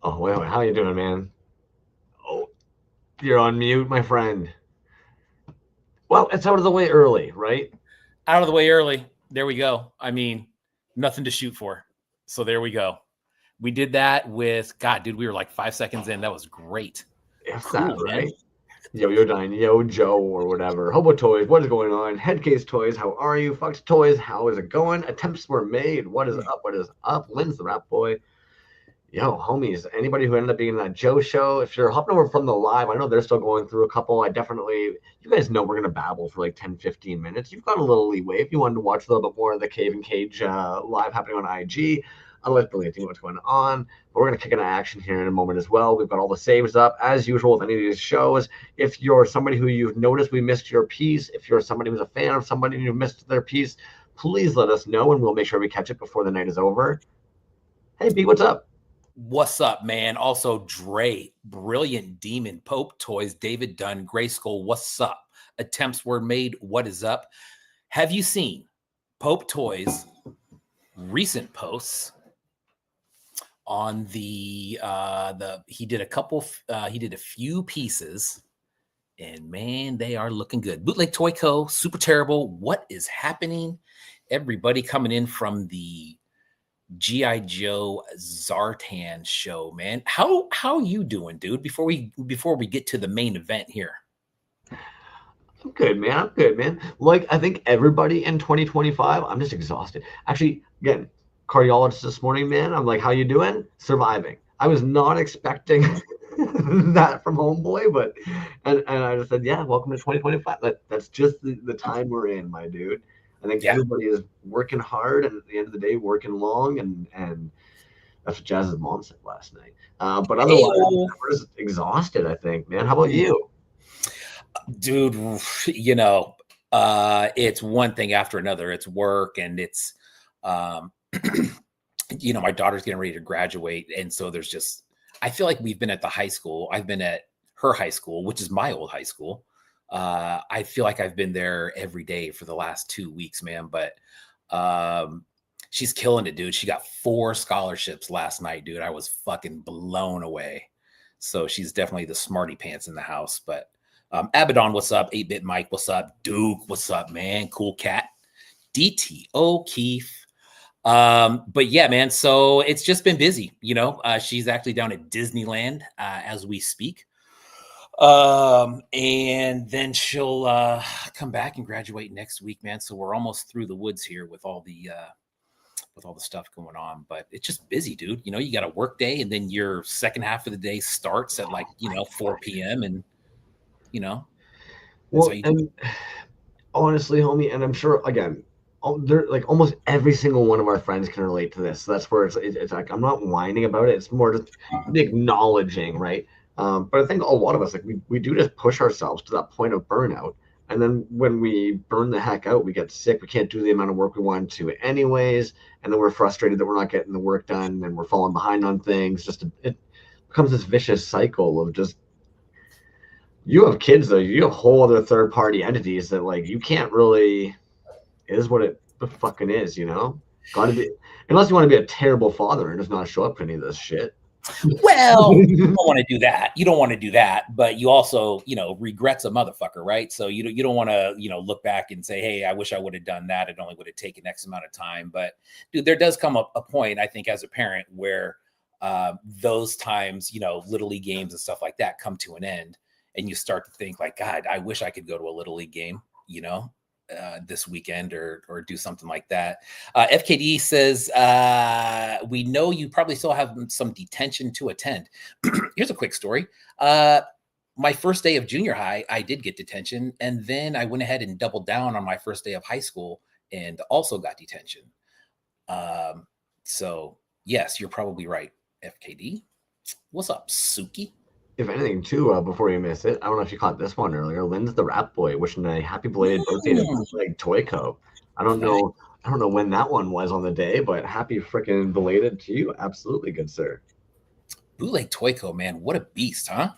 Oh, wait, how you doing, man? Oh, you're on mute, my friend. Well, it's out of the way early, right? Out of the way early. There we go. I mean, nothing to shoot for. So there we go. We did that with God, dude. We were like 5 seconds in. That was great. If that, Cool, man. right? Yo Dine, Yo Joe, or whatever. Hobo Toys, what is going on? Headcase Toys, how are you? Fox Toys, how is it going? Attempts were made. What is up? What is up? Lynn's the rap boy. Yo, homies, anybody who ended up being in that Joe show, if you're hopping over from the live, I know they're still going through a couple. You guys know we're going to babble for like 10, 15 minutes. You've got a little leeway. If you wanted to watch a little bit more of the Cave and Cage live happening on IG, I'll let Billy think what's going on. But we're going to kick into action here in a moment as well. We've got all the saves up as usual with any of these shows. If you're somebody who you've noticed we missed your piece, if you're somebody who's a fan of somebody and you missed their piece, please let us know and we'll make sure we catch it before the night is over. Hey, B, what's up? What's up, man? Also, Dre, Brilliant Demon, Pope Toys, David Dunn, Grayskull, what's up? Attempts were made. What is up? Have you seen Pope Toys' recent posts on he did a few pieces, and man, they are looking good. Bootleg Toy Co. Super terrible. What is happening? Everybody coming in from the G.I.SHOW Zartan show, man. How you doing, dude? Before we get to the main event here. I'm good, man. I'm good, man. Like, I think everybody in 2025, I'm just exhausted. Actually, again, cardiologist this morning, man. I'm like, how you doing? Surviving. I was not expecting that from Homeboy, but and I just said, yeah, welcome to 2025. That's just the time we're in, my dude. I think everybody is working hard, and at the end of the day, working long, and that's what Jazz's mom said last night. But otherwise, we're just exhausted. I think, man. How about you? Dude, it's one thing after another. It's work, and it's my daughter's getting ready to graduate, and so there's just, I feel like we've been at the high school. I've been at her high school, which is my old high school. I feel like I've been there every day for the last 2 weeks, man. But she's killing it, dude. She got 4 scholarships last night, dude. I was fucking blown away. So she's definitely the smarty pants in the house. But Abaddon, what's up? 8-Bit Mike, what's up? Duke, what's up, man? Cool Cat. DT O'Keefe. But yeah, man, so it's just been busy, she's actually down at Disneyland as we speak. And then she'll come back and graduate next week, man. So we're almost through the woods here with all the stuff going on, but it's just busy, dude. You got a work day, and then your second half of the day starts at 4 p.m. and well, and honestly, homie, and I'm sure again, they're like almost every single one of our friends can relate to this. So that's where it's like I'm not whining about it. It's more just acknowledging, right? But I think a lot of us, like we do just push ourselves to that point of burnout. And then when we burn the heck out, we get sick. We can't do the amount of work we want to anyways. And then we're frustrated that we're not getting the work done and we're falling behind on things. It becomes this vicious cycle of just, you have kids though, you have whole other third party entities that like, you can't really, it is what it fucking is, Gotta be, unless you want to be a terrible father and just not show up for any of this shit. Well, you don't want to do that. You don't want to do that, but you also, regret's a motherfucker, right? So you don't want to, look back and say, hey, I wish I would have done that. It only would have taken X amount of time. But dude, there does come a point, I think, as a parent where those times, Little League games and stuff like that come to an end. And you start to think like, God, I wish I could go to a Little League game, this weekend or do something like that. FKD says, we know you probably still have some detention to attend. Here's a quick story. My first day of junior high, I did get detention. And then I went ahead and doubled down on my first day of high school and also got detention. So yes, you're probably right, FKD. What's up, Suki? If anything, too, before you miss it, I don't know if you caught this one earlier. Lynn's the rap boy wishing a happy belated birthday to Bootleg Toy Co. I don't know when that one was on the day, but happy freaking belated to you. Absolutely, good sir. Bootleg Toy Co, man, what a beast, huh?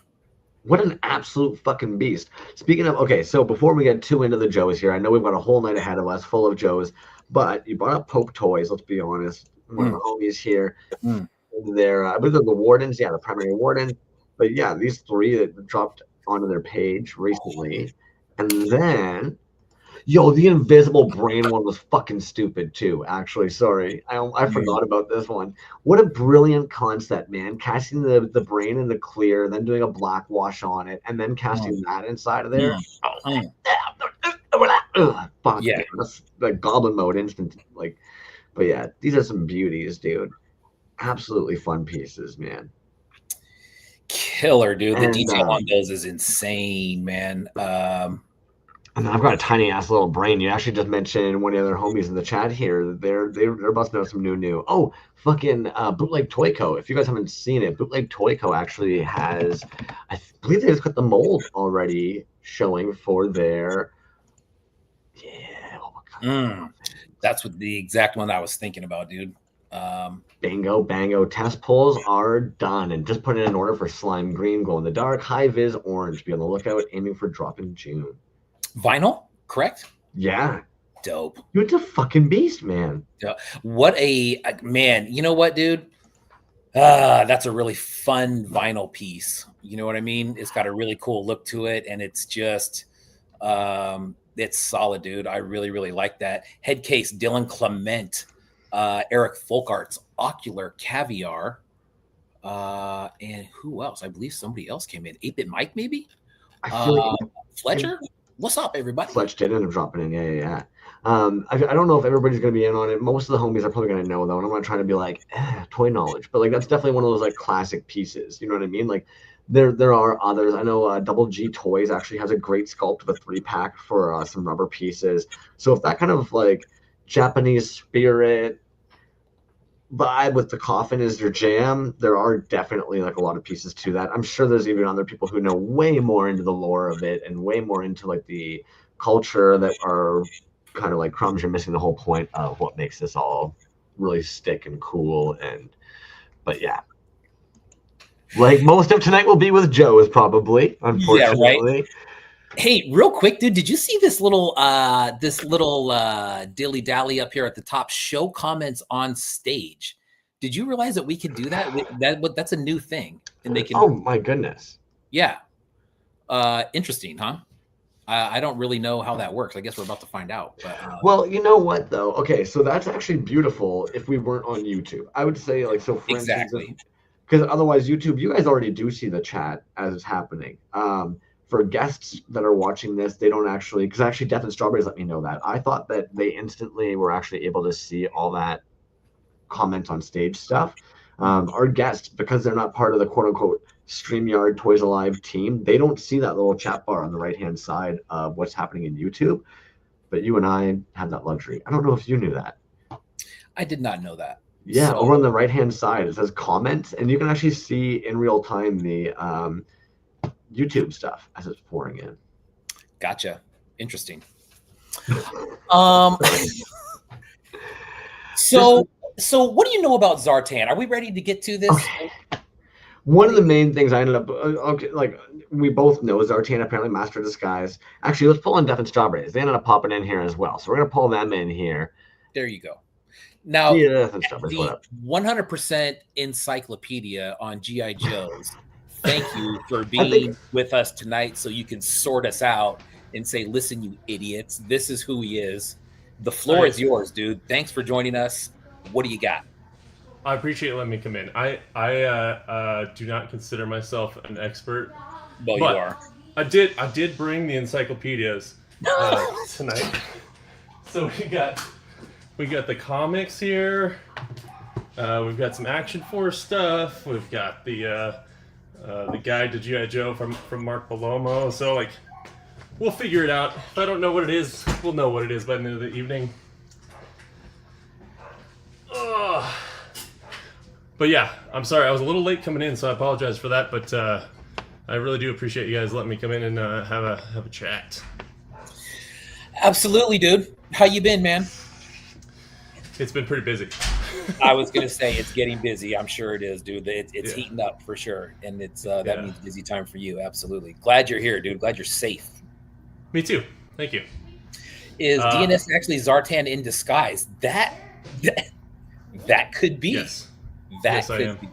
What an absolute fucking beast. Speaking of, okay, so before we get too into the Joes here, I know we've got a whole night ahead of us full of Joes, but you brought up Pope Toys, let's be honest. One of the homies here. they're I believe they're the wardens, the primary warden. But yeah, these three that dropped onto their page recently, and then. Yo, the invisible brain one was fucking stupid too. Actually, sorry, I forgot about this one. What a brilliant concept, man! Casting the brain in the clear, then doing a black wash on it, and then casting that inside of there. Fuck, Yeah. man, that's like goblin mode instant. Like, but yeah, these are some beauties, dude. Absolutely fun pieces, man. Killer, dude. The And detail on those is insane, man. and I've got a tiny ass little brain. You actually just mentioned one of the other homies in the chat here. They're busting out some new. Oh, fucking Bootleg Toy Co. If you guys haven't seen it, Bootleg Toy Co. actually has, I believe they just got the mold already showing for their. Yeah. Oh my God. That's what the exact one I was thinking about, dude. Bingo, bango. Test pulls are done, and just put it in order for slime green, glow in the dark, high vis orange. Be on the lookout, aiming for drop in June. Vinyl, correct? Yeah. Dope. Dude, it's a fucking beast, man. What a man. You know what, dude? That's a really fun vinyl piece. You know what I mean? It's got a really cool look to it, and it's just it's solid, dude. I really, really like that. Head case, Dylan Clement, Eric Folkart's Ocular Caviar. And who else? I believe somebody else came in. 8-Bit Mike, maybe? Fletcher? What's up, everybody? Fletch did end up dropping in. Yeah. I don't know if everybody's going to be in on it. Most of the homies are probably going to know, though. And I'm not trying to be like, toy knowledge. But, like, that's definitely one of those, like, classic pieces. You know what I mean? Like, there are others. I know Double G Toys actually has a great sculpt of a 3-pack for some rubber pieces. So if that kind of, like, Japanese spirit vibe with the coffin is your jam, there are definitely like a lot of pieces to that. I'm sure there's even other people who know way more into the lore of it and way more into like the culture that are kind of like crumbs. You're missing the whole point of what makes this all really stick and cool. But yeah, like most of tonight will be with Joe's probably, unfortunately. Yeah, right. Hey, real quick, dude, did you see this little dilly dally up here at the top? Show comments on stage. Did you realize that we could do that? That's a new thing, and they can. Oh my goodness! Yeah, interesting, huh? I don't really know how that works. I guess we're about to find out. But, well, you know what though? Okay, so that's actually beautiful. If we weren't on YouTube, I would say like so. For instance, because otherwise, YouTube, you guys already do see the chat as it's happening. For guests that are watching this, they don't actually, because actually Death and Strawberries let me know that. I thought that they instantly were actually able to see all that comment on stage stuff. Our guests, because they're not part of the quote unquote StreamYard Toys Alive team, they don't see that little chat bar on the right hand side of what's happening in YouTube. But you and I have that luxury. I don't know if you knew that. I did not know that. Yeah, so, over on the right hand side, it says comments, and you can actually see in real time the YouTube stuff as it's pouring in. Gotcha. Interesting. So what do you know about Zartan? Are we ready to get to this? Okay. One of the main things I ended up like we both know Zartan apparently Master of Disguise. Actually, let's pull on Death and Strawberries. They ended up popping in here as well, so we're gonna pull them in here. There you go. Now, the 100% encyclopedia on G.I. Joes. Thank you for being with us tonight so you can sort us out and say, listen, you idiots, this is who he is. The floor is yours, dude. Thanks for joining us. What do you got? I appreciate you letting me come in. I do not consider myself an expert. Well, you are. I did bring the encyclopedias tonight. So we got the comics here. We've got some Action Force stuff. We've got the guide to G.I. Joe from Mark Palomo. So, like, we'll figure it out. If I don't know what it is, we'll know what it is by the end of the evening. But yeah, I'm sorry. I was a little late coming in, so I apologize for that. But I really do appreciate you guys letting me come in and have a chat. Absolutely, dude. How you been, man? It's been pretty busy. I was gonna say it's getting busy. I'm sure it is, dude. It's heating up for sure, and it's that means busy time for you. Absolutely. Glad you're here, dude. Glad you're safe. Me too. Thank you. Is DNS actually Zartan in disguise? That could be. Yes. That could be.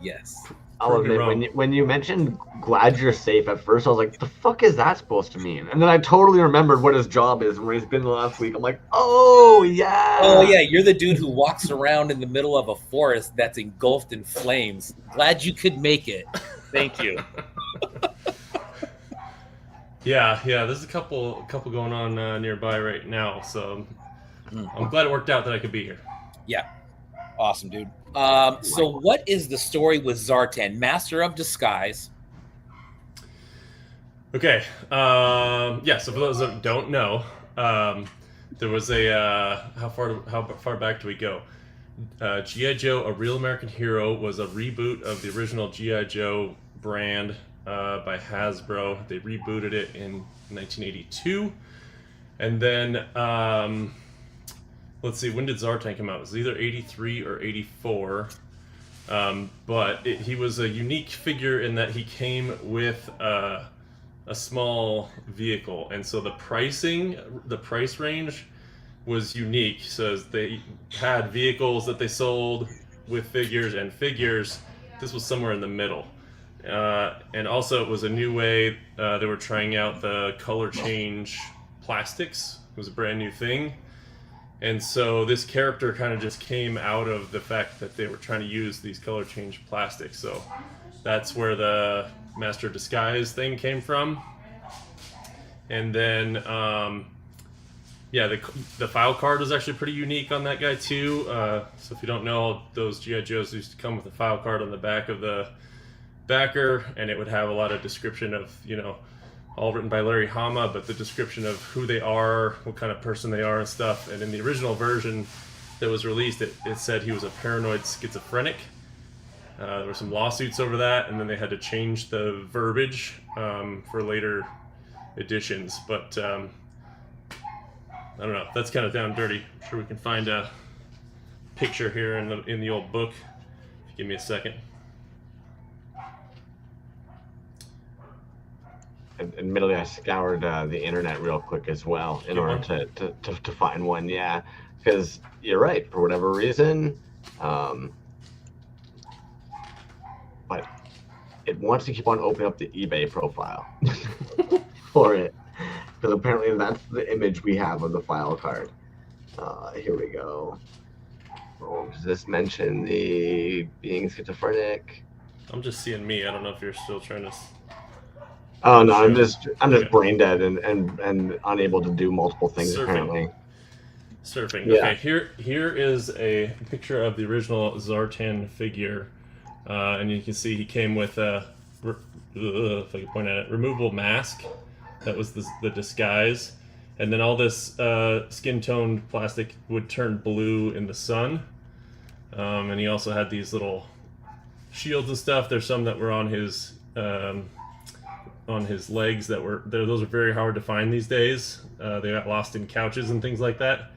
Yes. I'll Prove me admit, wrong. when you mentioned glad you're safe at first, I was like, the fuck is that supposed to mean? And then I totally remembered what his job is and where he's been the last week. I'm like, oh yeah. Oh yeah, you're the dude who walks around in the middle of a forest that's engulfed in flames. Glad you could make it. Thank you. Yeah. There's a couple going on nearby right now, so I'm glad it worked out that I could be here. Yeah. Awesome, dude. So what is the story with Zartan, Master of Disguise? Okay. Yeah. So for those that don't know, there was a how far back do we go? G.I. Joe, A Real American Hero was a reboot of the original G.I. Joe brand by Hasbro. They rebooted it in 1982, and then let's see, when did Zartan come out? It was either 83 or 84. But he was a unique figure in that he came with a small vehicle, and so the price range was unique. So they had vehicles that they sold with figures and figures. This was somewhere in the middle. And also it was a new way they were trying out the color change plastics. It was a brand new thing. And so this character kind of just came out of the fact that they were trying to use these color change plastics. So that's where the Master of Disguise thing came from. And then, yeah, the file card was actually pretty unique on that guy too. So if you don't know, those G.I. Joes used to come with a file card on the back of the backer, and it would have a lot of description of, all written by Larry Hama, but the description of who they are, what kind of person they are and stuff. And in the original version that was released, it said he was a paranoid schizophrenic. There were some lawsuits over that, and then they had to change the verbiage for later editions. But I don't know, that's kind of down dirty. I'm sure we can find a picture here in the old book. If you give me a second. Admittedly, I scoured the internet real quick as well in order to find one. Yeah, because you're right. For whatever reason, but it wants to keep on opening up the eBay profile for it, because apparently that's the image we have of the file card. Here we go. Oh, does this mention the being schizophrenic? I'm just seeing me. I don't know if you're still trying to. Oh no, I'm just brain dead and unable to do multiple things. Apparently. Surfing. Yeah. Okay, here is a picture of the original Zartan figure, and you can see he came with a, if I can point at it, removable mask. That was the disguise, and then all this skin-toned plastic would turn blue in the sun, and he also had these little shields and stuff. There's some that were on his legs that those are very hard to find these days. They got lost in couches and things like that.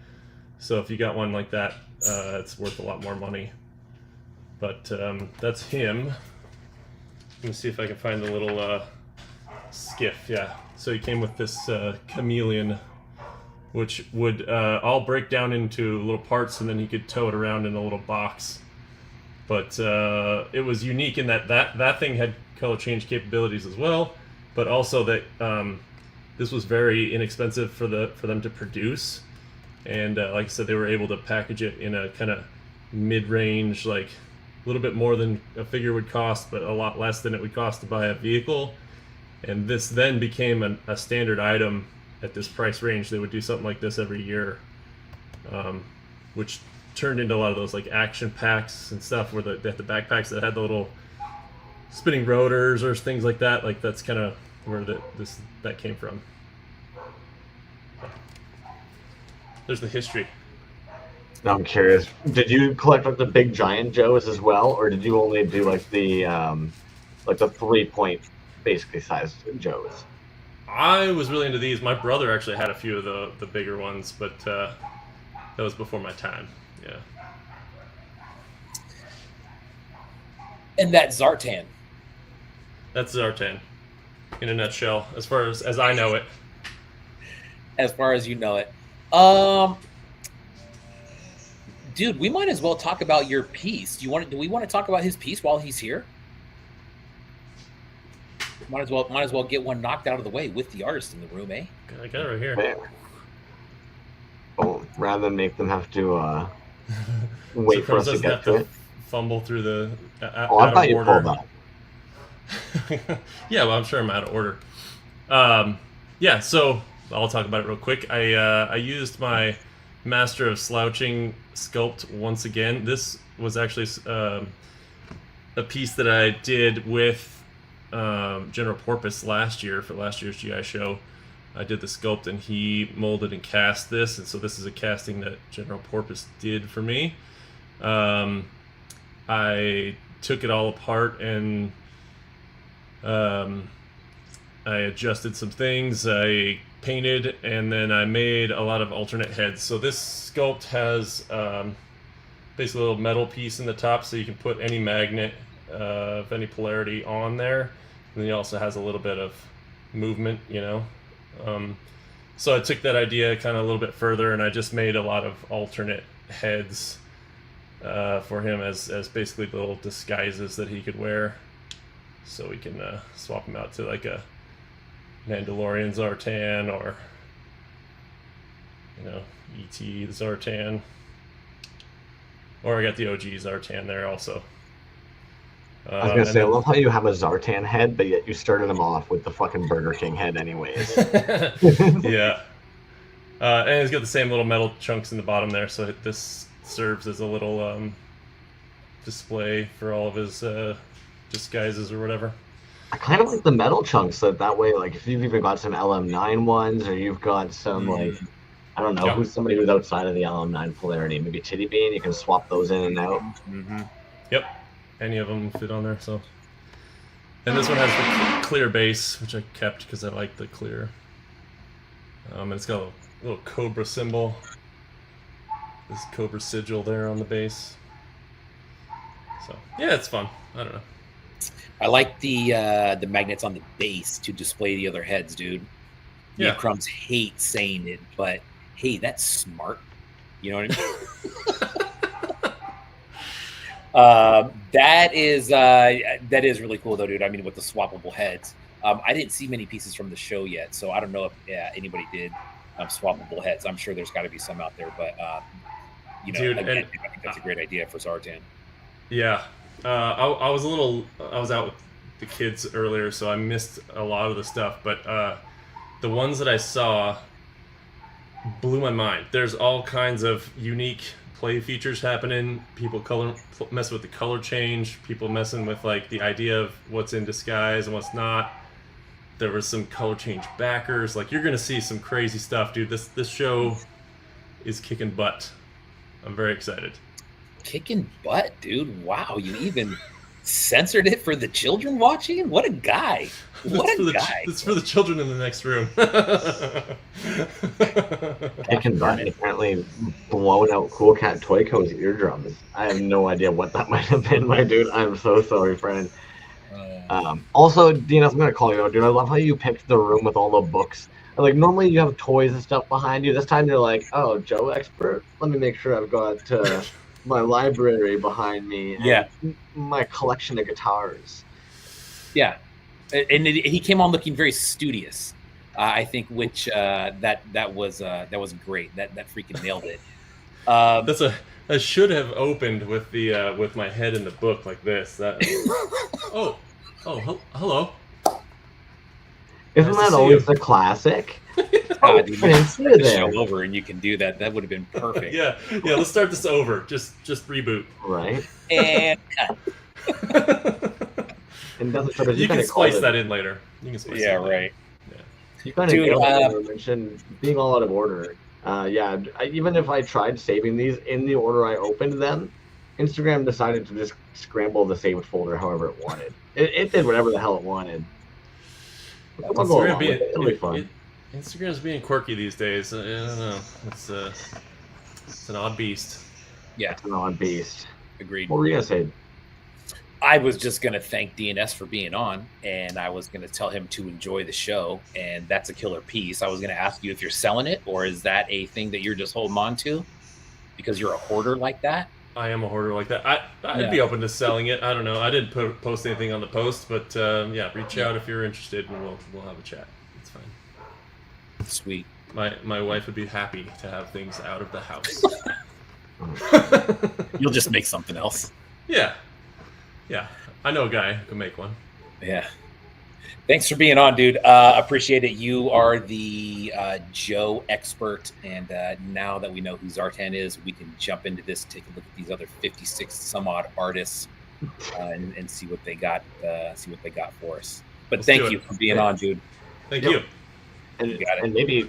So if you got one like that, it's worth a lot more money. But that's him. Let me see if I can find the little skiff. Yeah. So he came with this chameleon, which would all break down into little parts, and then he could tow it around in a little box. But it was unique in that thing had color change capabilities as well, but also that this was very inexpensive for them to produce, and like I said, they were able to package it in a kind of mid-range, like a little bit more than a figure would cost, but a lot less than it would cost to buy a vehicle. And this then became a standard item at this price range. They would do something like this every year, which turned into a lot of those like action packs and stuff, where they had the backpacks that had the little spinning rotors or things like that. Like that's kind of where that came from. There's the history. Now I'm curious. Did you collect like the big giant Joes as well, or did you only do like the 3-point basically sized Joes? I was really into these. My brother actually had a few of the bigger ones, but that was before my time. Yeah. And that's Zartan. That's Zartan, in a nutshell, as far as I know it. As far as you know it. Dude, we might as well talk about your piece. Do we want to talk about his piece while he's here? Might as well get one knocked out of the way with the artist in the room, eh? I got it right here. Fair. Oh, rather than make them have to wait for us to get to it. Fumble through the. I thought you pulled that. Yeah, well, I'm sure I'm out of order. Yeah, so I'll talk about it real quick. I used my Master of Slouching sculpt once again. This was actually a piece that I did with General Porpoise last year for last year's G.I.SHOW. I did the sculpt and he molded and cast this, and so this is a casting that General Porpoise did for me. I took it all apart and I adjusted some things, I painted, and then I made a lot of alternate heads. So this sculpt has basically a little metal piece in the top so you can put any magnet of any polarity on there. And then it also has a little bit of movement, you know. So I took that idea kind of a little bit further, and I just made a lot of alternate heads for him as basically little disguises that he could wear. So we can swap him out to like a Mandalorian Zartan, or, you know, E.T. Zartan. Or I got the OG Zartan there also. I was gonna say, I love how you have a Zartan head, but yet you started him off with the fucking Burger King head anyways. Yeah. And he's got the same little metal chunks in the bottom there, so this serves as a little display for all of his disguises or whatever. I kind of like the metal chunks, so that way, like, if you've even got some LM9 ones, or you've got some, like, I don't know, who's somebody who's outside of the LM9 polarity, maybe Titty Bean, you can swap those in and out. Mm-hmm. Yep. Any of them fit on there, so. And this one has the clear base, which I kept because I like the clear. And it's got a little cobra symbol. This cobra sigil there on the base. So yeah, it's fun. I don't know. I like the magnets on the base to display the other heads, dude. Yeah. Crumbs hate saying it, but hey, that's smart. You know what I mean? That is really cool though, dude. I mean, with the swappable heads. I didn't see many pieces from the show yet, so I don't know if anybody did swappable heads. I'm sure there's got to be some out there, but you know, dude, again, I think that's a great idea for Zartan. Yeah, I was out with the kids earlier, so I missed a lot of the stuff. But the ones that I saw blew my mind. There's all kinds of unique play features happening. People mess with the color change. People messing with like the idea of what's in disguise and what's not. There was some color change backers. Like, you're gonna see some crazy stuff, dude. This show is kicking butt. I'm very excited. Kicking butt, dude. Wow, you even censored it for the children watching? What a guy. What a guy. It's for the children in the next room. Kicking butt and apparently blowing out Cool Cat Toy Co's eardrums. I have no idea what that might have been, my dude. I'm so sorry, friend. Also, Dean, I'm going to call you out, dude. I love how you picked the room with all the books. Like, normally you have toys and stuff behind you. This time you're like, oh, Joe expert? Let me make sure I've got my library behind me. Yeah. And my collection of guitars. Yeah. And he came on looking very studious, I think, which that was great. That freaking nailed it. I should have opened with the with my head in the book like this. Hello. Isn't Nice that always the classic? Dude, the show over and you can do that. That would have been perfect. Yeah. Let's start this over. Just reboot. Right. And And doesn't you can splice that in later. You can splice yeah, right. Yeah. You kind of mentioned being all out of order. Even if I tried saving these in the order I opened them, Instagram decided to just scramble the saved folder however it wanted. It did whatever the hell it wanted. It'll be fun. Instagram's being quirky these days. I don't know. It's an odd beast. Yeah, it's an odd beast. Agreed. What were you gonna say? I was just going to thank DNS for being on, and I was going to tell him to enjoy the show, and that's a killer piece. I was going to ask you if you're selling it, or is that a thing that you're just holding on to? because you're a hoarder like that. I am a hoarder like that. I'd be open to selling it. I don't know. I didn't post anything on the post, but yeah, reach out if you're interested, and we'll have a chat. It's fine. Sweet. My wife would be happy to have things out of the house. You'll just make something else. Yeah. I know a guy who can make one. Yeah. Thanks for being on, dude. Appreciate it. You are the Joe expert, and now that we know who Zartan is, we can jump into this, take a look at these other 56 some odd artists, and see what they got. See what they got for us. But thank you for being on, dude. Thank you. And maybe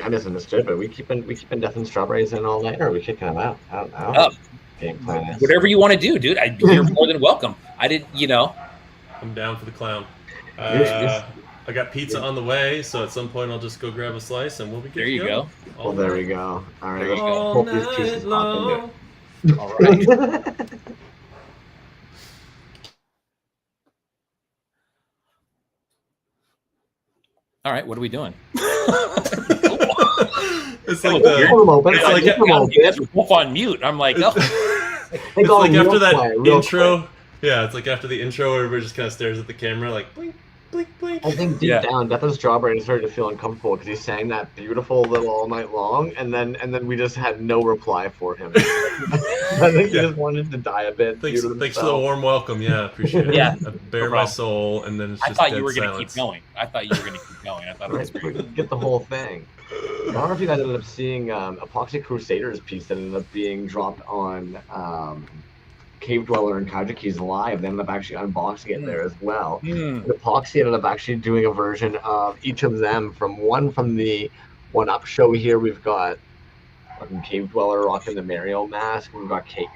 I misunderstood, but we keeping Death and Strawberries in all night, or are we kicking them out? I don't know. Whatever you want to do, dude. You're more than welcome. I didn't, I'm down for the clown. I got pizza on the way, so at some point I'll just go grab a slice and we'll be good. There you go. Well, there we go. All right. All night long. All right. All right, what are we doing? It's like you guys were both on mute. I'm like, oh. It's like after that intro. Yeah, it's like after the intro, everybody just kind of stares at the camera like blink, blink, blink. I think deep down, Death and Strawberry started to feel uncomfortable because he sang that beautiful little All Night Long, and then we just had no reply for him. I think he just wanted to die a bit. Thanks for the warm welcome. Yeah, appreciate it. Yeah, I bare my soul, and then it's just I thought you were going to keep going. I thought it was great. Get the whole thing. I don't know if you guys ended up seeing Epoxy Crusaders piece that ended up being dropped on Cavedweller and Kage's live. They ended up actually unboxing it there as well. Epoxy ended up actually doing a version of each of them from the one-up show here. We've got Cavedweller rocking the Mario mask. We've got Kage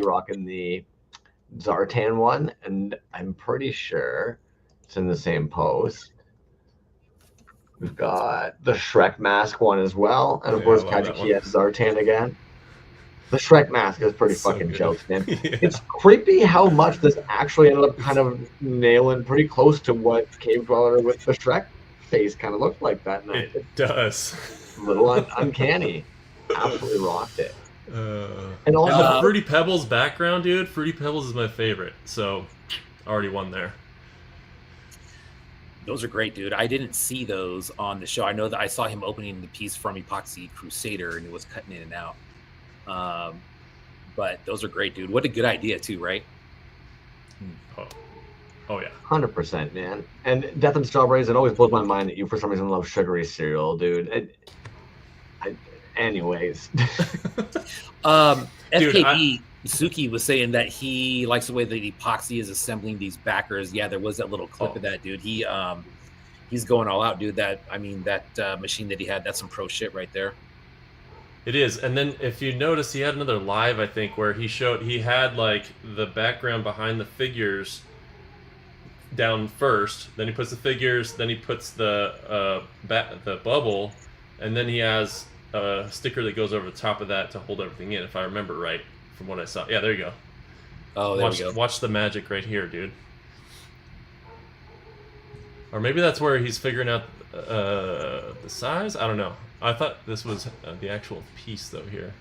rocking the Zartan one, and I'm pretty sure it's in the same pose. We've got the Shrek mask one as well, and of course Kage has Zartan again. The Shrek mask is pretty fucking jokes, man. Yeah. It's creepy how much this actually ended up kind of nailing pretty close to what Cavedweller with the Shrek face kind of looked like that night. It does. A little uncanny. Absolutely rocked it. And also the Fruity Pebbles background, dude. Fruity Pebbles is my favorite, so already won there. Those are great, dude. I didn't see those on the show. I know that I saw him opening the piece from Epoxy Crusader, and it was cutting in and out. But those are great, dude. What a good idea, too, right? Oh yeah, 100%, man. And Death and Strawberries, it always blows my mind that you, for some reason, love sugary cereal, dude. Anyways, FKB Suki was saying that he likes the way that Epoxy is assembling these backers. Yeah, there was that little clip of that, dude. He's going all out, dude. That machine that he had, that's some pro shit right there. It is. And then if you notice, he had another live, I think, where he had like the background behind the figures down first, then he puts the figures, then he puts the bubble, and then he has a sticker that goes over the top of that to hold everything in, if I remember right from what I saw. Yeah, there you go. Oh, there we go. Watch the magic right here, dude. Or maybe that's where he's figuring out the size? I don't know. I thought this was the actual piece, though, here.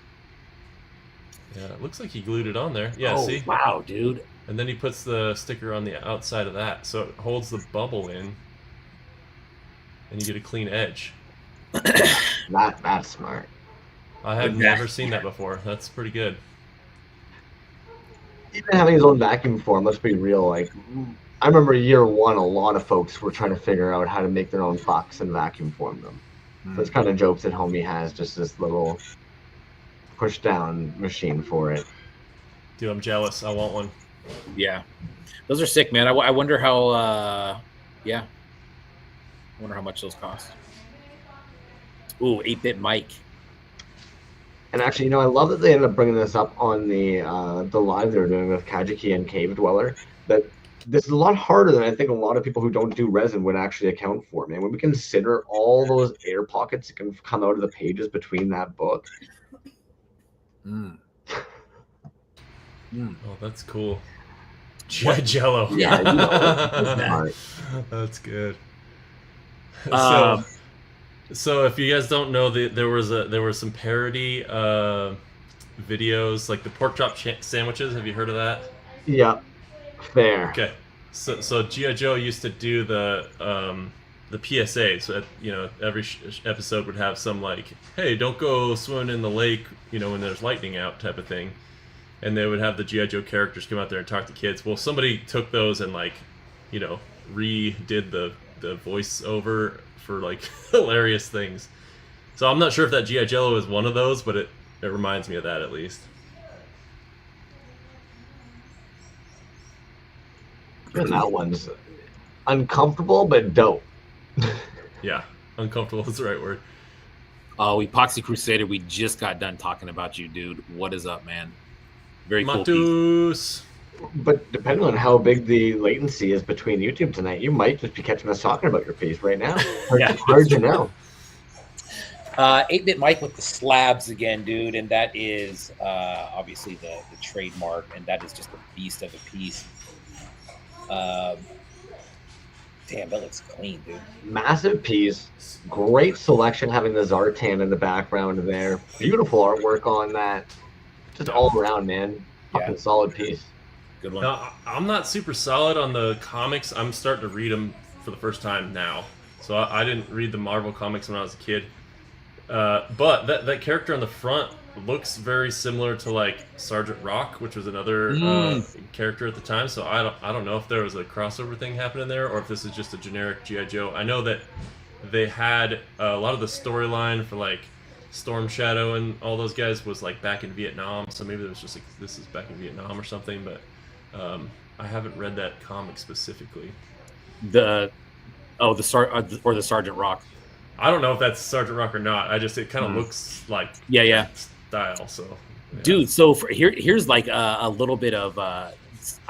Yeah, it looks like he glued it on there. Yeah, see? Wow, dude. And then he puts the sticker on the outside of that, so it holds the bubble in, and you get a clean edge. That's smart. I have never seen that before. That's pretty good. Even having his own vacuum form, let's be real, like... I remember year one, a lot of folks were trying to figure out how to make their own box and vacuum form them. So it's kind of jokes that homie has just this little push down machine for it. Dude, I'm jealous. I want one. Yeah, those are sick, man. I wonder how. Yeah, I wonder how much those cost. Ooh, 8-bit Mike. And actually, I love that they ended up bringing this up on the live they were doing with Kage and Cavedweller. That this is a lot harder than I think a lot of people who don't do resin would actually account for, man. When we consider all those air pockets that can come out of the pages between that book. Oh, that's cool. Jello. Yeah, that's good. So if you guys don't know, there were some parody videos like the pork chop sandwiches. Have you heard of that? Yeah, fair. Okay, so G.I. Joe used to do the PSA. So every episode would have some like, hey, don't go swimming in the lake, when there's lightning out type of thing, and they would have the G.I. Joe characters come out there and talk to kids. Well, somebody took those and like, redid the voiceover for like hilarious things. So I'm not sure if that G.I. Jello is one of those, but it reminds me of that at least. And that one's uncomfortable but dope. Yeah, uncomfortable is the right word. Oh, Epoxy Crusader, we just got done talking about you, dude. What is up, man? Very cool piece. But depending on how big the latency is between YouTube tonight, you might just be catching us talking about your piece right now. Hard to know. 8-Bit Mike with the slabs again, dude, and that is obviously the trademark, and that is just a beast of a piece. Damn, that looks clean, dude. Massive piece, great selection, having the Zartan in the background there. Beautiful artwork on that. Just all around, man. Fucking solid piece. Good one. Now, I'm not super solid on the comics. I'm starting to read them for the first time now. So I didn't read the Marvel comics when I was a kid. But that character on the front looks very similar to like Sergeant Rock, which was another character at the time. So I don't know if there was a crossover thing happening there, or if this is just a generic G.I. Joe. I know that they had a lot of the storyline for like Storm Shadow and all those guys was like back in Vietnam. So maybe it was just like this is back in Vietnam or something. But I haven't read that comic specifically. The Sergeant Rock. I don't know if that's Sergeant Rock or not. It kind of looks like style. So, yeah. Dude. So here's like a little bit of I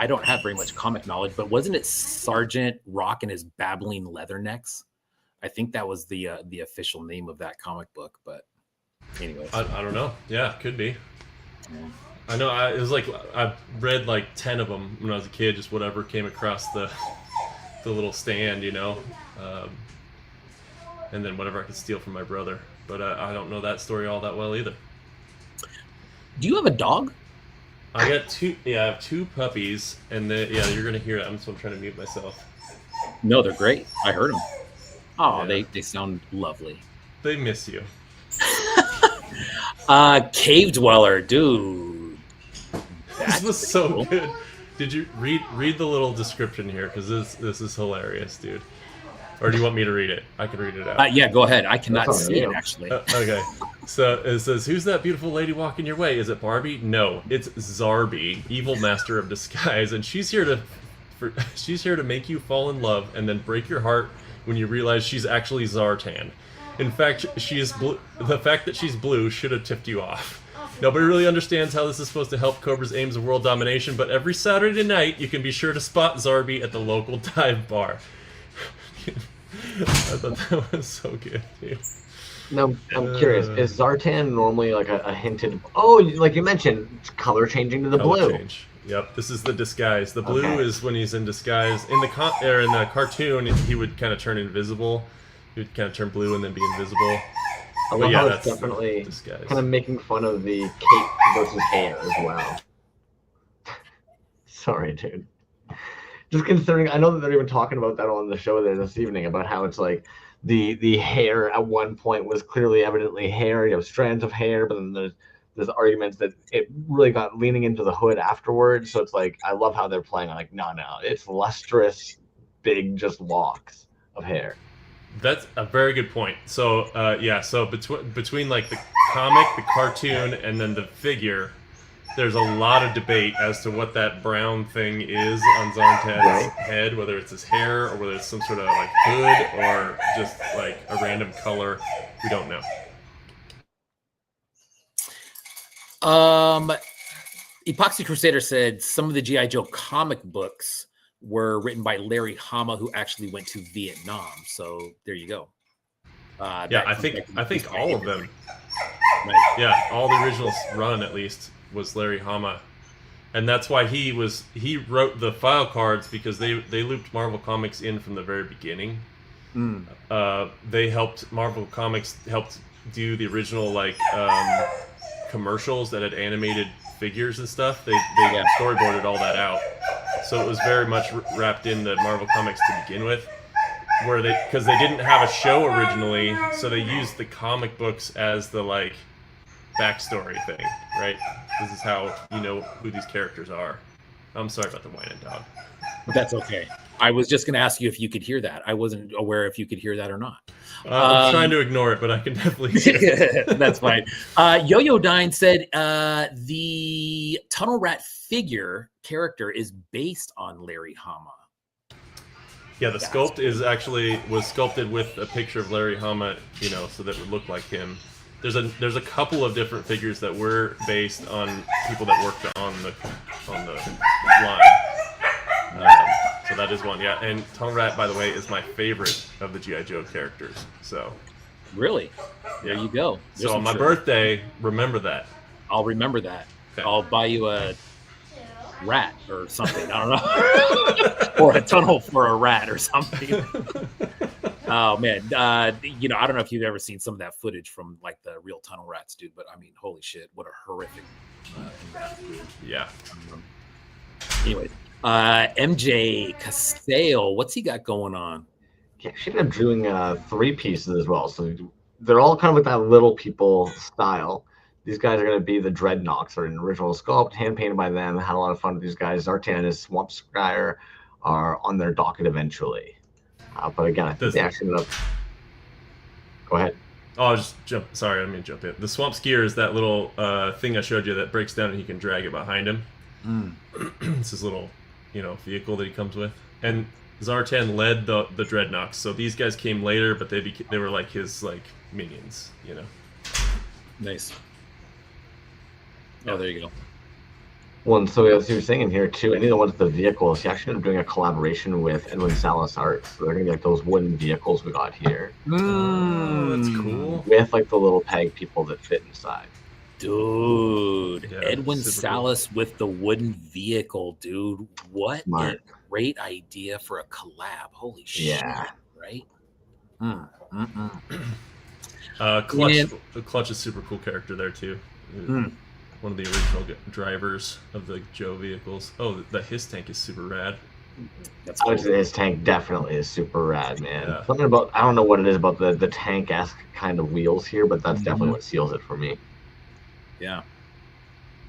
don't have very much comic knowledge, but wasn't it Sergeant Rock and his babbling leathernecks? I think that was the official name of that comic book. But anyways, I don't know. Yeah, could be. Yeah. I know. It was like I read like 10 of them when I was a kid. Just whatever came across the little stand, and then whatever I could steal from my brother. But I don't know that story all that well either. Do you have a dog? I got two. Yeah, I have two puppies, and you're gonna hear it. I'm trying to mute myself. No, they're great. I heard them. Oh, yeah. They sound lovely. They miss you. Cavedweller, dude. This was so cool. Good. Did you read the little description here? Because this is hilarious, dude. Or do you want me to read it? I can read it out. Yeah, go ahead. I cannot see it, actually. Okay. So it says, who's that beautiful lady walking your way? Is it Barbie? No, it's Zarby, evil master of disguise. And she's here to make you fall in love and then break your heart when you realize she's actually Zartan. In fact, she is blue. The fact that she's blue should have tipped you off. Nobody really understands how this is supposed to help Cobra's aims of world domination, but every Saturday night you can be sure to spot Zarby at the local dive bar. I thought that was so good, dude. Now, I'm curious, is Zartan normally like a hinted... Oh, like you mentioned, it's color changing to the blue. Change. Yep, this is the disguise. The blue is when he's in disguise. In the cartoon, he would kind of turn invisible. He would kind of turn blue and then be invisible. I love how it's definitely kind of making fun of the cape versus hair as well. Sorry, dude. Just considering, I know that they're even talking about that on the show there this evening, about how it's like the hair at one point was clearly evidently hair. You have strands of hair, but then there's arguments that it really got leaning into the hood afterwards. So it's like, I love how they're playing on like, no, it's lustrous, big, just locks of hair. That's a very good point. So so between like the comic, the cartoon, and then the figure, there's a lot of debate as to what that brown thing is on Zartan's head, whether it's his hair or whether it's some sort of like hood or just like a random color. We don't know. Epoxy Crusader said some of the G.I. Joe comic books were written by Larry Hama, who actually went to Vietnam. So there you go. I think all of them. Right. Yeah, all the originals run at least was Larry Hama, and that's why he wrote the file cards, because they looped Marvel Comics in from the very beginning. They helped, Marvel Comics helped do the original like commercials that had animated figures and stuff. They storyboarded all that out, so it was very much wrapped into Marvel Comics to begin with. Where because they didn't have a show originally, so they used the comic books as the like backstory thing, right? This is how you know who these characters are. I'm sorry about the whining dog. That's okay. I was just going to ask you if you could hear that. I wasn't aware if you could hear that or not. I'm trying to ignore it, but I can definitely hear it. That's fine. Yo-Yo Dine said the Tunnel Rat figure character is based on Larry Hama. Yeah, the sculpt was sculpted with a picture of Larry Hama, you know, so that it would look like him. There's a couple of different figures that were based on people that worked on the line. So that is one, yeah. And Tunnel Rat, by the way, is my favorite of the G.I. Joe characters. So really, there you go. So on my birthday, remember that. I'll remember that. Okay. I'll buy you a rat or something. I don't know, or a tunnel for a rat or something. Oh man, you know, I don't know if you've ever seen some of that footage from like the real tunnel rats, dude. But I mean, holy shit, what a horrific. Yeah. Anyways, MJ Castile, what's he got going on? Yeah, she ended up doing 3 pieces as well. So they're all kind of like that little people style. These guys are going to be the Dreadnoks. They're an original sculpt, hand painted by them. Had a lot of fun with these guys. Zartan and Swamp Squire are on their docket eventually. But again, I think they actually ended up. Go ahead. Oh, I'll just jump. Sorry, I didn't mean to jump in. The Swamp Skier is that little thing I showed you that breaks down and he can drag it behind him. It's his little, you know, vehicle that he comes with. And Zartan led the Dreadnoks. So these guys came later, but they were like his like minions, you know. Nice. Oh, there you go. Well, and so as you were saying in here too, any of the ones with the vehicles, he actually ended up doing a collaboration with Edwin Salas Art. So they're gonna be like those wooden vehicles we got here. Oh, that's cool. With like the little peg people that fit inside. Dude, Yeah, Edwin Salas cool. With the wooden vehicle, dude. What a great idea for a collab. Holy shit. Yeah. Right? Clutch is super cool character there too. One of the original drivers of the Joe vehicles. Oh, the his tank is super rad. That's cool. His tank definitely is super rad, man. Yeah. Something about, I don't know what it is about the tank-esque kind of wheels here, but that's definitely what seals it for me. Yeah.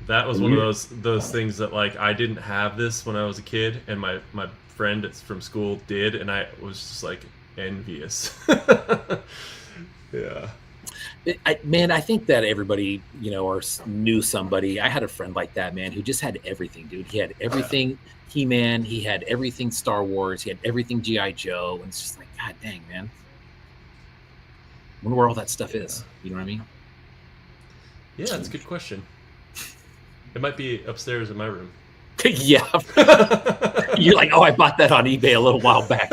That was one of those things that like I didn't have this when I was a kid, and my friend from school did, and I was just like envious. Yeah. I think that everybody, you know, or knew somebody. I had a friend like that, man, who just had everything, dude. He had everything He-Man. He had everything Star Wars. He had everything G.I. Joe. And it's just like, God dang, man. I wonder where all that stuff is. You know what I mean? Yeah, that's a good question. It might be upstairs in my room. Yeah. You're like, oh, I bought that on eBay a little while back.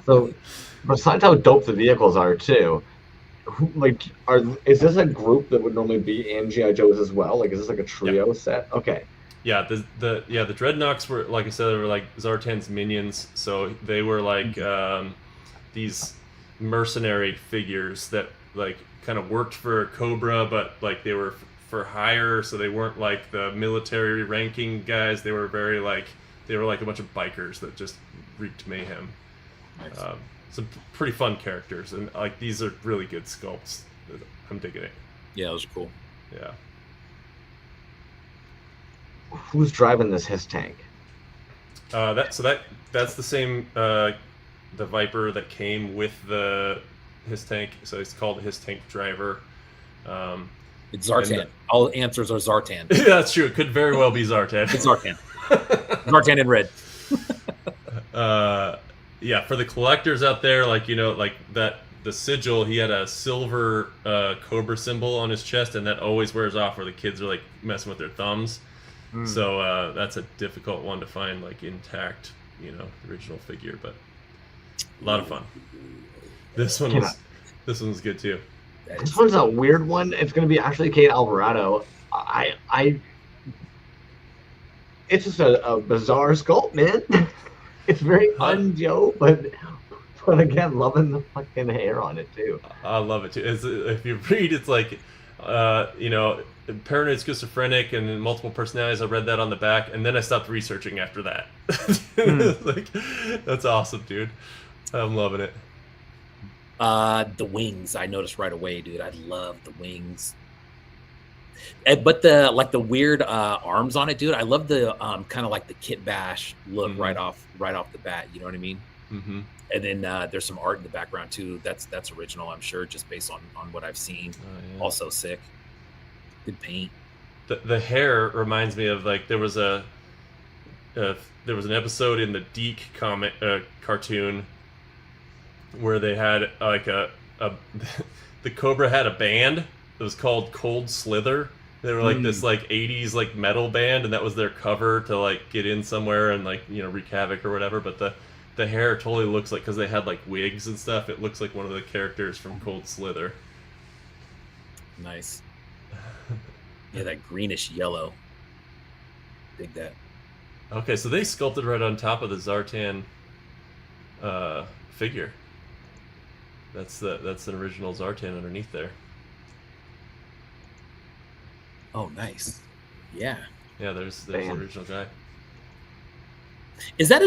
So, besides how dope the vehicles are, too, is this a group that would normally be in G.I. Joe's as well? Like, is this like a trio set? Okay. Yeah, the Dreadnoks were, like I said, they were like Zartan's minions. So they were like these mercenary figures that like kind of worked for Cobra, but like they were for hire, so they weren't like the military ranking guys. They were like a bunch of bikers that just wreaked mayhem. Nice. Some pretty fun characters, and like these are really good sculpts. I'm digging it. Yeah, those are cool. Yeah. Who's driving this his tank? That's the same the Viper that came with his tank. So it's called his tank driver. It's Zartan. All answers are Zartan. Yeah, that's true. It could very well be Zartan. It's Zartan. Zartan in red. Yeah, for the collectors out there, like, you know, like that, the sigil, he had a silver Cobra symbol on his chest, and that always wears off where the kids are like messing with their thumbs. So that's a difficult one to find, like intact, you know, original figure, but a lot of fun. This one's good too. This one's a weird one. It's going to be actually Kate Alvarado. It's just a bizarre sculpt, man. It's very un-Joe, but But again, loving the fucking hair on it too. I love it too. If you read, it's like, you know, paranoid schizophrenic and multiple personalities. I read that on the back, and then I stopped researching after that. Like, that's awesome, dude. I'm loving it. The wings, I noticed right away, dude. I love the wings. But the weird arms on it, dude. I love the kind of like the Kit Bash look right off the bat. You know what I mean? Mm-hmm. And then there's some art in the background too. That's original, I'm sure, just based on what I've seen. Oh, yeah. Also sick. Good paint. The hair reminds me of, like, there was an episode in the Deke comic cartoon where they had like the Cobra had a band. It was called Cold Slither. They were like this like 80s like metal band, and that was their cover to like get in somewhere and like, you know, wreak havoc or whatever. But the hair totally looks like, because they had like wigs and stuff, it looks like one of the characters from Cold Slither. Nice. Yeah, that greenish yellow. Dig that. Okay, so they sculpted right on top of the Zartan figure. That's an original Zartan underneath there. Oh, nice. Yeah. Yeah, there's the original guy. Is that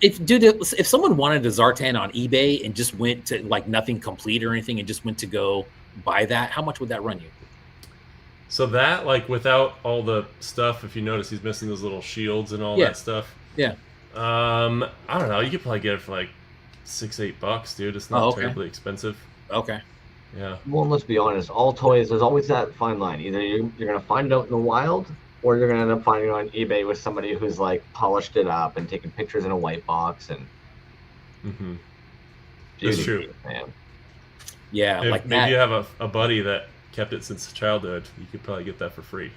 if someone wanted a Zartan on eBay and just went to like nothing complete or anything and just went to go buy that, how much would that run you? So that, like, without all the stuff, if you notice, he's missing those little shields and all that stuff. Yeah. I don't know. You could probably get it for like $6-8, dude. It's not terribly expensive. Okay. Yeah. Well, let's be honest. All toys, there's always that fine line. Either you're gonna find it out in the wild, or you're gonna end up finding it on eBay with somebody who's like polished it up and taking pictures in a white box and. Mm-hmm. That's true, man. Yeah, like maybe you have a buddy that kept it since childhood. You could probably get that for free.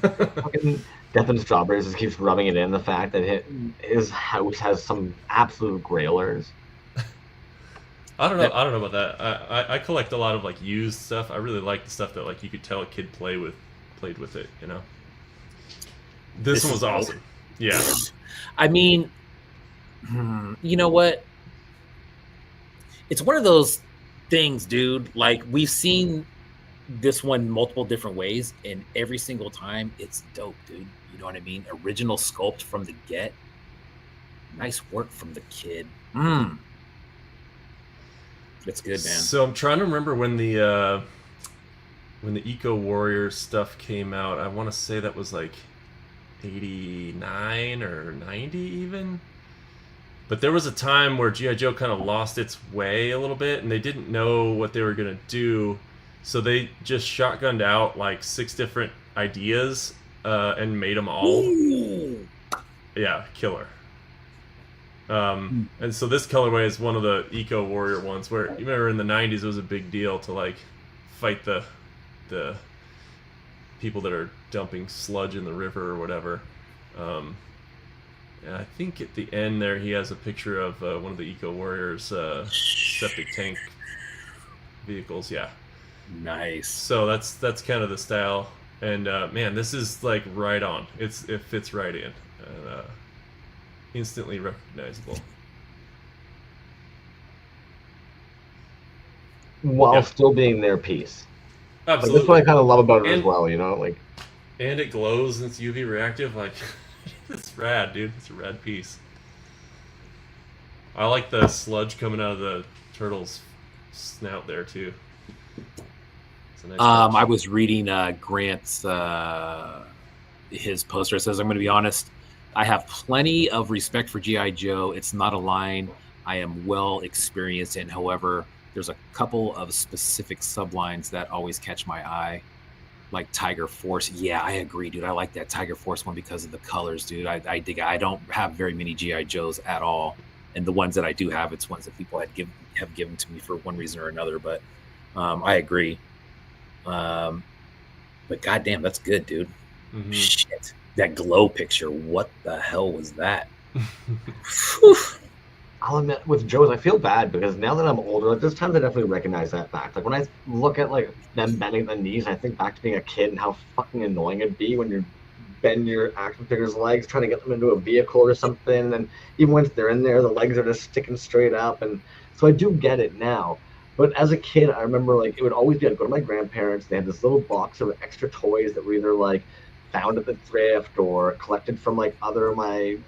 Fucking Death and Strawberries just keeps rubbing it in, the fact that his house has some absolute grailers. I don't know about that. I collect a lot of like used stuff. I really like the stuff that like you could tell a kid played with it, you know. This one was awesome. Yeah. I mean, you know what? It's one of those things, dude. Like, we've seen this one multiple different ways, and every single time it's dope, dude. You know what I mean? Original sculpt from the get. Nice work from the kid. It's good, man. So I'm trying to remember when the Eco Warriors stuff came out. I want to say that was like 89 or 90 even. But there was a time where G.I. Joe kind of lost its way a little bit, and they didn't know what they were going to do. So they just shotgunned out like 6 different ideas and made them all. Ooh. Yeah, killer. And so this colorway is one of the Eco Warrior ones where, you remember in the 90s it was a big deal to like fight the people that are dumping sludge in the river or whatever. And I think at the end there he has a picture of one of the Eco Warriors septic tank vehicles. Yeah. Nice. So that's kind of the style. And man, this is like right on. It fits right in. And, instantly recognizable. While still being their piece. Absolutely. Like, that's what I kind of love about it as well, you know? Like, and it glows and it's UV reactive. Like, it's rad, dude. It's a rad piece. I like the sludge coming out of the turtle's snout there, too. It's a nice touch. I was reading Grant's his poster. It says, I'm going to be honest, I have plenty of respect for G.I. Joe. It's not a line I am well experienced in. However, there's a couple of specific sublines that always catch my eye, like Tiger Force. Yeah, I agree, dude. I like that Tiger Force one because of the colors, dude. I dig it. I don't have very many G.I. Joes at all. And the ones that I do have, it's ones that people have given to me for one reason or another. But I agree. But goddamn, that's good, dude. Mm-hmm. Shit. That glow picture, what the hell was that? I'll admit, with Joe's, I feel bad because now that I'm older, like, there's times I definitely recognize that fact. Like, when I look at like them bending the knees, I think back to being a kid and how fucking annoying it'd be when you're bend your action figure's legs, trying to get them into a vehicle or something. And even once they're in there, the legs are just sticking straight up. And so I do get it now. But as a kid, I remember like it would always be I'd go to my grandparents. They had this little box of extra toys that were either like found at the thrift or collected from like other of my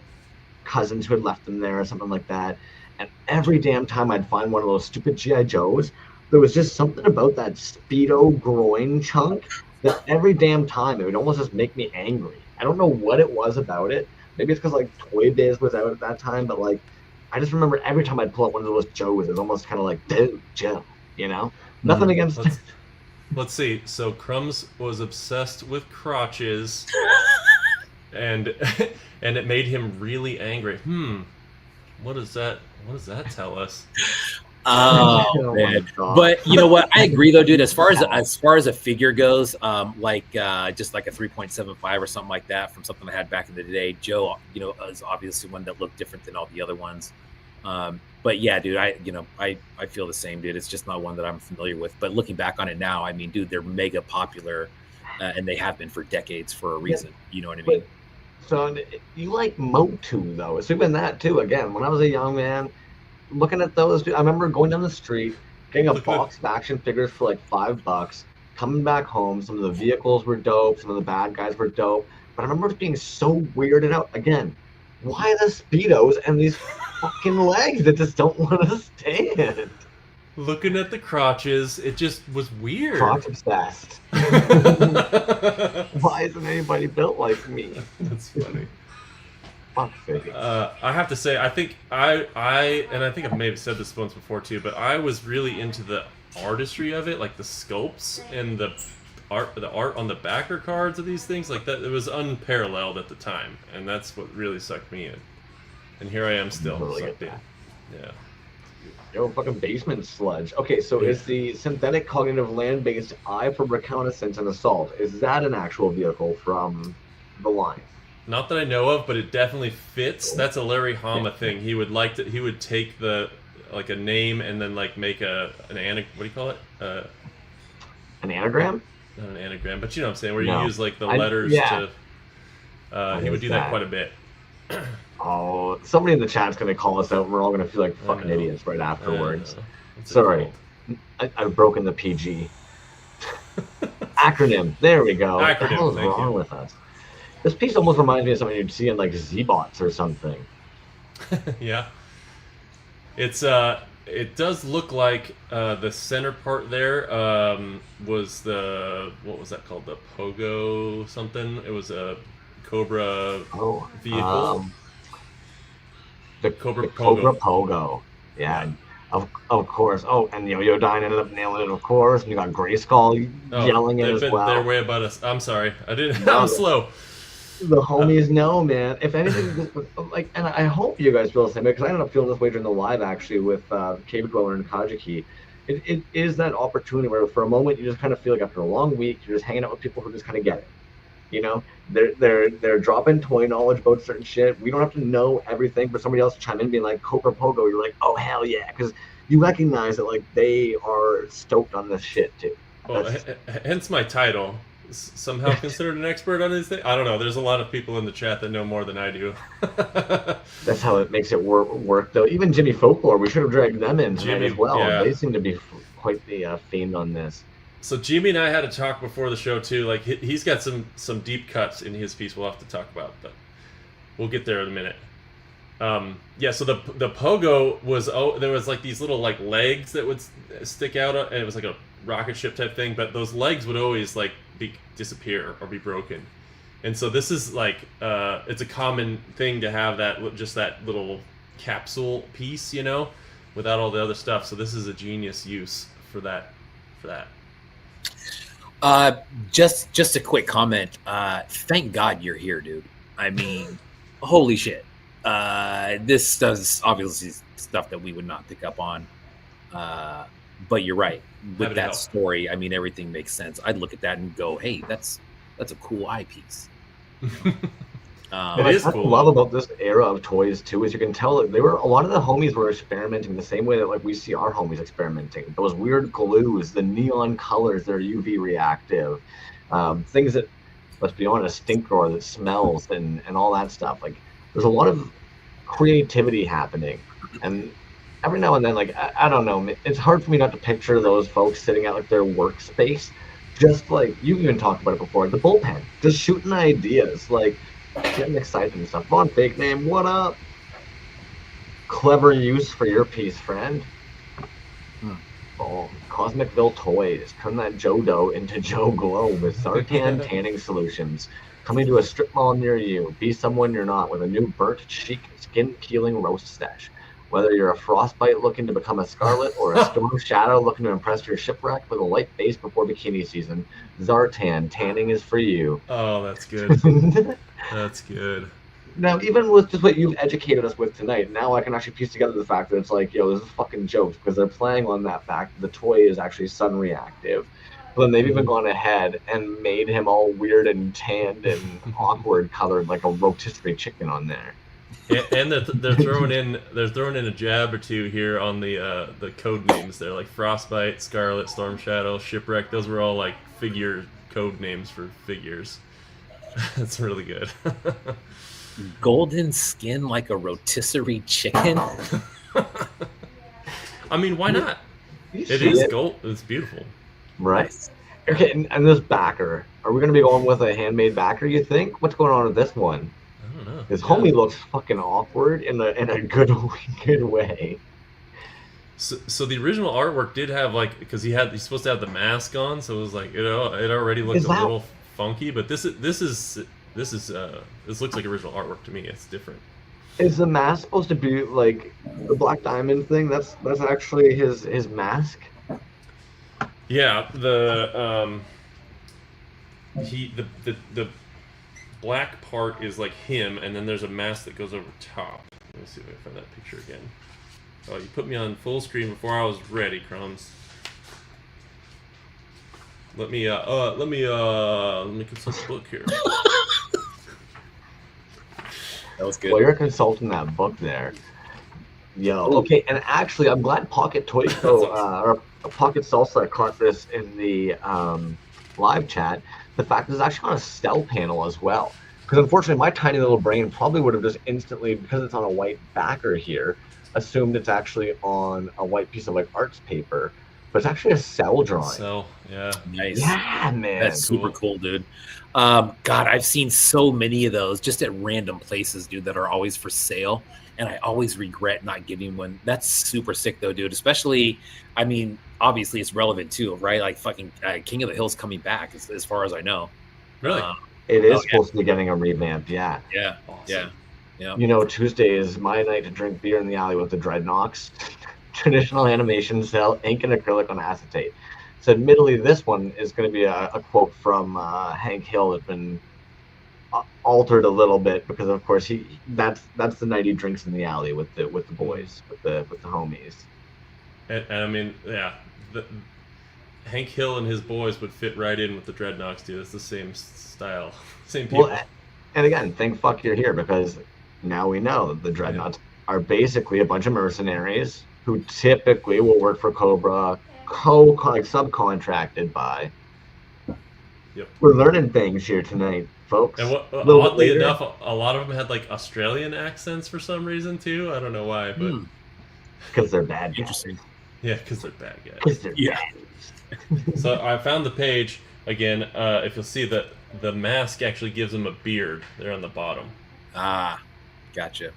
cousins who had left them there or something like that. And every damn time I'd find one of those stupid G.I. Joes, there was just something about that Speedo groin chunk that every damn time it would almost just make me angry. I don't know what it was about it. Maybe it's because like Toy Biz was out at that time, but like I just remember every time I'd pull up one of those Joes, it was almost kind of like, dude, Joe, you know? Nothing against it. Let's see. So Crumbs was obsessed with crotches, and it made him really angry. What does that tell us? Oh man. But you know what? I agree though, dude. As far as a figure goes, like just like a 3.75 or something like that from something I had back in the day. Joe, you know, is obviously one that looked different than all the other ones. But yeah, dude, I feel the same, dude. It's just not one that I'm familiar with. But looking back on it now, I mean, dude, they're mega popular, and they have been for decades for a reason. You know what I mean? So you like Motu though? It's even that too. Again, when I was a young man, looking at those, dude, I remember going down the street, getting a box of action figures for like $5, coming back home. Some of the vehicles were dope. Some of the bad guys were dope. But I remember being so weirded out. Again, why the Speedos and these fucking legs that just don't want to stand? Looking at the crotches, it just was weird. Crotch obsessed. Why isn't anybody built like me? That's funny. Fuck I have to say, I think I think I've maybe said this once before too, but I was really into the artistry of it, like the sculpts and the art on the backer cards of these things, like that. It was unparalleled at the time, and that's what really sucked me in. And here I am still sucked in. Yeah. Yo, fucking basement sludge. Okay, so is the synthetic cognitive land-based eye for reconnaissance and assault, is that an actual vehicle from the line? Not that I know of, but it definitely fits. That's a Larry Hama thing. He would take the like a name and then like make what do you call it? An anagram? Not an anagram, but you know what I'm saying, where you use like the letters to. He would do that quite a bit. Oh, somebody in the chat's gonna call us out, and we're all gonna feel like fucking idiots right afterwards. Sorry, I've broken the PG. Acronym. There we go. Acronym. What the hell is wrong with us? This piece almost reminds me of something you'd see in like Z-Bots or something. Yeah. It does look like the center part there was what was that called? The Pogo something? It was a Cobra vehicle. The Cobra Pogo. Yeah. Of course. Oh, and Yo-Yo Dine ended up nailing it, of course. And you got Grayskull yelling it as well. They're way about us. I'm sorry. I'm slow. The homies know, man. If anything, like, and I hope you guys feel the same way, because I ended up feeling this way during the live, actually, with Cavedweller and Kage. It is that opportunity where, for a moment, you just kind of feel like after a long week, you're just hanging out with people who just kind of get it. You know, they're dropping toy knowledge about certain shit. We don't have to know everything, but somebody else to chime in, being like Cobra Pogo. You're like, oh hell yeah, because you recognize that like they are stoked on this shit too. Well, hence my title. Somehow considered an expert on these things. I don't know. There's a lot of people in the chat that know more than I do. That's how it makes it work though. Even Jimmy Folklore, we should have dragged them in tonight as well. Yeah. They seem to be quite the fiend on this. So Jimmy and I had a talk before the show too. Like he's got some deep cuts in his piece. We'll have to talk about, but we'll get there in a minute. Yeah. So the Pogo was there was like these little like legs that would stick out, and it was like a rocket ship type thing. But those legs would always like disappear or be broken, and so this is like it's a common thing to have that little capsule piece, you know, without all the other stuff. So this is a genius use for that. Just a quick comment. Thank God you're here, dude. I mean, holy shit. This does obviously stuff that we would not pick up on. But you're right. With that story, I mean, everything makes sense. I'd look at that and go, hey, that's a cool eyepiece. It is cool. What I love about this era of toys too is you can tell that a lot of the homies were experimenting the same way that like we see our homies experimenting. Those weird glues, the neon colors that are UV reactive, things that let's be honest, stink drawer that smells and all that stuff. Like, there's a lot of creativity happening, and every now and then, like I don't know, it's hard for me not to picture those folks sitting at like their workspace, just like you even talked about it before, the bullpen, just shooting ideas, like getting excited and stuff. Von Fake Name, what up? Clever use for your piece, friend. Oh, Cosmicville Toys. Turn that Joe Dough into Joe Glow with Zartan Tanning Solutions. Coming to a strip mall near you. Be someone you're not with a new burnt, chic, skin-peeling roast stash. Whether you're a frostbite looking to become a scarlet or a storm shadow looking to impress your shipwreck with a light base before bikini season, Zartan Tanning is for you. Oh, that's good. That's good. Now, even with just what you've educated us with tonight, now I can actually piece together the fact that it's like, yo, this is fucking jokes, because they're playing on that fact that the toy is actually sun reactive. But then they've even gone ahead and made him all weird and tanned and awkward colored like a rotisserie chicken on there. And they're throwing in a jab or two here on the code names. They're like Frostbite, Scarlet, Storm Shadow, Shipwreck. Those were all like figure code names for figures. That's really good. Golden skin like a rotisserie chicken. I mean, why not? It is gold. It's beautiful. Right. Okay, and this backer. Are we going to be going with a handmade backer, you think? What's going on with this one? I don't know. His homie looks fucking awkward in a good way. So the original artwork did have like, because he's supposed to have the mask on, so it was like it already looked a little funky. But this looks like original artwork to me. It's different. Is the mask supposed to be like the Black Diamond thing? That's actually his mask. Yeah, the black part is like him, and then there's a mask that goes over top. Let me see if I can find that picture again. Oh, you put me on full screen before I was ready, Crumbs. Let me consult the book here. That was good. Well, you're consulting that book there. Yo, okay, and actually, I'm glad Pocket Toy Show or Pocket Salsa caught this in the live chat. The fact that it's actually on a Stell panel as well. Because unfortunately, my tiny little brain probably would have just instantly, because it's on a white backer here, assumed it's actually on a white piece of like arts paper. But it's actually a cell drawing. Cell, yeah. Nice. Yeah, man. That's super cool, dude. God, I've seen so many of those just at random places, dude, that are always for sale. And I always regret not getting one. That's super sick, though, dude. Especially, I mean, obviously it's relevant, too, right? Like fucking King of the Hill's coming back, as far as I know. Really? It is supposed to be getting a revamp, yeah. Yeah, awesome. Yeah. You know, Tuesday is my night to drink beer in the alley with the Dreadnoks. Traditional animation cell, ink and acrylic on acetate. So admittedly, this one is going to be a quote from Hank Hill that's been altered a little bit because, of course, that's the night he drinks in the alley with the boys, with the homies. And I mean, yeah, Hank Hill and his boys would fit right in with the Dreadnoks, dude. It's the same style, same people. Well, and again, thank fuck you're here, because now we know that the Dreadnoughts are basically a bunch of mercenaries who typically will work for Cobra, subcontracted by. Yep. We're learning things here tonight, folks. And oddly enough, a lot of them had like Australian accents for some reason too. I don't know why, but because they're bad guys. Interesting. Yeah, because they're bad guys. Because they're bad. So I found the page again. If you'll see that the mask actually gives them a beard. They're on the bottom. Ah, gotcha.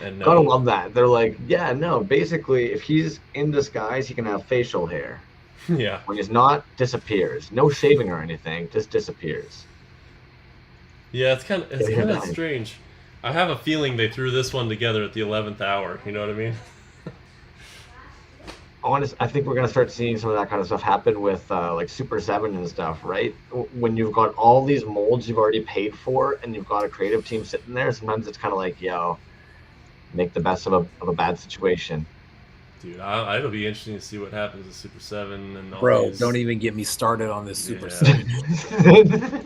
And gotta love that. They're like, yeah, no, basically, if he's in disguise, he can have facial hair. Yeah. When he's not, disappears. No shaving or anything, just disappears. Yeah, it's kind of strange. I have a feeling they threw this one together at the 11th hour. You know what I mean? I think we're gonna start seeing some of that kind of stuff happen with like Super 7 and stuff, right? When you've got all these molds you've already paid for, and you've got a creative team sitting there, sometimes it's kind of like, yo, make the best of a bad situation. Dude, it'll be interesting to see what happens with Super 7 and all Bro, these. Don't even get me started on this Super 7.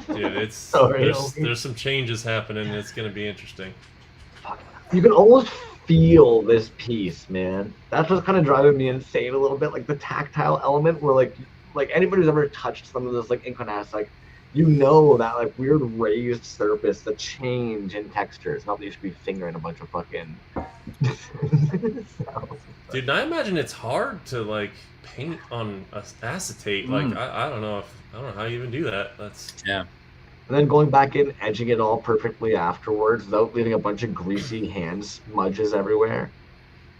Dude, there's some changes happening, and it's going to be interesting. You can almost feel this piece, man. That's what's kind of driving me insane a little bit, like the tactile element where like anybody who's ever touched some of this like Inconas, like you know that like weird raised surface, the change in textures. Not that you should be fingering a bunch of fucking cells. Dude, and I imagine it's hard to like paint on acetate. Like I don't know how you even do that. That's Yeah. And then going back in, edging it all perfectly afterwards without leaving a bunch of greasy hand smudges everywhere.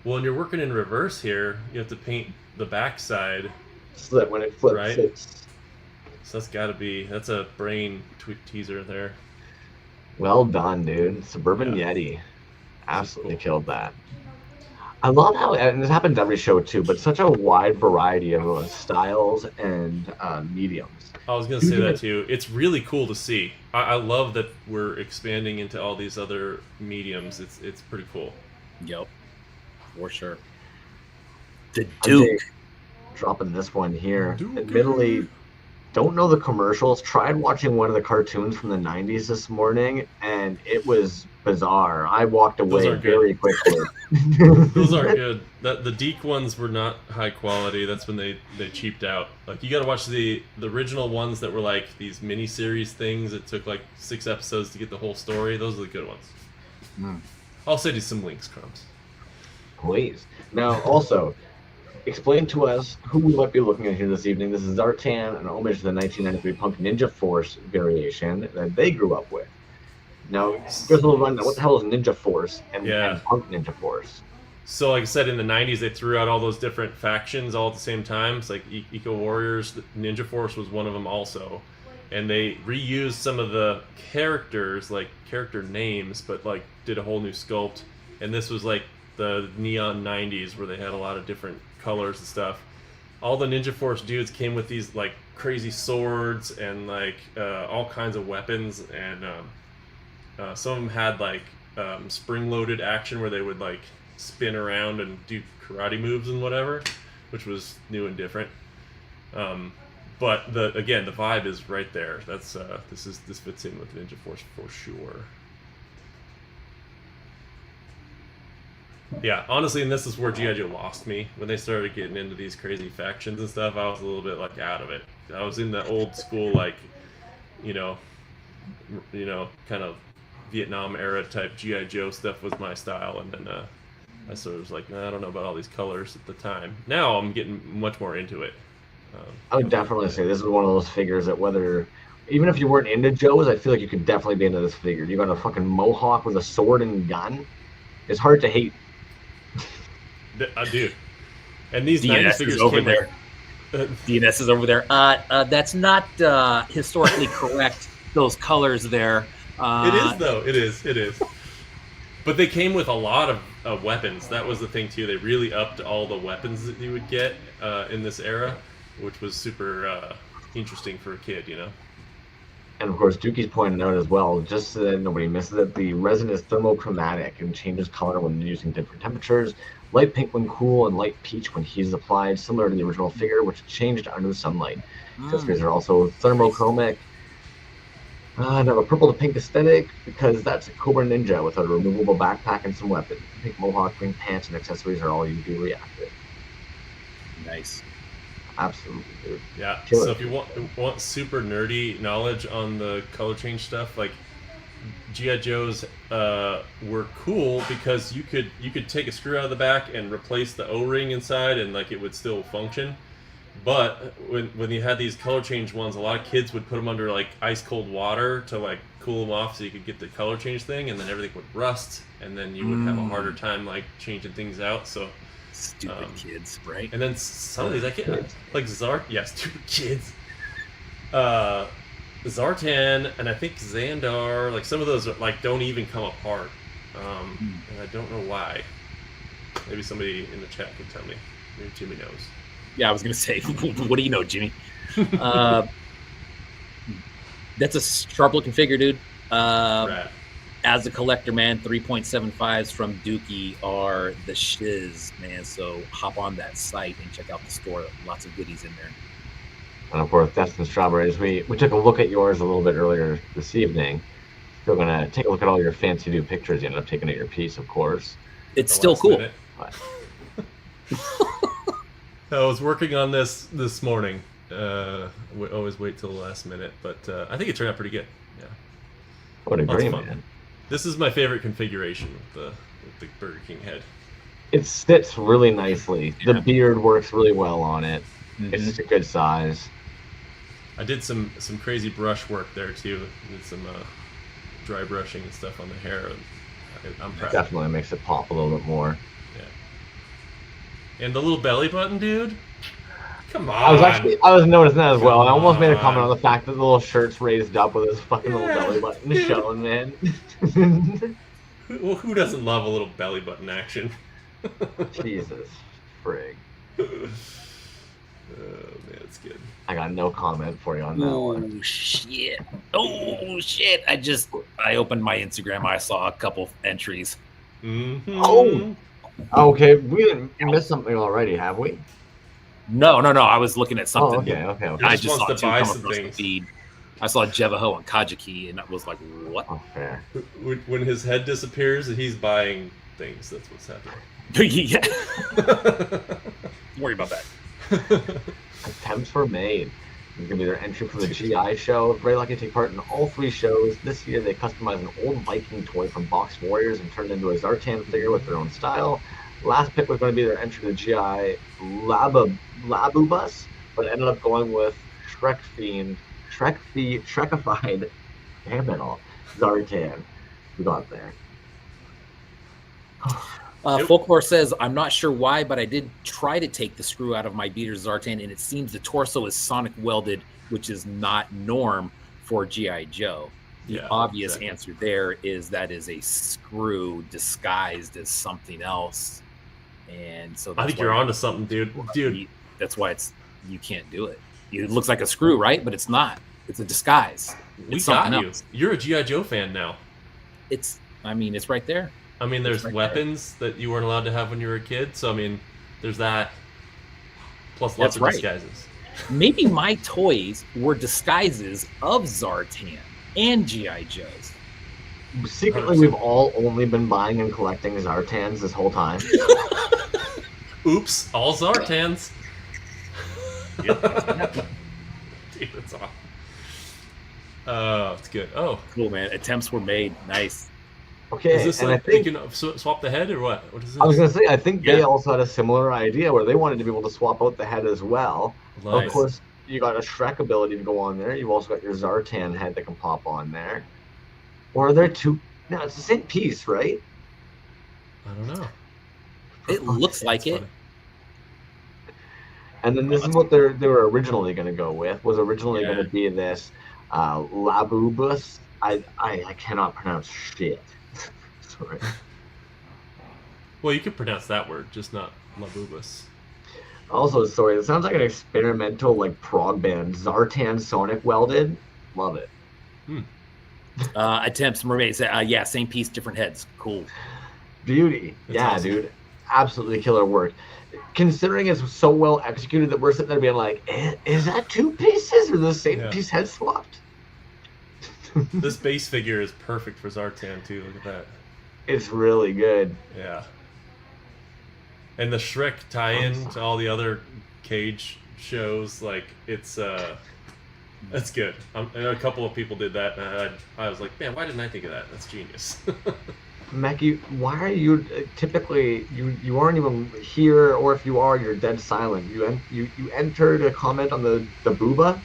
well, when you're working in reverse here, you have to paint the backside, So that when it flips, Right. it's so that's a brain teaser there. well done, dude. Suburban Yeah. Yeti. Absolutely Cool. killed that. I love how, and this happens every show too, but such a wide variety of styles and mediums. I was gonna say that too. It's really cool to see. I love that we're expanding into all these other mediums. It's pretty cool. Yep. For sure. The I'm Duke. dropping this one here. Duke. Admittedly, don't know the commercials. Tried watching one of the cartoons from the 90s this morning, and it was bizarre. I walked away aren't good. very quickly. Those aren't good. The Deke ones were not high quality. That's when they cheaped out. Like you got to watch the original ones that were like these mini series things. It took like 6 episodes to get the whole story. Those are the good ones. I'll send you some links, Crumbs. Please. Now, also, explain to us who we might be looking at here this evening. This is Zartan, an homage to the 1993 Punk Ninja Force variation that they grew up with. Now, give us a little rundown. What the hell is Ninja Force and Punk Ninja Force? So, like I said, in the 90s, they threw out all those different factions all at the same time. It's like Eco Warriors, Ninja Force was one of them also. And they reused some of the characters, like character names, but like did a whole new sculpt. And this was like the neon 90s where they had a lot of different colors and stuff. All the Ninja Force dudes came with these like crazy swords and like all kinds of weapons, and some of them had like spring-loaded action where they would like spin around and do karate moves and whatever, which was new and different. But the vibe is right there. That's this fits in with Ninja Force for sure. Yeah, honestly, and this is where G.I. Joe lost me. When they started getting into these crazy factions and stuff, I was a little bit like out of it. I was in the old school, like, you know, kind of Vietnam era type G.I. Joe stuff was my style, and then I sort of was like, nah, I don't know about all these colors at the time. Now I'm getting much more into it. I would definitely say this is one of those figures that even if you weren't into Joes, I feel like you could definitely be into this figure. You got a fucking mohawk with a sword and gun. It's hard to hate. I do. And these DNS 90s figures is over came there. DNS is over there. That's not historically correct. Those colors there. It is though. It is. But they came with a lot of weapons. That was the thing too. They really upped all the weapons that you would get in this era, which was super interesting for a kid, you know. And of course, Dookie's pointed out as well, just so that nobody misses it, the resin is thermochromatic and changes color when using different temperatures. Light pink when cool and light peach when heat is applied, similar to the original figure, which changed under the sunlight. These figures are also thermochromic. And have a purple to pink aesthetic because that's a Cobra Ninja with a removable backpack and some weapons. Pink mohawk, green pants, and accessories are all you do reactive. Nice. Absolutely, dude. Yeah. Kill So it. if you want super nerdy knowledge on the color change stuff, like G.I. Joes were cool because you could take a screw out of the back and replace the O-ring inside, and like it would still function. But when you had these color change ones, a lot of kids would put them under like ice cold water to like cool them off so you could get the color change thing, and then everything would rust, and then you would have a harder time like changing things out. So Stupid kids, right? and then some of these like stupid kids. Zartan and I think Xandar, like some of those are, like don't even come apart, and I don't know why. Maybe somebody in the chat can tell me. Maybe Jimmy knows. Yeah, I was gonna say, what do you know, Jimmy? That's a sharp looking figure, dude. Rad. As a collector, man, 3.75s from Dookie are the shiz, man. So hop on that site and check out the store. Lots of goodies in there. And of course, Destin Strawberries, we took a look at yours a little bit earlier this evening. Still gonna take a look at all your fancy new pictures. You ended up taking at your piece, of course. It's still cool. But I was working on this morning, We always wait till the last minute, but I think it turned out pretty good. Yeah. What a Lots great of fun. man. This is my favorite configuration with the Burger King head. It sits really nicely. Yeah. The beard works really well on it. Mhm. It's just a good size. I did some crazy brush work there too. Did some dry brushing and stuff on the hair. I'm proud. Definitely makes it pop a little bit more. Yeah. And the little belly button, dude. Come on. I was noticing that as well. I almost made a comment Come on the fact that the little shirt's raised up with his fucking little Yeah, belly button dude. showing, man. Who doesn't love a little belly button action? Jesus frig. Oh man, it's good. I got no comment for you on that one. Oh shit! Oh shit! I opened my Instagram. I saw a couple entries. Mm-hmm. Oh. Okay, we didn't miss something already, have we? No. I was looking at something. Okay. I Just just wants saw to buy two come some across the things. feed. I saw Jevaho and Kage, and I was like, "What?" Oh, fair. When his head disappears, he's buying things. That's what's happening. Yeah. Don't worry about that. Attempts were made. It's gonna be their entry for the G.I.SHOW. Very lucky to take part in all 3 shows. This year they customized an old Viking toy from Box Warriors and turned it into a Zartan figure with their own style. Last pick was going to be their entry to the G.I. Labubus, but ended up going with Shrekified, damn it all, Zartan. We got there. Folklore says, I'm not sure why, but I did try to take the screw out of my beater Zartan, and it seems the torso is sonic welded, which is not norm for G.I. Joe. The Yeah, obvious exactly. answer there is that is a screw disguised as something else. And so I think you're onto something, dude. Dude, that's why you can't do it. It looks like a screw, right? But it's not. It's a disguise. we It's got something you. else. You're a G.I. Joe fan now. It's right there. I mean, there's right there. weapons that you weren't allowed to have when you were a kid. So, I mean, there's that. Plus lots That's of right. disguises. Maybe my toys were disguises of Zartan and G.I. Joes. Secretly, we've all only been buying and collecting Zartans this whole time. Oops, all Zartans. Yep. Dude, that's awesome. Oh, it's good. Oh, Cool, man. Attempts were made. Nice. Okay, is this and like I think you can swap the head or what? What is this? I was gonna say I think they Yeah. also had a similar idea where they wanted to be able to swap out the head as well. Nice. Of course, you got a Shrek ability to go on there. You've also got your Zartan head that can pop on there. Or are there 2? No, it's the same piece, right? I don't know. It looks like That's it. funny. And then this is what they were originally going to go with. Was originally Yeah. going to be this Labubus. I cannot pronounce shit. Sorry. Well, you could pronounce that word, just not Labubus. Also, sorry, it sounds like an experimental like prog band. Zartan Sonic Welded. Love it. Attempts were made. Yeah, same piece, different heads. Cool. Beauty. That's yeah, awesome. dude. Absolutely killer work. Considering it's so well executed that we're sitting there being like, is that 2 pieces or the same Yeah. piece head swapped? This base figure is perfect for Zartan too. Look at that. It's really good. Yeah. And the Shrek tie-in to all the other Cage shows, like it's that's good. And a couple of people did that, and I was like, man, why didn't I think of that? That's genius. Mackie, why are you typically you aren't even here, or if you are, you're dead silent. You entered a comment on the booba.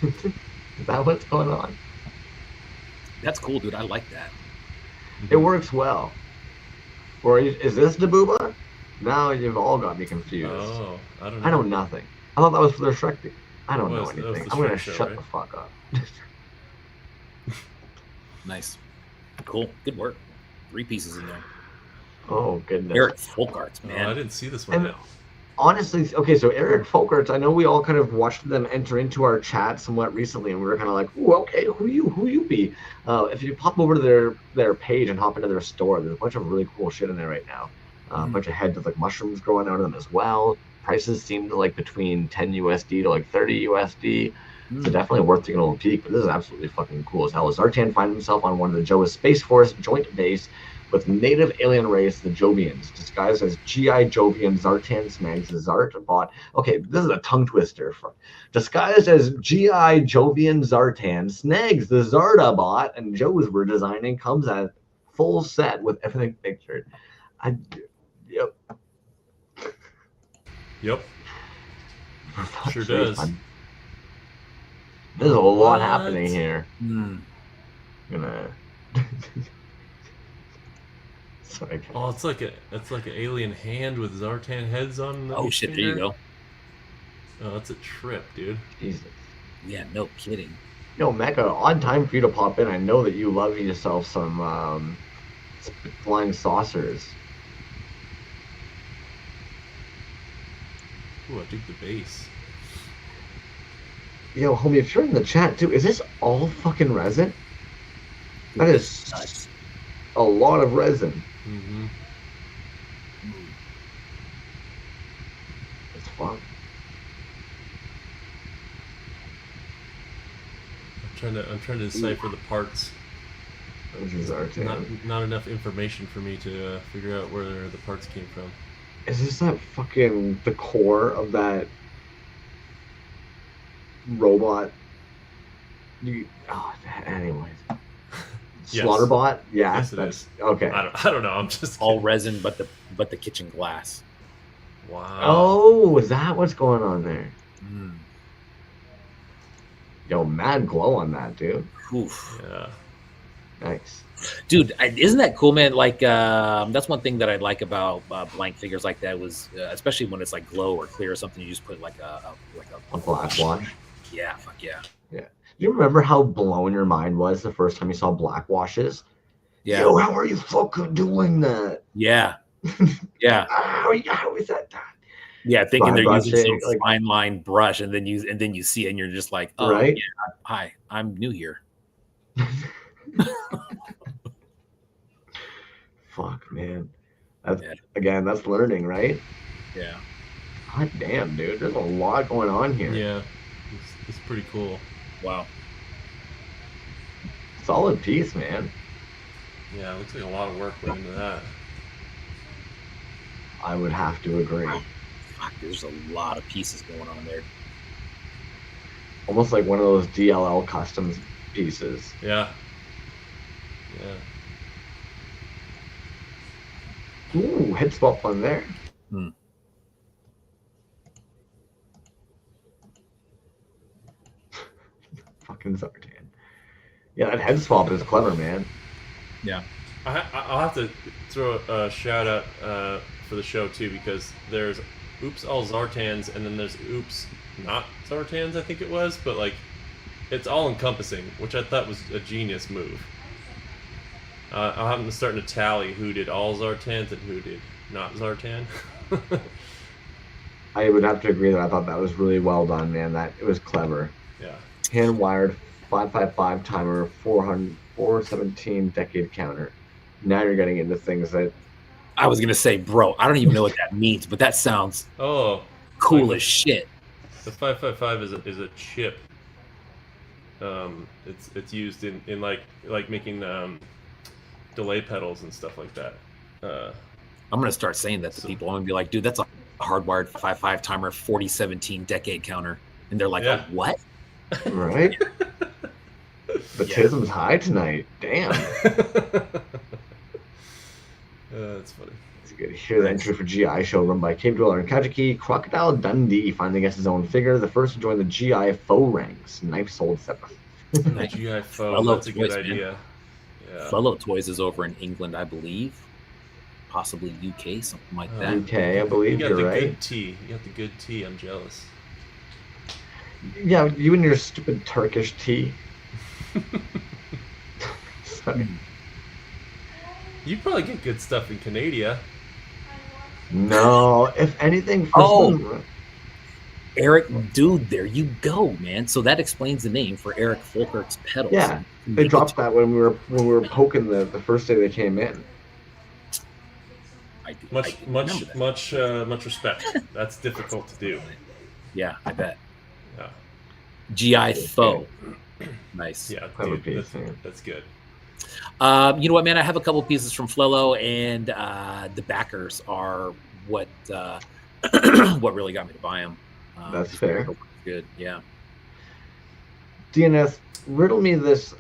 Is that what's going on? That's cool, dude. I like that. It works well. Or is this the booba? Now you've all got me confused. Oh, I don't know. I know nothing. I thought that was for their Shrek. I don't know That was anything. the I'm gonna Shrek show, shut right? the fuck up. Nice. Cool. Good work. 3 pieces in there. Oh goodness. Eric Folkarts, Oh, man. I didn't see this one And now. honestly, okay, so Eric Folkarts, I know we all kind of watched them enter into our chat somewhat recently, and we were kind of like, "Ooh, okay, who you be?" If you pop over to their page and hop into their store, there's a bunch of really cool shit in there right now. A bunch of heads with like mushrooms growing out of them as well. Prices seem to like between 10 USD to like 30 USD. So definitely worth taking a little peek. But this is absolutely fucking cool as hell. Zartan finds himself on one of the Joe's Space Force joint base with native alien race, the Jovians, disguised as G.I. Jovian Zartan snags the Zartbot. Okay, this is a tongue twister. Disguised as G.I. Jovian Zartan snags the Zartabot, and Joe's we're designing comes at full set with everything pictured. Yep. Yep. Sure does. There's a lot happening here. Mm. I'm gonna. Sorry. Oh, it's like an alien hand with Zartan heads on. Oh shit! There you go. Oh, that's a trip, dude. Jesus. Yeah, no kidding. Yo, Mecca, on time for you to pop in. I know that you love yourself some flying saucers. Ooh, I dig the base. Yo, homie, if you're in the chat too, is this all fucking resin? That is Nice. a lot of resin. Mm-hmm. It's fun. I'm trying to decipher the parts. Those are Not enough information for me to figure out where the parts came from. Is this that fucking the core of that robot? Anyways. Yes. Slaughterbot? Yeah, Yes, it that's is. okay. I don't know. I'm just All kidding. resin, but the kitchen glass. Wow. Oh, is that what's going on there? Mm. Yo, mad glow on that, dude. Oof. Yeah. Nice. Dude, isn't that cool, man? Like, that's one thing that I like about blank figures like that was, especially when it's like glow or clear or something, you just put like a Black wash. Yeah, fuck yeah. Do you remember how blown your mind was the first time you saw black washes? Yeah. Yo, how are you fucking doing that? Yeah. Yeah. How is that done? Yeah, thinking they're Fine using brushing, some like- fine line brush, and then you see it, and you're just like, oh, Right? yeah, hi, I'm new here. Fuck, man. That's, Yeah. Again, that's learning, right? Yeah. God damn, dude. There's a lot going on here. Yeah. It's pretty cool. Wow. Solid piece, man. Yeah, it looks like a lot of work went into that. I would have to agree. Fuck, there's a lot of pieces going on there. Almost like one of those DLL customs pieces. Yeah. Yeah. Ooh, head swap on there. Hmm. Fucking Zartan. Yeah, that head swap is clever, man. Yeah. I'll have to throw a shout out for the show too, because there's Oops All Zartans, and then there's Oops Not Zartans, I think it was, but like it's all encompassing, which I thought was a genius move. I'm starting to tally who did all Zartans and who did not Zartan. I would have to agree that I thought that was really well done, man. That it was clever. Yeah. Hand wired 555 timer, 417 decade counter. Now you're getting into things that I was gonna say, bro, I don't even know what that means, but that sounds Oh, cool like as shit. the 555 is a chip. It's used in like making delay pedals and stuff like that. I'm gonna start saying that to people. I'm gonna be like, dude, that's a hardwired 5.5 timer, 4017 decade counter, and they're like, Yeah. oh, what? right? The tism's high tonight. Damn. That's funny. It's good. Here's the entry for G.I.SHOW run by Cavedweller and Kage. Crocodile Dundee finally gets his own figure. The first to join the G.I.SHOW ranks. Knife sold 7. G.I.SHOW, Fellow that's a good toys, man. idea. Yeah. Fellow Toys is over in England, I believe, possibly UK, something like that. UK, I believe You got you're the right. good tea. You got the good tea. I'm jealous. Yeah, you and your stupid Turkish tea. Sorry. You probably get good stuff in Canada. No, if anything, for Oh. some- Eric, dude, there you go, man. So that explains the name for Eric Folkert's pedals. Yeah, they dropped that when we were poking the first day they came in. I do, I Much do remember that. much respect. That's difficult to do. Yeah, I bet. Yeah. GI Foe. Nice. Yeah, Clever dude, piece, man. that's good. You know what, man? I have a couple pieces from Flello, and the backers are what what really got me to buy them. That's fair. Good, yeah. DNS, riddle me this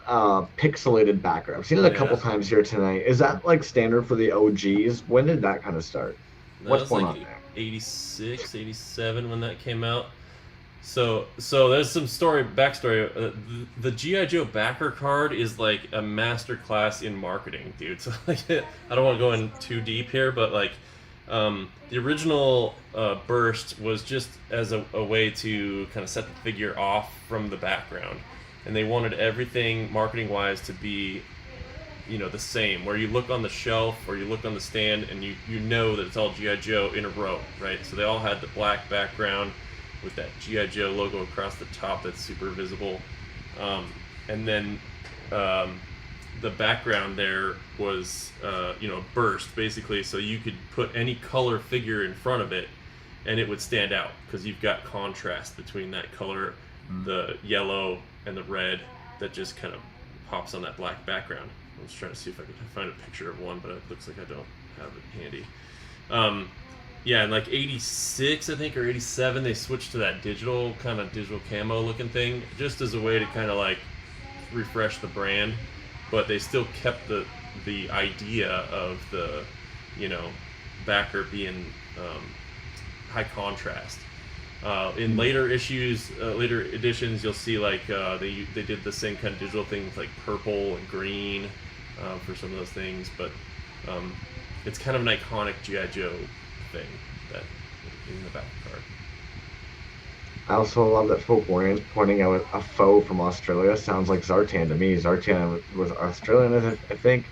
pixelated backer. I've seen it a couple times here tonight. Is that like standard for the OGs? When did that kind of start? What's going on there? 86, 87 when that came out. So there's some backstory. The G.I. Joe backer card is like a masterclass in marketing, dude. So like, I don't want to go in too deep here, but like the original burst was just as a way to kind of set the figure off from the background, and they wanted everything marketing wise to be, you know, the same, where you look on the shelf or you look on the stand and you know that it's all G.I. Joe in a row, right? So they all had the black background with that G.I. Joe logo across the top that's super visible, and then the background there was you know, burst basically, so you could put any color figure in front of it and it would stand out because you've got contrast between that color, the yellow and the red, that just kind of pops on that black background. I was trying to see if I could find a picture of one, but it looks like I don't have it handy. Yeah, in like 86, I think, or 87, they switched to that digital camo looking thing, just as a way to kind of like refresh the brand, but they still kept the idea of the, you know, backer being high contrast. In later issues, later editions, you'll see like they did the same kind of digital thing with like purple and green for some of those things, but it's kind of an iconic G.I. Joe thing that in the back card. I also love that Folklorian's pointing out a foe from Australia. Sounds like Zartan to me. Zartan was Australian, I think.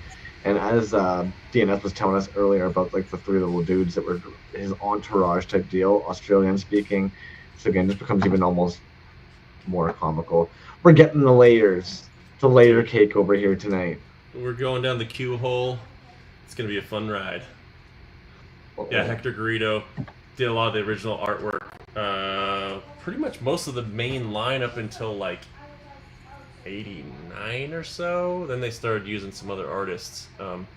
And as DNS was telling us earlier about like the three little dudes that were his entourage type deal, Australian speaking. So again, this becomes even almost more comical. We're getting the layers. It's a layer cake over here tonight. We're going down the Q hole. It's going to be a fun ride. Yeah, Hector Garrido did a lot of the original artwork. Pretty much most of the main line up until like 89 or so. Then they started using some other artists.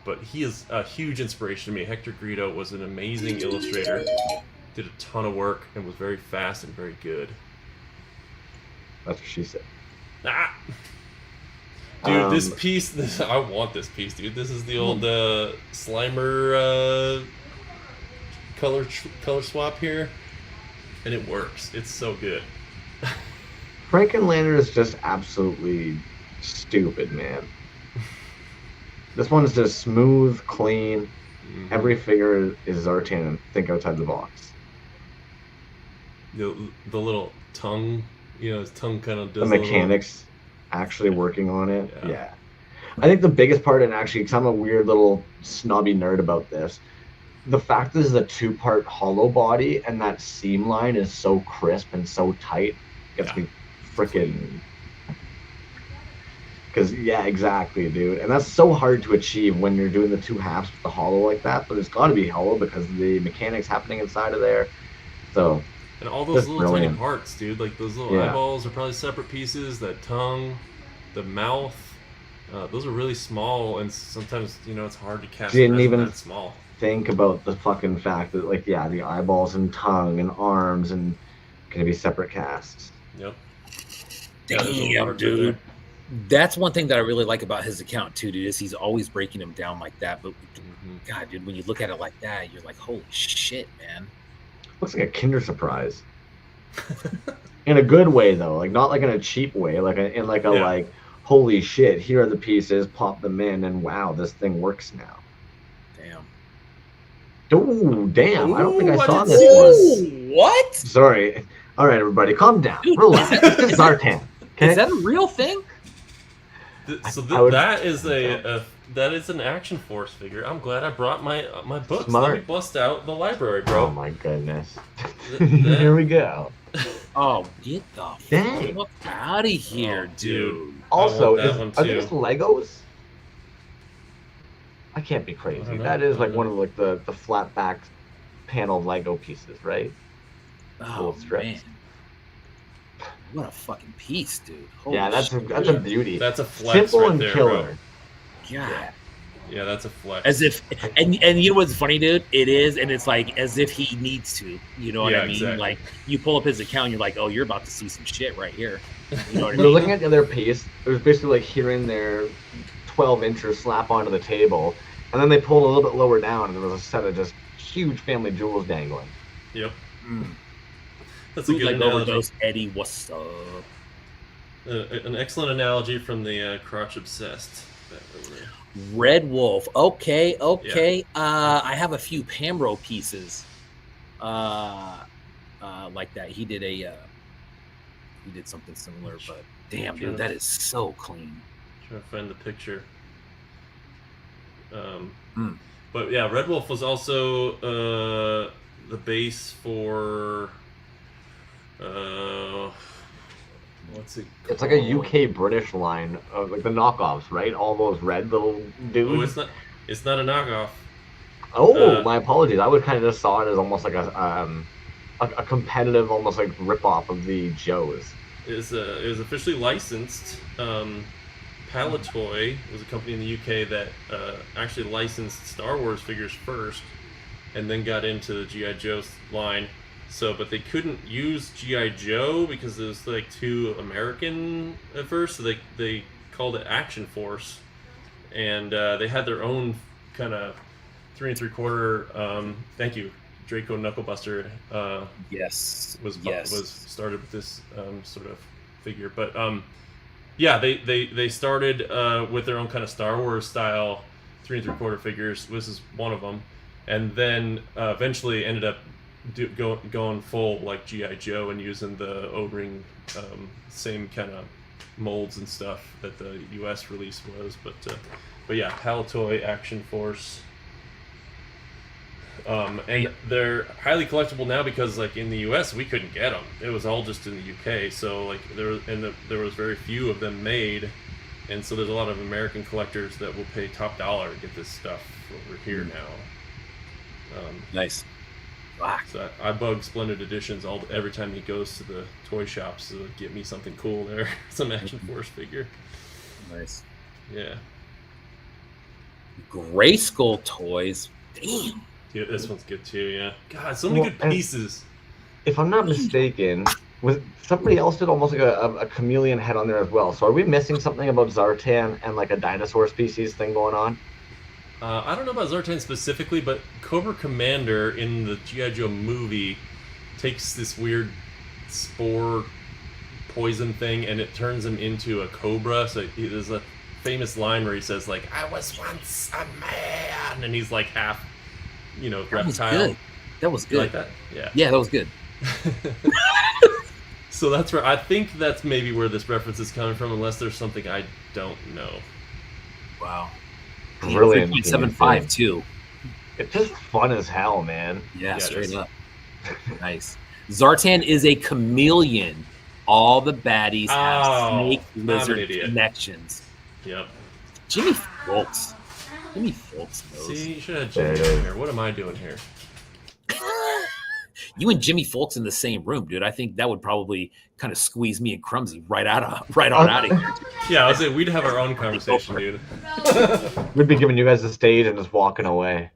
But he is a huge inspiration to me. Hector Garrido was an amazing illustrator. Did a ton of work and was very fast and very good. That's what she said. Ah! Dude, this piece, I want this piece, dude. This is the old Slimer color swap here, and it works. It's so good. Frankenlander is just absolutely stupid, man. This one's just smooth, clean. Mm-hmm. Every figure is Zartan and think outside the box. The little tongue, you know, his tongue kind of does the mechanics actually working on it. Yeah. I think the biggest part, and actually, because I'm a weird little snobby nerd about this, the fact that this is a two-part hollow body and that seam line is so crisp and so tight gets me freaking... Because, yeah, exactly, dude. And that's so hard to achieve when you're doing the two halves with the hollow like that, but it's got to be hollow because of the mechanics happening inside of there. So... And all those little tiny parts, dude. Like those little eyeballs are probably separate pieces. That tongue, the mouth, those are really small, and sometimes, you know, it's hard to cast. Didn't even that small. Think about the fucking fact that, like, yeah, the eyeballs and tongue and arms and gonna be separate casts. Yep. Damn, dude. That's one thing that I really like about his account too, dude. Is he's always breaking them down like that. But God, dude, when you look at it like that, you're like, holy shit, man. Looks like a Kinder Surprise. In a good way, though. Like, not like in a cheap way. Like, like, holy shit, here are the pieces, pop them in, and wow, this thing works now. Damn. Ooh, damn. I don't think I saw this one. What? Sorry. All right, everybody, calm down. Dude, relax. This is Zartan. Okay? Is that a real thing? That is that is an Action Force figure. I'm glad I brought my books. Smart. Let me bust out the library, bro. Oh my goodness. Here we go. Oh, get the fuck out of here, dude. Also, are these Legos? I can't be crazy. That is like one of like the flat back panel Lego pieces, right? Oh man. What a fucking piece, dude. Holy that's a beauty. That's a flex simple right and there, killer. Bro. God. Yeah, that's a flex. As if, and you know what's funny, dude? It is, and it's like as if he needs to. You know what I mean? Exactly. Like you pull up his account, and you're like, oh, you're about to see some shit right here. You know what I They're mean? looking at the other piece. It was basically like hearing their 12-incher slap onto the table, and then they pulled a little bit lower down, and there was a set of just huge family jewels dangling. Yep. Mm. That's a good like analogy. overdose, Eddie. What's up? An excellent analogy from the Crotch Obsessed. Red Wolf. Okay. I have a few Pamro pieces like that. He did something similar, but damn, dude, that is so clean. Trying to find the picture. But yeah, Red Wolf was also the base for what's it called? It's like a UK British line of like the knockoffs, right? All those red little dudes. Oh, it's not a knockoff. Oh, my apologies. I would kind of just saw it as almost like a competitive, almost like rip-off of the Joes. It was officially licensed. Palatoy was a company in the UK that actually licensed Star Wars figures first, and then got into the G.I. Joe line. So, but they couldn't use G.I. Joe because it was like too American at first. So they called it Action Force, and they had their own kind of 3 3/4. Thank you, Draco Knucklebuster. Yes, was started with this sort of figure, but yeah, they started with their own kind of Star Wars style 3 3/4 figures. This is one of them, and then eventually ended up going full like G.I. Joe and using the O-ring same kind of molds and stuff that the U.S. release was. But yeah, Palatoy Action Force. And they're highly collectible now because like in the U.S. we couldn't get them. It was all just in the U.K. So like there was very few of them made, and so there's a lot of American collectors that will pay top dollar to get this stuff over here now. Nice. So I bug Splendid Editions every time he goes to the toy shops to get me something cool there, some Action Force figure. Nice. Yeah. Grayskull toys. Damn. Yeah, this one's good too. Yeah. God, so many good pieces. If I'm not mistaken, somebody else did almost like a chameleon head on there as well. So are we missing something about Zartan and like a dinosaur species thing going on? I don't know about Zartan specifically, but Cobra Commander in the G.I. Joe movie takes this weird spore poison thing and it turns him into a cobra. So there's a famous line where he says like, "I was once a man," and he's like half, reptile. That was good. You like that? Yeah. Yeah, that was good. So that's where I think that's maybe where this reference is coming from, unless there's something I don't know. Wow. Brilliant. 3.75 too. It's just fun as hell, man. Yeah, straight up. Nice. Zartan is a chameleon. All the baddies have snake lizard connections. Yep. Jimmy Folks knows. See, you should have Jimmy in here. What am I doing here? You and Jimmy Folks in the same room, dude. I think that would probably kind of squeeze me and Crumsy right on out of here. Yeah, I was saying we'd have our own conversation, dude. We'd be giving you guys the stage and just walking away.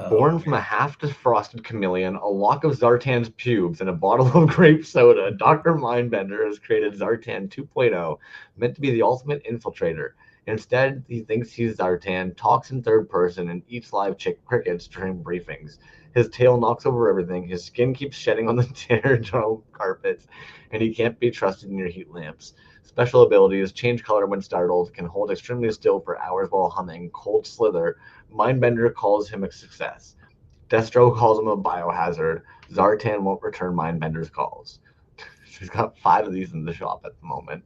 Born from a half-defrosted chameleon, a lock of Zartan's pubes, and a bottle of grape soda, Dr. Mindbender has created Zartan 2.0, meant to be the ultimate infiltrator. Instead, he thinks he's Zartan, talks in third person, and eats live crickets during briefings. His tail knocks over everything, his skin keeps shedding on the Terradrome carpets, and he can't be trusted near heat lamps. Special abilities: change color when startled, can hold extremely still for hours while humming, cold slither. Mindbender calls him a success. Destro calls him a biohazard. Zartan won't return Mindbender's calls. He's got 5 of these in the shop at the moment.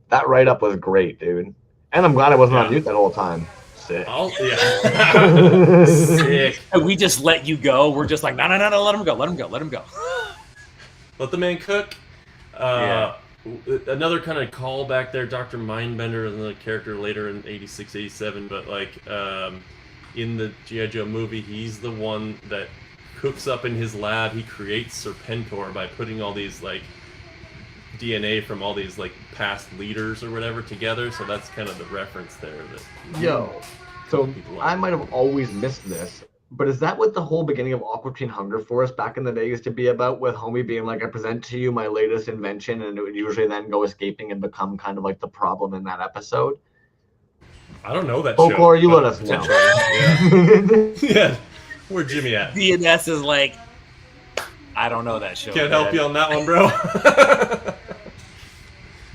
That write-up was great, dude. And I'm glad I wasn't on mute that whole time. Sick. Yeah. Sick. We just let you go. We're just like, no, let him go. Let the man cook. Another kind of call back there, Dr. Mindbender, another character later in 86, 87, but like in the G.I. Joe movie, he's the one that cooks up in his lab. He creates Serpentor by putting all these like DNA from all these like past leaders or whatever together. So that's kind of the reference there. That Yo, so people like. I might have always missed this, but is that what the whole beginning of Aqua Teen Hunger Force back in the day used to be about? With Homie being like, I present to you my latest invention, and it would usually then go escaping and become kind of like the problem in that episode? I don't know that Folklore, show. you let us know. Yeah. Yeah. Where's Jimmy at? DNS is like, I don't know that show. Can't help you on that one, bro.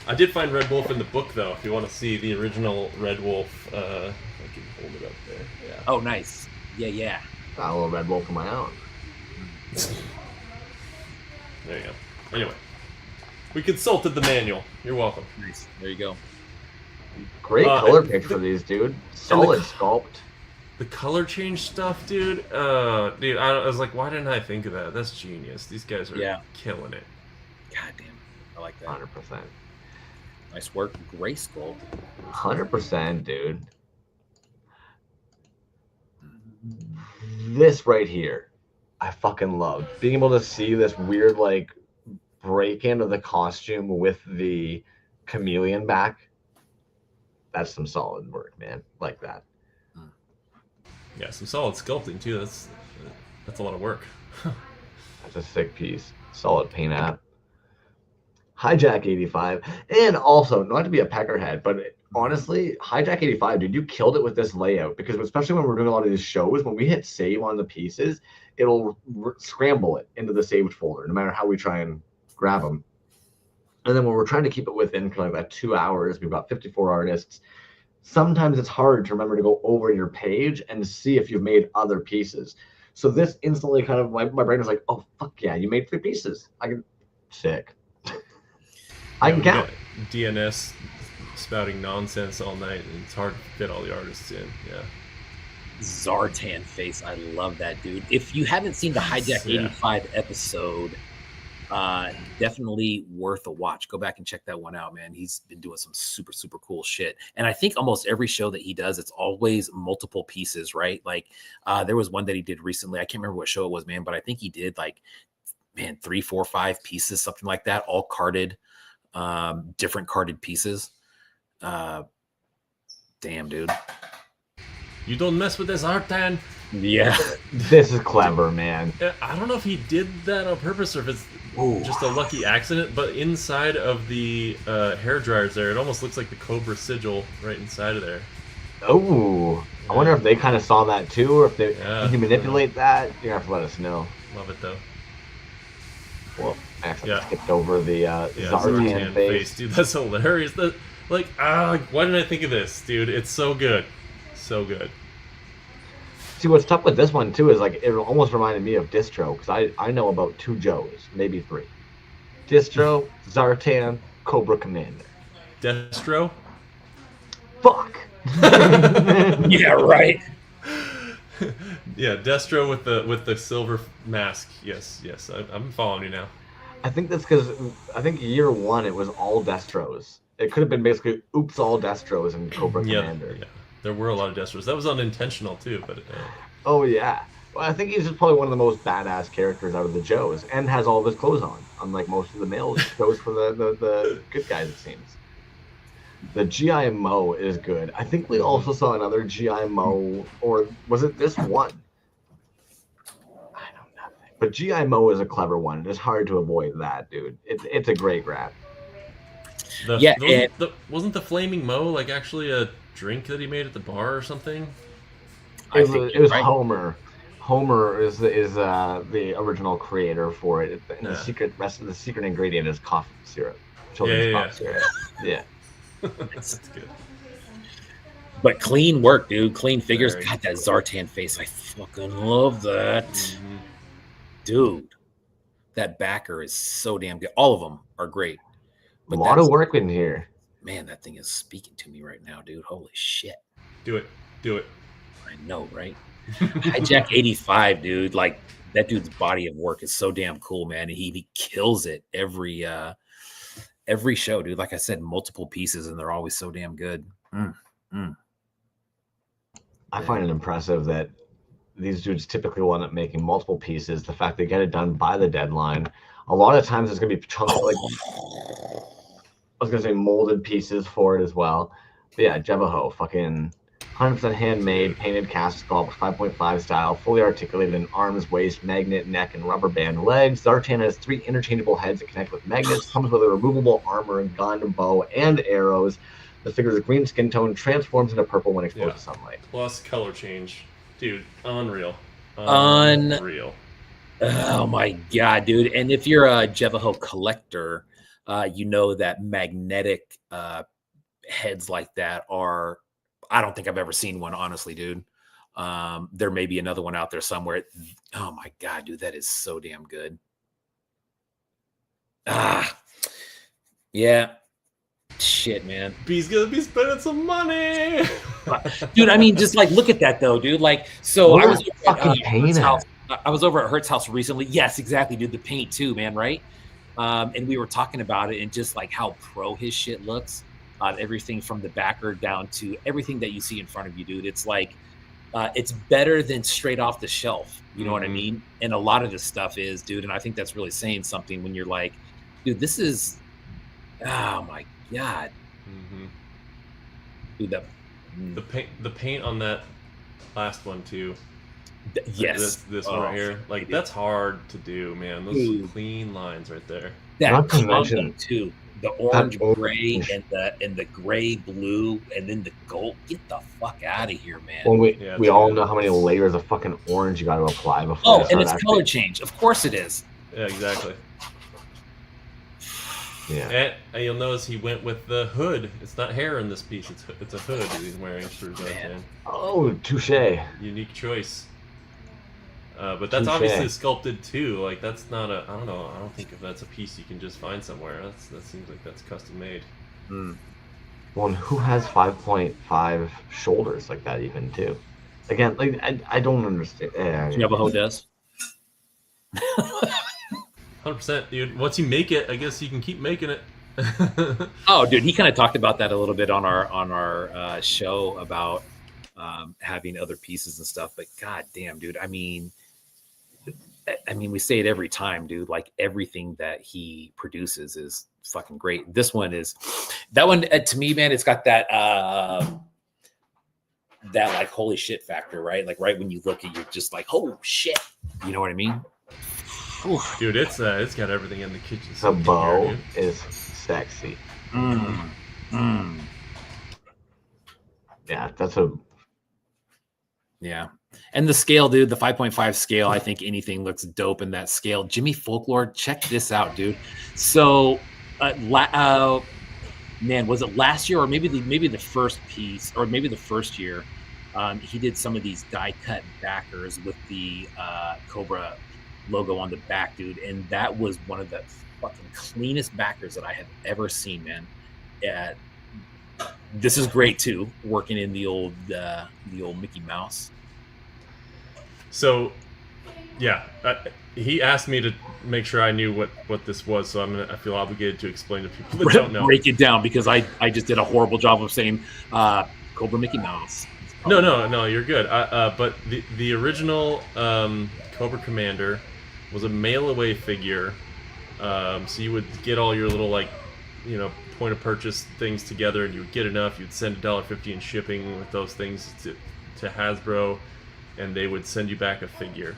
I did find Red Wolf in the book, though. If you want to see the original Red Wolf, I can hold it up there. Yeah. Oh, nice. Yeah. Got a little Red Wolf of my own. There you go. Anyway, we consulted the manual. You're welcome. Nice. There you go. Great color pick for these, dude. Solid sculpt. The color change stuff, dude. Dude, I was like, why didn't I think of that? That's genius. These guys are killing it. God damn. I like that. 100%. Nice work. Gray skull. 100%, dude. This right here, I fucking love. Being able to see this weird, like, break into the costume with the chameleon back. That's some solid work, man. Like that. Yeah, some solid sculpting too. That's a lot of work. That's a sick piece. Solid paint app. Hijack 85. And also, not to be a peckerhead, but honestly, Hijack 85, dude, you killed it with this layout. Because especially when we're doing a lot of these shows, when we hit save on the pieces, it'll scramble it into the saved folder, no matter how we try and grab them. And then when we're trying to keep it within kind of that 2 hours, we've got 54 artists. Sometimes it's hard to remember to go over your page and see if you've made other pieces. So this instantly kind of, my brain was like, oh, fuck yeah, you made 3 pieces. I can, sick. I can count. DNS spouting nonsense all night, and it's hard to fit all the artists in. Yeah. Zartan face. I love that, dude. If you haven't seen the Hijack 85 episode, definitely worth a watch. Go back and check that one out, man. He's been doing some super, super cool shit. And I think almost every show that he does, it's always multiple pieces, right? Like there was one that he did recently. I can't remember what show it was, man, but I think he did like, man, 3, 4, 5 pieces, something like that, all carded, different carded pieces. Damn, dude. You don't mess with this Zartan. Yeah. This is clever, man. I don't know if he did that on purpose or if it's just a lucky accident, but inside of the hair dryers there, it almost looks like the Cobra sigil right inside of there. Oh, I wonder if they kind of saw that too, or if they can you manipulate that. You're gonna have to let us know. Love it though. Well, I actually skipped over the Zartan face. Dude, that's hilarious. Why didn't I think of this, dude? It's so good, so good. See, what's tough with this one too is like it almost reminded me of Distro, because I know about 2 Joes, maybe 3. Distro, Zartan, Cobra Commander. Destro? Fuck. Yeah, right. Yeah, Destro with the silver mask. Yes, I'm following you now. I think that's because I think year 1 it was all Destros. It could have been basically oops all Destros and Cobra Commander. Yeah. There were a lot of Destros. That was unintentional too, but. Oh yeah. Well, I think he's just probably one of the most badass characters out of the Joes, and has all of his clothes on, unlike most of the male Joes for the good guys, it seems. The G.I.Mo is good. I think we also saw another G.I.Mo, or was it this one? I don't know. But G.I.Mo is a clever one. It's hard to avoid that, dude. It's a great grab. Wasn't the Flaming Mo like actually a drink that he made at the bar or something? It was right. Homer is the original creator for it. The secret ingredient is cough syrup. Children's cough syrup. Yeah. That's good. But clean work, dude. Clean figures. God, that Zartan face. I fucking love that. Mm-hmm. Dude, that backer is so damn good. All of them are great. But a lot of work in here. Man, that thing is speaking to me right now, dude. Holy shit. Do it. I know, right? Hijack 85, dude. Like, that dude's body of work is so damn cool, man. And he kills it every show, dude. Like I said, multiple pieces, and they're always so damn good. I find it impressive that these dudes typically wind up making multiple pieces. The fact they get it done by the deadline. A lot of times there's gonna be chunks like I was gonna say molded pieces for it as well. But yeah, Jevaho, fucking 100% handmade, painted cast sculpt, 5.5 style, fully articulated in arms, waist, magnet, neck, and rubber band legs. Zartan has 3 interchangeable heads that connect with magnets. Comes with a removable armor, gun, bow, and arrows. The figure's green skin tone transforms into purple when exposed to sunlight. Plus color change, dude, unreal. Unreal. Oh my god, dude! And if you're a Jevaho collector, you know that magnetic heads like that are. I don't think I've ever seen one, honestly, dude. There may be another one out there somewhere. Oh my god, dude, that is so damn good. Yeah. Shit, man. B's gonna be spending some money. Dude, I mean, just like look at that though, dude. Like, so I was over at Hertz house recently. Yes, exactly, dude. The paint too, man, right? And we were talking about it and just like how pro his shit looks. Everything from the backer down to everything that you see in front of you, dude. It's like it's better than straight off the shelf. You know what I mean? And a lot of this stuff is, dude, and I think that's really saying something when you're like, dude, this is oh my god. Dude, the paint on that last one too. Yes. This one right here. Like that's hard to do, man. Those clean lines right there. That combo too. The orange gray and the gray blue and then the gold. Get the fuck out of here, man. Well, we all know how many layers of fucking orange you got to apply before. Oh, and it's color change. Of course it is. Yeah, exactly. Yeah. And you'll notice he went with the hood. It's not hair in this piece. It's a hood that he's wearing for Zartan. Oh, touche. Unique choice. But that's obviously sculpted too. Like that's not a. I don't know. I don't think if that's a piece you can just find somewhere. That seems like that's custom made. Well, and who has 5.5 shoulders like that even too? Again, like I don't understand. Jevaho does. 100%, dude. Once you make it, I guess you can keep making it. Oh, dude, he kind of talked about that a little bit on our show about having other pieces and stuff. But god damn, dude, I mean, we say it every time, dude. Like everything that he produces is fucking great. This one is that one to me, man. It's got that that like holy shit factor, right? Like right when you look at, you're just like, oh shit, you know what I mean? Oof. Dude, it's got everything in the kitchen. The bow is sexy. Yeah, that's a. Yeah. And the scale, dude, the 5.5 scale, I think anything looks dope in that scale. Jimmy Folklore, check this out, dude. So, man, was it last year or maybe the first piece or maybe the first year? He did some of these die cut backers with the Cobra logo on the back, dude, and that was one of the fucking cleanest backers that I have ever seen, man. This is great too, working in the old Mickey Mouse. So, yeah, he asked me to make sure I knew what this was, so I feel obligated to explain to people that don't know. Break it down because I just did a horrible job of saying Cobra Mickey Mouse. No, you're good. But the original Cobra Commander was a mail-away figure, so you would get all your little point of purchase things together, and you would get enough. You'd send $1.50 in shipping with those things to Hasbro, and they would send you back a figure.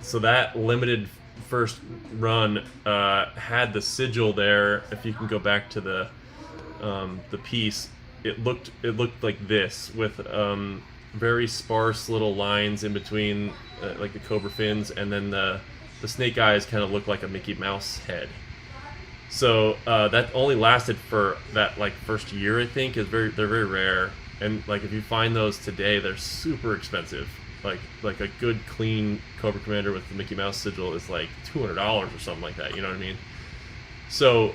So that limited first run had the sigil there. If you can go back to the piece, it looked like this with very sparse little lines in between, like the cobra fins, and then the snake eyes kind of look like a Mickey Mouse head. So that only lasted for that first year, I think. They're very rare, and if you find those today, they're super expensive. Like a good clean Cobra Commander with the Mickey Mouse sigil is like $200 or something like that. You know what I mean? So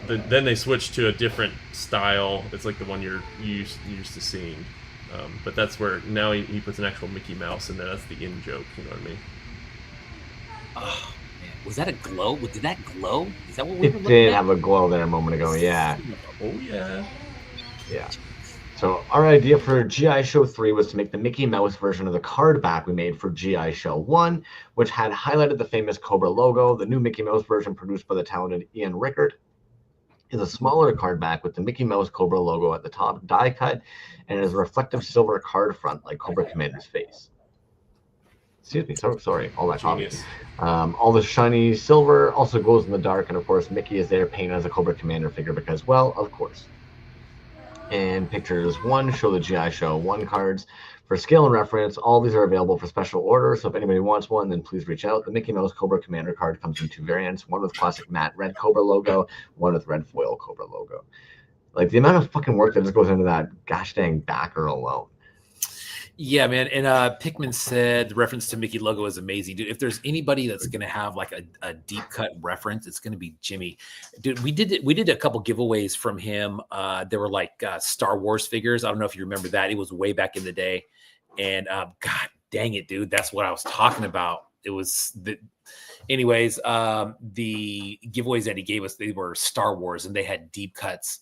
then they switched to a different style. It's like the one you're used to seeing. But that's where now he puts an actual Mickey Mouse in there. That's the in joke. You know what I mean? Oh man, was that a glow? Did that glow? Is that what we were looking at? It did have a glow there a moment ago. Yeah. Oh yeah. Yeah. So our idea for G.I.SHOW 3 was to make the Mickey Mouse version of the card back we made for G.I.SHOW 1, which had highlighted the famous Cobra logo. The new Mickey Mouse version, produced by the talented Ian Rickert, is a smaller card back with the Mickey Mouse Cobra logo at the top, die cut, and it is a reflective silver card front like Cobra Commander's face. Excuse me, sorry, all that coffee. All the shiny silver also glows in the dark, and of course Mickey is there painted as a Cobra Commander figure because, well, of course. And pictures 1 show the G.I.SHOW 1 cards. For scale and reference, all these are available for special order, so if anybody wants one, then please reach out. The Mickey Mouse Cobra Commander card comes in 2 variants, one with classic matte red Cobra logo, one with red foil Cobra logo. Like, the amount of fucking work that just goes into that gosh dang backer alone. Yeah, man. And Pikmin said the reference to Mickey logo is amazing, dude. If there's anybody that's gonna have like a deep cut reference, it's gonna be Jimmy. Dude, we did a couple giveaways from him. There were like Star Wars figures. I don't know if you remember that. It was way back in the day. And God dang it, dude. That's what I was talking about. It was anyways, the giveaways that he gave us, they were Star Wars and they had deep cuts.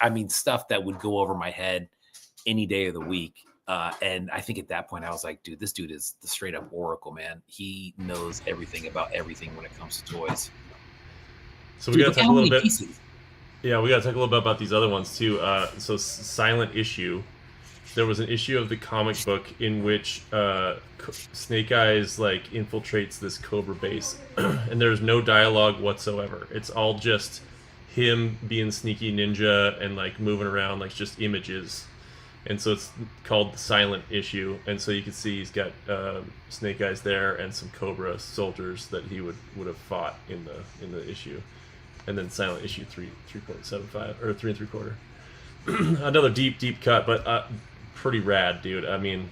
I mean, stuff that would go over my head any day of the week. And I think at that point I was like, dude, this dude is the straight up oracle, man. He knows everything about everything when it comes to toys. So we got to talk a little bit. Yeah, we got to talk a little bit about these other ones too. So Silent Issue. There was an issue of the comic book in which Snake Eyes like infiltrates this Cobra base, and there's no dialogue whatsoever. It's all just him being sneaky ninja and like moving around, like just images. And so it's called the Silent Issue, and so you can see he's got Snake Eyes there and some Cobra soldiers that he would have fought in the issue, and then Silent Issue 3.75 or 3 3/4. Another deep cut, but pretty rad, dude. I mean,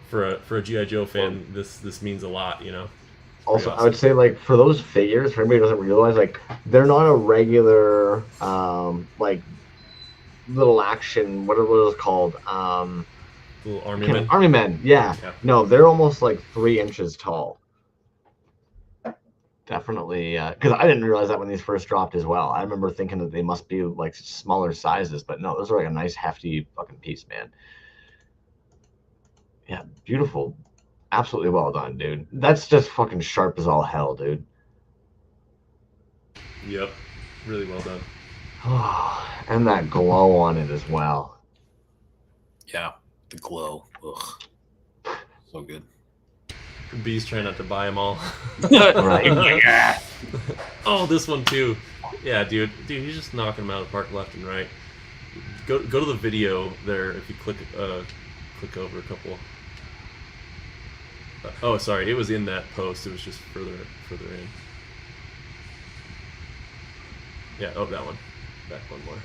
for a G.I. Joe fan, this means a lot, you know. Also, awesome. I would say, like, for those figures, for anybody who doesn't realize, like, they're not a regular like little action, what is it called? Little army men. Army men, yeah. No, they're almost like 3 inches tall. Definitely, because I didn't realize that when these first dropped as well. I remember thinking that they must be like smaller sizes, but no, those are like a nice hefty fucking piece, man. Yeah, beautiful. Absolutely well done, dude. That's just fucking sharp as all hell, dude. Yep, really well done. And that glow on it as well. Yeah, the glow. Ugh. So good. B's trying not to buy them all. Right. Oh, this one too. Yeah, dude, he's just knocking them out of the park left and right. Go to the video there if you click over a couple. Oh, sorry, it was in that post. It was just further in. Yeah. Oh, that one. Back one more.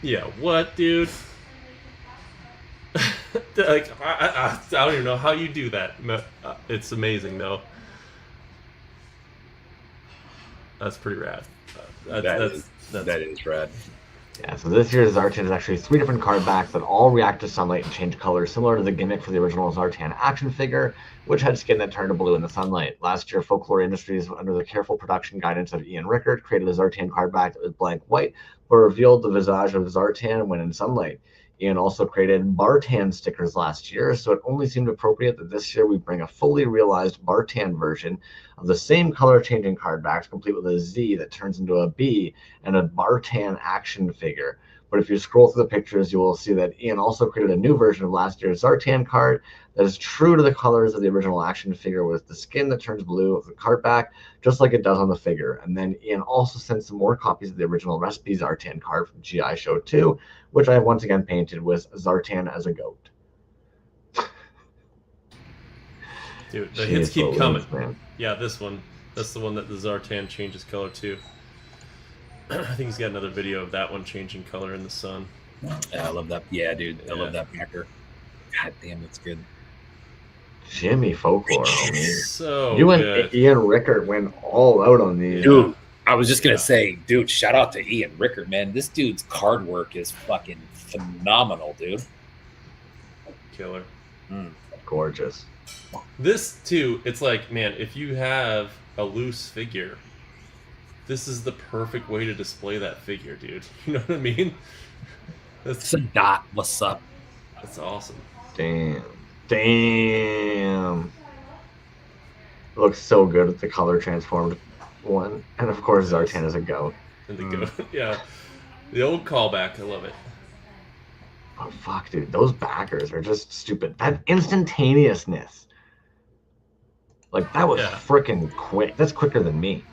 Yeah, what, dude? Like, I don't even know how you do that. It's amazing, though. That's pretty rad. That is rad. Yeah, so this year's Zartan is actually 3 different card backs that all react to sunlight and change color, similar to the gimmick for the original Zartan action figure, which had skin that turned to blue in the sunlight. Last year, Folklore Industries, under the careful production guidance of Ian Rickert, created a Zartan card back that was blank white, but revealed the visage of Zartan when in sunlight. Ian also created Bartan stickers last year, so it only seemed appropriate that this year we bring a fully realized Bartan version of the same color changing card backs, complete with a Z that turns into a B and a Bartan action figure. But if you scroll through the pictures, you will see that Ian also created a new version of last year's Zartan card that is true to the colors of the original action figure, with the skin that turns blue of the card back, just like it does on the figure. And then Ian also sent some more copies of the original Recipe Zartan card from G.I.SHOW 2, which I have once again painted with Zartan as a goat. Dude, the hits keep coming. Man. Yeah, this one. That's the one that the Zartan changes color to. I think he's got another video of that one changing color in the sun. Yeah, I love that. Yeah, dude. I love that backer. God damn, that's good. Jimmy Folklore, homie. So you and good. Ian Rickert went all out on these. Dude, I was just going to say, dude, shout out to Ian Rickert, man. This dude's card work is fucking phenomenal, dude. Killer. Gorgeous. This, too, it's like, man, if you have a loose figure this is the perfect way to display that figure, dude. You know what I mean? It's a dot. What's up? That's awesome. Damn. It looks so good with the color transformed one. And of course, Zartan is a goat. And the goat, yeah. The old callback, I love it. Oh, fuck, dude. Those backers are just stupid. That instantaneousness. Like, that was freaking quick. That's quicker than me.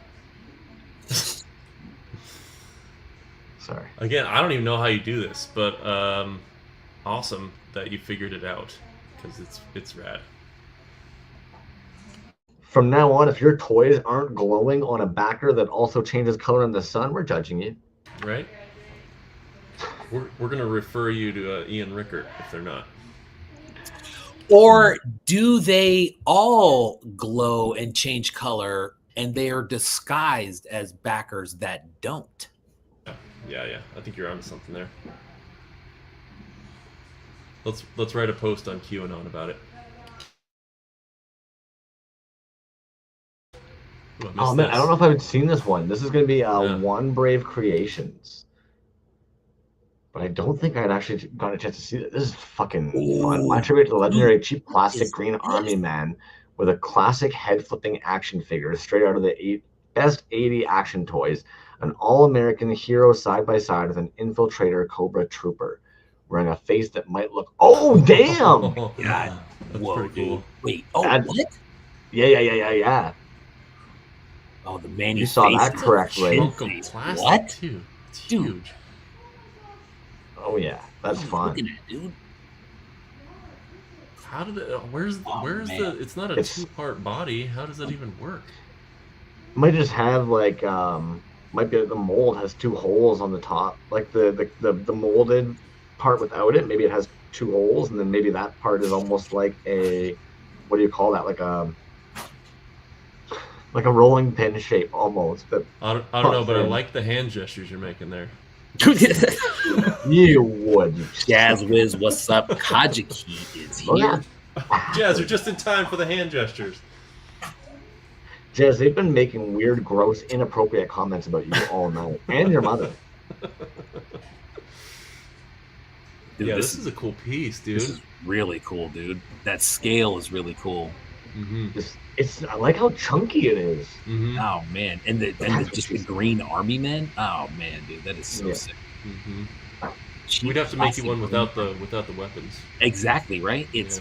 Sorry. Again, I don't even know how you do this, but awesome that you figured it out, because it's rad. From now on, if your toys aren't glowing on a backer that also changes color in the sun, we're judging you. Right? We're gonna refer you to Ian Rickert if they're not. Or do they all glow and change color, and they are disguised as backers that don't? Yeah. I think you're onto something there. Let's write a post on QAnon about it. Ooh, Oh man, I don't know if I've seen this one. This is going to be One Brave Creations. But I don't think I had actually gotten a chance to see it. This is fucking fun. My tribute to the legendary cheap plastic green army man with a classic head-flipping action figure straight out of the best 80 action toys. An all-American hero side-by-side with an infiltrator Cobra trooper. Wearing a face that might look... Oh, damn! God. Whoa, dude. Cool. Wait, what? Yeah. Oh, the man you saw that correctly. What? Too. It's dude. Huge. Oh yeah, that's fun. Looking at, dude. How did it? Where's the? It's not a two-part body. How does that even work? Might just have like might be the mold has two holes on the top, like the molded part without it. Maybe it has two holes, and then maybe that part is almost like a, what do you call that? Like a rolling pin shape almost. I don't know, but I like the hand gestures you're making there. You would. Jazz Wiz, what's up? Kage is here. Jazz, you're just in time for the hand gestures. Jazz, they've been making weird, gross, inappropriate comments about you all night. And your mother. Dude, yeah, this is a cool piece, dude. This is really cool, dude. That scale is really cool. Mm-hmm. I like how chunky it is. Mm-hmm. Oh man, and just the green army men. Oh man, dude, that is so sick. Mm-hmm. We'd have to make you one without the weapons. Exactly right. It's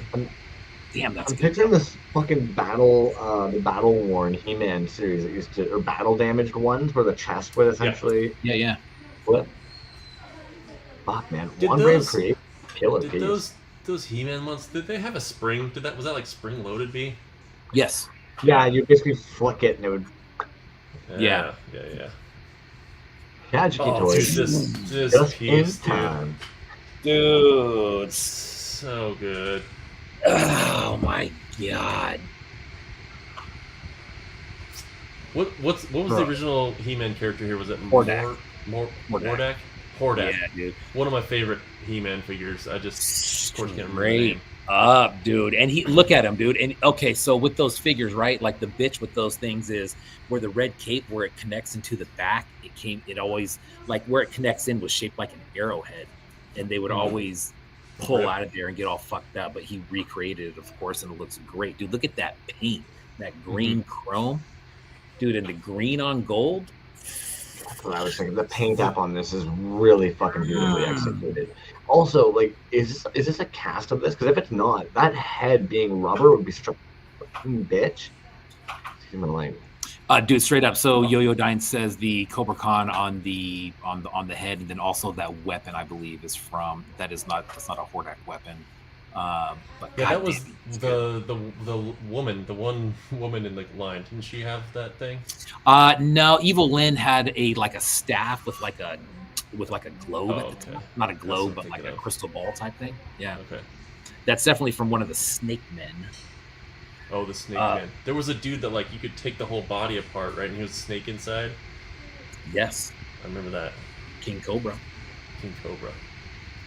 damn. That's. I'm picturing this fucking the battle worn He-Man series that used to, or battle damaged ones where the chest would essentially. Yeah. Flip. Fuck man, One Brave Create killer piece. Those He-Man ones, did they have a spring? Was that like spring loaded B? Yes. Yeah, you basically flick it and it would. Yeah. Kage toys. Dude, this just piece, in time. Dude. So good. Oh my god. What was the original He-Man character here? Was it Hordak? Hordak? Yeah, dude. One of my favorite He-Man figures. I just, of course, can't remember the name. Up, dude. And look at him, dude. And okay, so with those figures, right? Like the bitch with those things is where the red cape, where it connects into the back, it always, like where it connects in was shaped like an arrowhead. And they would always pull out of there and get all fucked up. But he recreated it, of course, and it looks great. Dude, look at that paint, that green chrome. Dude, and the green on gold. That's what I was thinking. The paint app on this is really fucking beautifully executed. Also, like, is this a cast of this? Because if it's not, that head being rubber would be struck bitch. Excuse my language. Dude, straight up. So Yo-Yo Dine says the Cobra Khan on the head, and then also that weapon I believe is from that's not a Hordak weapon. But yeah, that was the woman, the one woman in the line. Didn't she have that thing? No, Evil Lynn had a staff with like a globe at the top. Not a globe, but like a crystal ball type thing. Yeah. Okay. That's definitely from one of the Snake Men. Oh, the Snake Man. There was a dude that like you could take the whole body apart, right? And he was a snake inside. Yes. I remember that. King Cobra.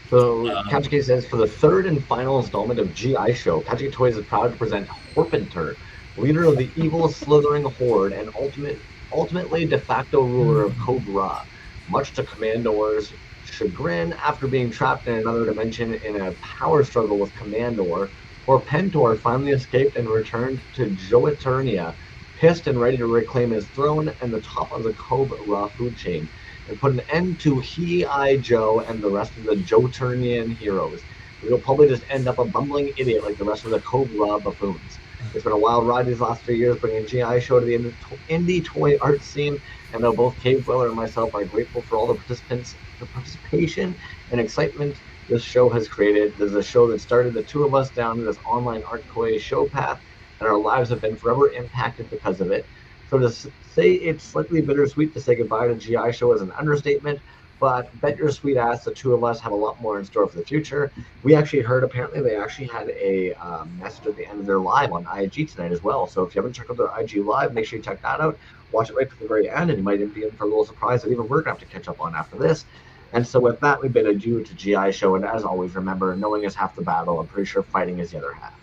So, Kage says, for the third and final installment of G.I.SHOW, Kage Toys is proud to present Horpenter, leader of the evil slithering horde and ultimate ultimately de facto ruler of Cobra, much to Commandor's chagrin. After being trapped in another dimension in a power struggle with Commandor, Porpentor finally escaped and returned to Joeternia, pissed and ready to reclaim his throne and the top of the Cobra food chain, and put an end to G.I.SHOW and the rest of the Joeternian heroes. He'll probably just end up a bumbling idiot like the rest of the Cobra buffoons. It's been a wild ride these last 3 years, bringing G.I.SHOW to the indie toy art scene, and though both Cavedweller and myself are grateful for all the participation and excitement this show has created, there's a show that started the two of us down this online art toy show path, and our lives have been forever impacted because of it. So to say it's slightly bittersweet to say goodbye to G.I.SHOW is an understatement, but bet your sweet ass the two of us have a lot more in store for the future. We actually heard apparently they actually had a message at the end of their live on IG tonight as well. So if you haven't checked out their IG live, make sure you check that out. Watch it right to the very end, and you might be in for a little surprise that even we're going to have to catch up on after this. And so with that, we bid adieu to G.I.SHOW, and as always, remember, knowing is half the battle. I'm pretty sure fighting is the other half.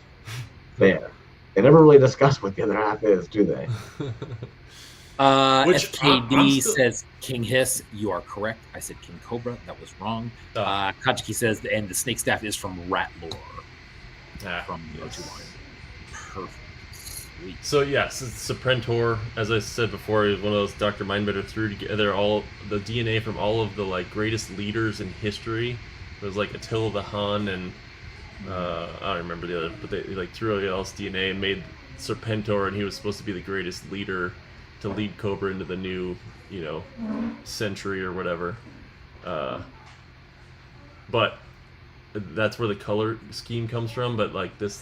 There. They never really discuss what the other half is, do they? FKD says King Hiss, you are correct. I said King Cobra, that was wrong. Kage says, and the snake staff is from Rat Lore. From yes. Perfect. Sweet. So yes, it's Serpentor. As I said before, he was one of those Dr. Mindbender threw together all the DNA from all of the like greatest leaders in history. It was like Attila the Hun and I don't remember the other, but they like threw all else DNA and made Serpentor, and he was supposed to be the greatest leader to lead Cobra into the new, century or whatever. But that's where the color scheme comes from. But like this,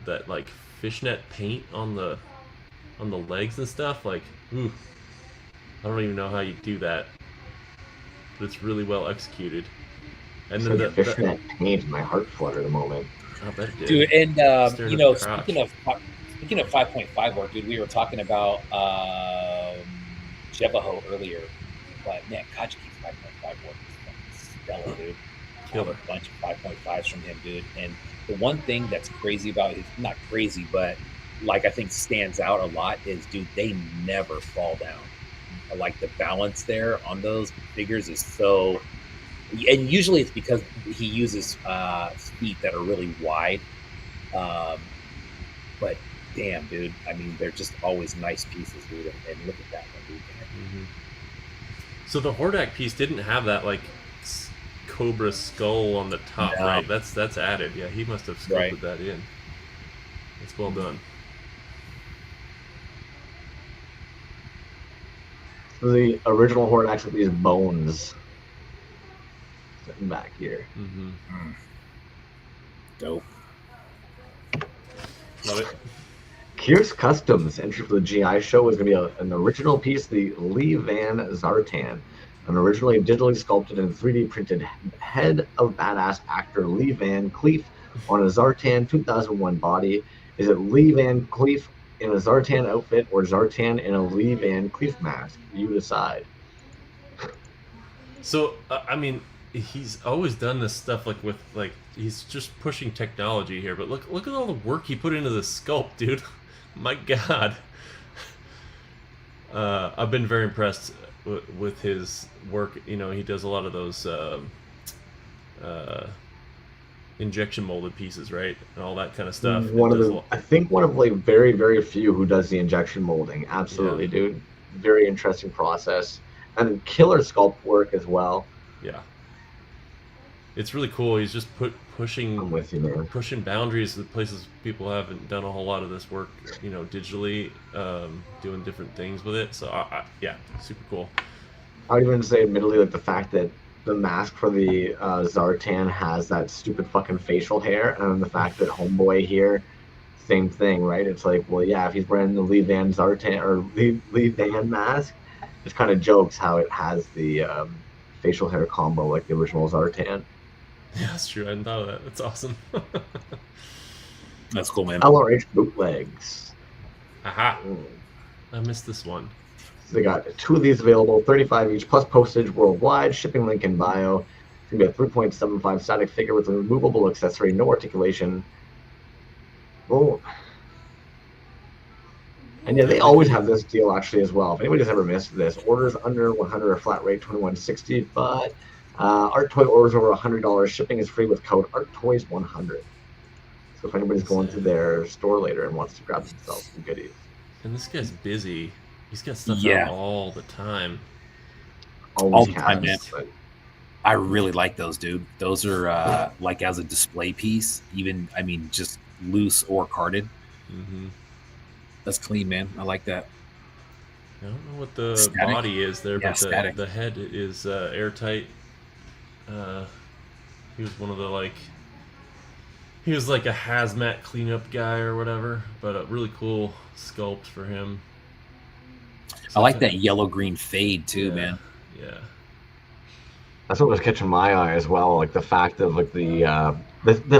that fishnet paint on the legs and stuff, like, ooh, I don't even know how you do that. But it's really well executed. And then the fishnet paint, my heart fluttered a moment. I bet it did. Dude, and speaking of 5.5 work, dude, we were talking about Jebaho earlier, but man, Kage keeps 5.5 work is stellar, dude. Killer. A bunch of 5.5s from him, dude. And the one thing that's crazy about it, not crazy, but like I think stands out a lot is, dude, they never fall down. Like the balance there on those figures is so. And usually it's because he uses feet that are really wide. But damn, dude, I mean, they're just always nice pieces, dude. And look at that one, dude. Mm-hmm. So the Hordak piece didn't have that like Cobra skull on the top, no. Right? That's added. Yeah, he must have sculpted that in. It's well done. So the original Hordaks with these bones sitting back here. Mm-hmm. Dope. Love it. Kier's Customs entry for the G.I.SHOW is going to be an original piece, the Lee Van Zartan, an originally digitally sculpted and 3D printed head of badass actor Lee Van Cleef on a Zartan 2001 body. Is it Lee Van Cleef in a Zartan outfit or Zartan in a Lee Van Cleef mask? You decide. So, I mean, he's always done this stuff he's just pushing technology here, but look at all the work he put into the sculpt, dude. My God. I've been very impressed with his work. He does a lot of those injection molded pieces, right? And all that kind of stuff. I think one of like very, very few who does the injection molding. Absolutely, yeah. Dude. Very interesting process. And killer sculpt work as well. Yeah. It's really cool. He's just pushing I'm with you, man. Pushing boundaries of places people haven't done a whole lot of this work, digitally, doing different things with it. So yeah, super cool. I would even say, admittedly, like the fact that the mask for the Zartan has that stupid fucking facial hair, and then the fact that Homeboy here, same thing, right? It's like, well, yeah, if he's wearing the Lee Van Zartan or Lee Van mask, it's kind of jokes how it has the facial hair combo like the original Zartan. Yeah, that's true. I didn't thought of that. That's awesome. That's cool, man. LRH bootlegs. Aha. I missed this one. So they got 2 of these available, 35 each, plus postage worldwide. Shipping link in bio. It's going to be a 3.75 static figure with a removable accessory, no articulation. Oh. And yeah, they always have this deal actually as well. If anybody's ever missed this, orders under 100 are flat rate $21.60, but Art Toy orders over $100, shipping is free with code ARTTOYS100. So if anybody's going to their store later and wants to grab themselves some goodies. And this guy's busy. He's got stuff Yeah. out all the time. All the time, man. But I really like those, dude. Those are like as a display piece, even, I mean, just loose or carded. Mm-hmm. That's clean, man. I like that. I don't know what the Static. body is there, Yeah, but static. the head is airtight. He was one of the, like, he was like a hazmat cleanup guy or whatever, but a really cool sculpt for him. I like that yellow-green fade too, man. Yeah. that's what was catching my eye as well, like the fact of like the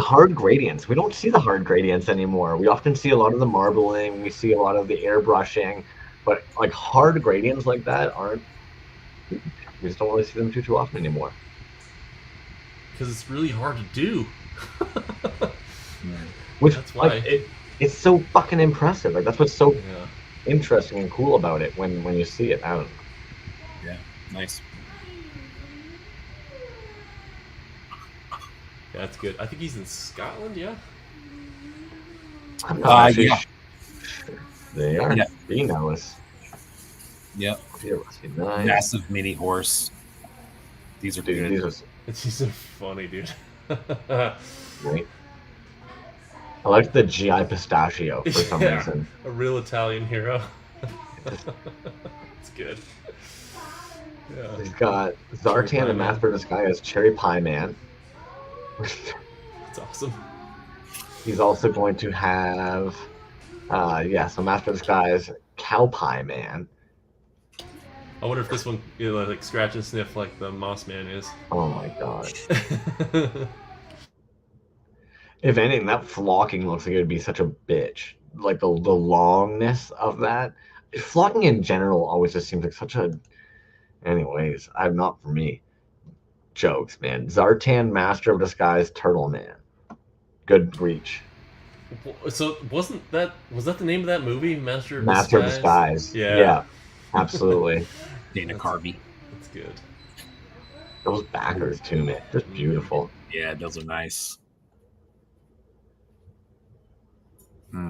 hard gradients. We don't see the hard gradients anymore. We often see a lot of the marbling, we see a lot of the airbrushing, but like hard gradients like that aren't. We just don't really see them too often anymore. Because it's really hard to do. Which That's why. like, it's so fucking impressive. Like that's what's so Yeah. interesting and cool about it when you see it. I don't know. Yeah, nice. Yeah, that's good. I think he's in Scotland, yeah? I'm not actually yeah. sure. They are. Yeah. Beanois. Yep. Here, must be nice. Massive mini horse. These are Dude, good. these are These are funny, dude. great. I like the GI pistachio for some Yeah. reason. A real Italian hero. It's good. Yeah. He's got Cherry Zartan Pie and Man. Master Disguise Cherry Pie Man. It's awesome. He's also going to have, so Master Disguise Cow Pie Man. I wonder if this one, you know, like scratch and sniff like the Moss Man is. Oh my god. If anything, that flocking looks like it would be such a bitch. Like the longness of that. Flocking in general always just seems like such a. Anyways, I'm not for me. Jokes, man. Zartan, Master of Disguise, Turtle Man. Good reach. So was that the name of that movie, Master of Master of Disguise? Disguise. Yeah. Absolutely. Dana Carvey. That's good. Those backers too, man. Just beautiful. Yeah, those are nice.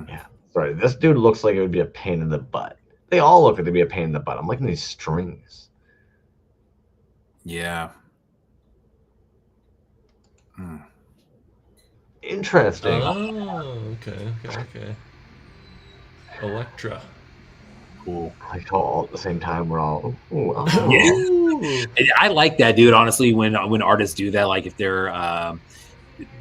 Yeah. Sorry, this dude looks like it would be a pain in the butt. They all look like they'd be a pain in the butt. I'm liking these strings. Yeah. Interesting. Oh, okay. Electra. Cool. I call all at the same time. We're all. Ooh, oh. Yeah. Ooh. I like that, dude. Honestly, when artists do that, like if they're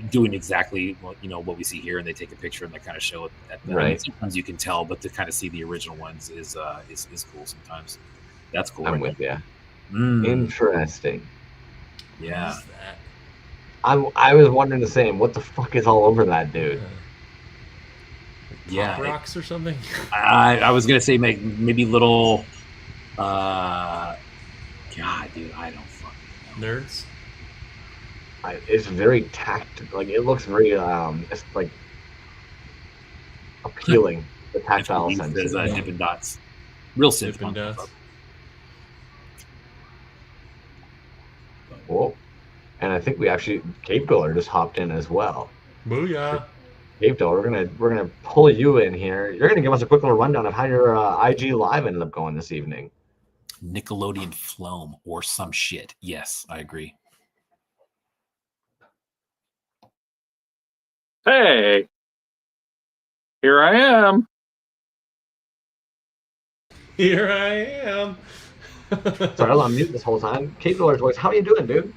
doing exactly what we see here, and they take a picture and they kind of show it. I mean, Right. sometimes you can tell, but to kind of see the original ones is cool. Sometimes that's cool. I'm right with you. there. Interesting. Yeah. What's that? I was wondering the same. What the fuck is all over that dude? Yeah. Pop rocks or something? I was gonna say maybe little. God, dude, I don't fucking know. Nerds? It's very like it looks very it's like appealing. The tactile sense. There's Dippin' Dots. Real synth Dippin' punk. Dots. Whoa. And I think we actually Cavedweller just hopped in as well. Booyah. Cavedweller, we're gonna pull you in here. You're gonna give us a quick little rundown of how your IG Live ended up going this evening. Nickelodeon Flome or some shit. Yes, I agree. Hey, here I am. Here I am. Sorry, I'm on mute this whole time. Cavedweller's voice. How are you doing, dude?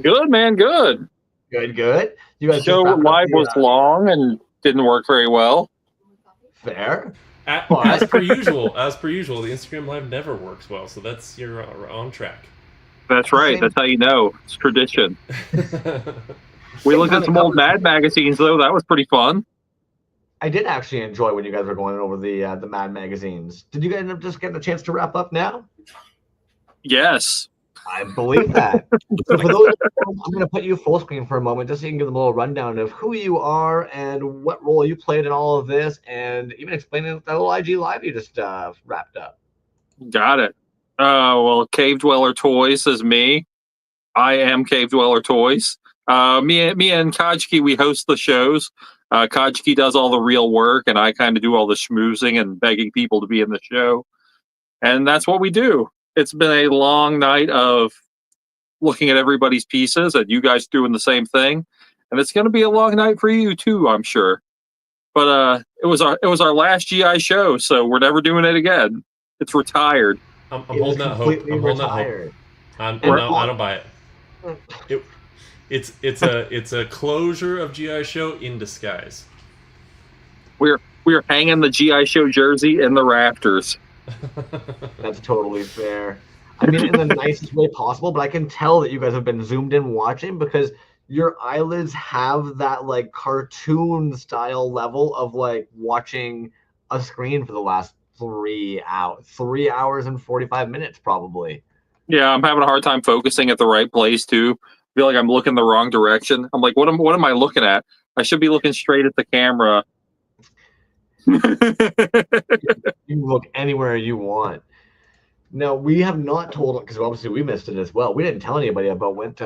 Good, man, good. Good. You guys Show just wrapped up live the, was long and didn't work very well. fair. As per usual, the Instagram Live never works well, so you're on track. That's right. That's how you know. It's tradition. We looked at some old Mad magazines, though. That was pretty fun. I did actually enjoy when you guys were going over the Mad magazines. Did you guys end up just getting a chance to wrap up now? Yes. I believe that. So for those, I'm going to put you full screen for a moment, just so you can give them a little rundown of who you are and what role you played in all of this, and even explaining that little IG live you just wrapped up. Got it. Well, Cavedweller Toys is me. I am Cavedweller Toys. Me and Kage, we host the shows. Kage does all the real work, and I kind of do all the schmoozing and begging people to be in the show. And that's what we do. It's been a long night of looking at everybody's pieces, and you guys doing the same thing. And it's going to be a long night for you too, I'm sure. But it was our last GI show, so we're never doing it again. It's retired. I'm holding out hope. I'm holding out hope. I don't buy it. It's a closure of G.I.SHOW in disguise. We're hanging the G.I.SHOW jersey in the rafters. That's totally fair. I mean, in the nicest way possible, but I can tell that you guys have been zoomed in watching because your eyelids have that like cartoon style level of like watching a screen for the last 3 hours and 45 minutes probably. Yeah, I'm having a hard time focusing at the right place too. I feel like I'm looking the wrong direction. I'm like, what am I looking at? I should be looking straight at the camera. You look anywhere you want. Now, we have not told, because obviously we missed it as well. We didn't tell anybody about what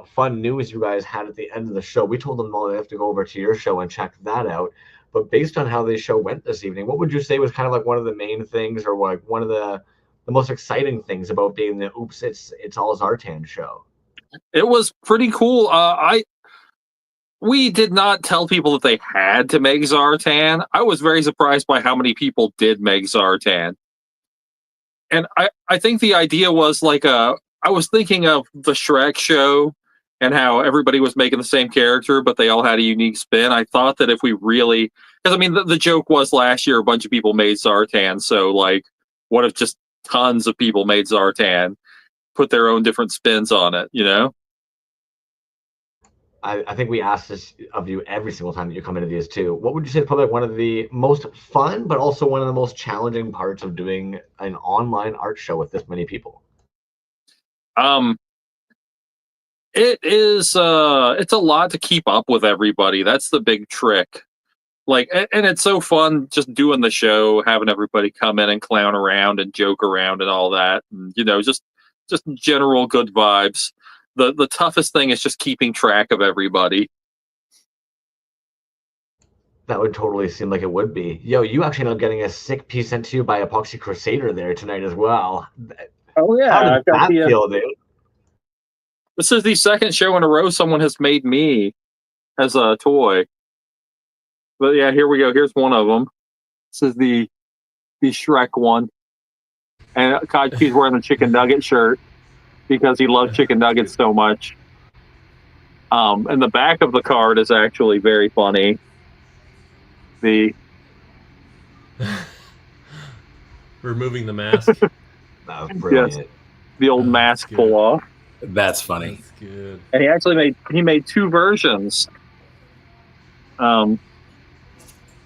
fun news you guys had at the end of the show. We told them all they have to go over to your show and check that out. But based on how the show went this evening, what would you say was kind of like one of the main things or like one of the most exciting things about being the Oops, It's All Zartan show? It was pretty cool. We did not tell people that they had to make Zartan. I was very surprised by how many people did make Zartan. And I think the idea was like I was thinking of the Shrek show and how everybody was making the same character, but they all had a unique spin. I thought that if we really, because I mean, the joke was last year a bunch of people made Zartan. So like, what if just tons of people made Zartan, put their own different spins on it, you know? I think we ask this of you every single time that you come into these too. What would you say is probably one of the most fun, but also one of the most challenging parts of doing an online art show with this many people? It is, it's a lot to keep up with everybody. That's the big trick. Like, and it's so fun just doing the show, having everybody come in and clown around and joke around and all that. And, you know, just general good vibes. The toughest thing is just keeping track of everybody. That would totally seem like it would be. Yo, you actually ended up getting a sick piece sent to you by Epoxy Crusader there tonight as well. Oh, yeah. How did that feel, dude? This is the second show in a row someone has made me as a toy. But yeah, here we go. Here's one of them. This is the Shrek one. And Kage's wearing the chicken nugget shirt because he loves chicken nuggets so much. And the back of the card is actually very funny. Removing the mask. That was brilliant. Yes, the old mask pull off. That's funny. That's good. And he actually made two versions.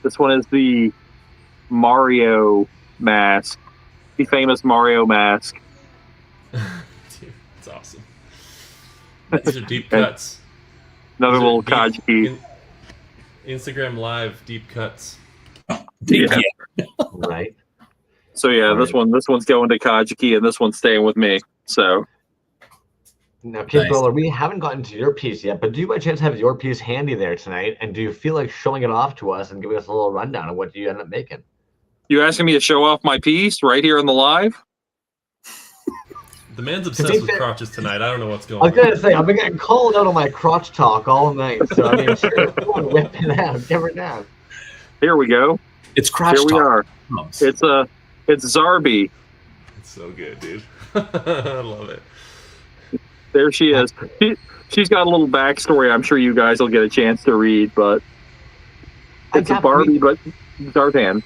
This one is the Mario mask, the famous Mario mask. Dude, that's awesome. These are deep cuts. Another little Kage. Instagram Live deep cuts. Yeah. Right. So yeah, this one's going to Kage, and this one's staying with me. So now, Cavedweller, we haven't gotten to your piece yet, but do you by chance have your piece handy there tonight? And do you feel like showing it off to us and giving us a little rundown of what you end up making? You asking me to show off my piece right here on the live? The man's obsessed with crotches tonight. I don't know what's going on. I was going to say, I've been getting called out on my crotch talk all night. So, I mean, sure, whip it out. Give it down. Here we go. It's crotch talk. Here we are. It's Zarby. It's so good, dude. I love it. There she is. She's got a little backstory I'm sure you guys will get a chance to read, but it's a Barbie, but Zartan.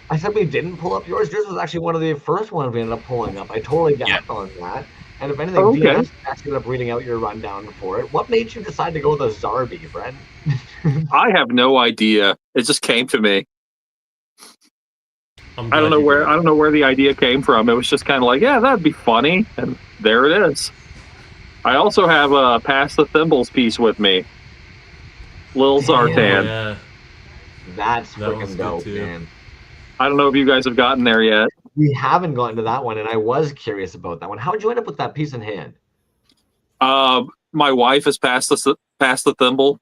I said we didn't pull up yours. Yours was actually one of the first ones we ended up pulling up. I totally gapped on that. And if anything, DS actually ended up reading out your rundown for it. What made you decide to go with a Zarby, Brent? I have no idea. It just came to me. I don't know where the idea came from. It was just kind of like, yeah, that'd be funny, and there it is. I also have a Pass the Thimbles piece with me. Lil Zartan. Yeah, That's That one's freaking good, dope, too. man. I don't know if you guys have gotten there yet. We haven't gotten to that one, and I was curious about that one. How'd you end up with that piece in hand? My wife has passed the thimble.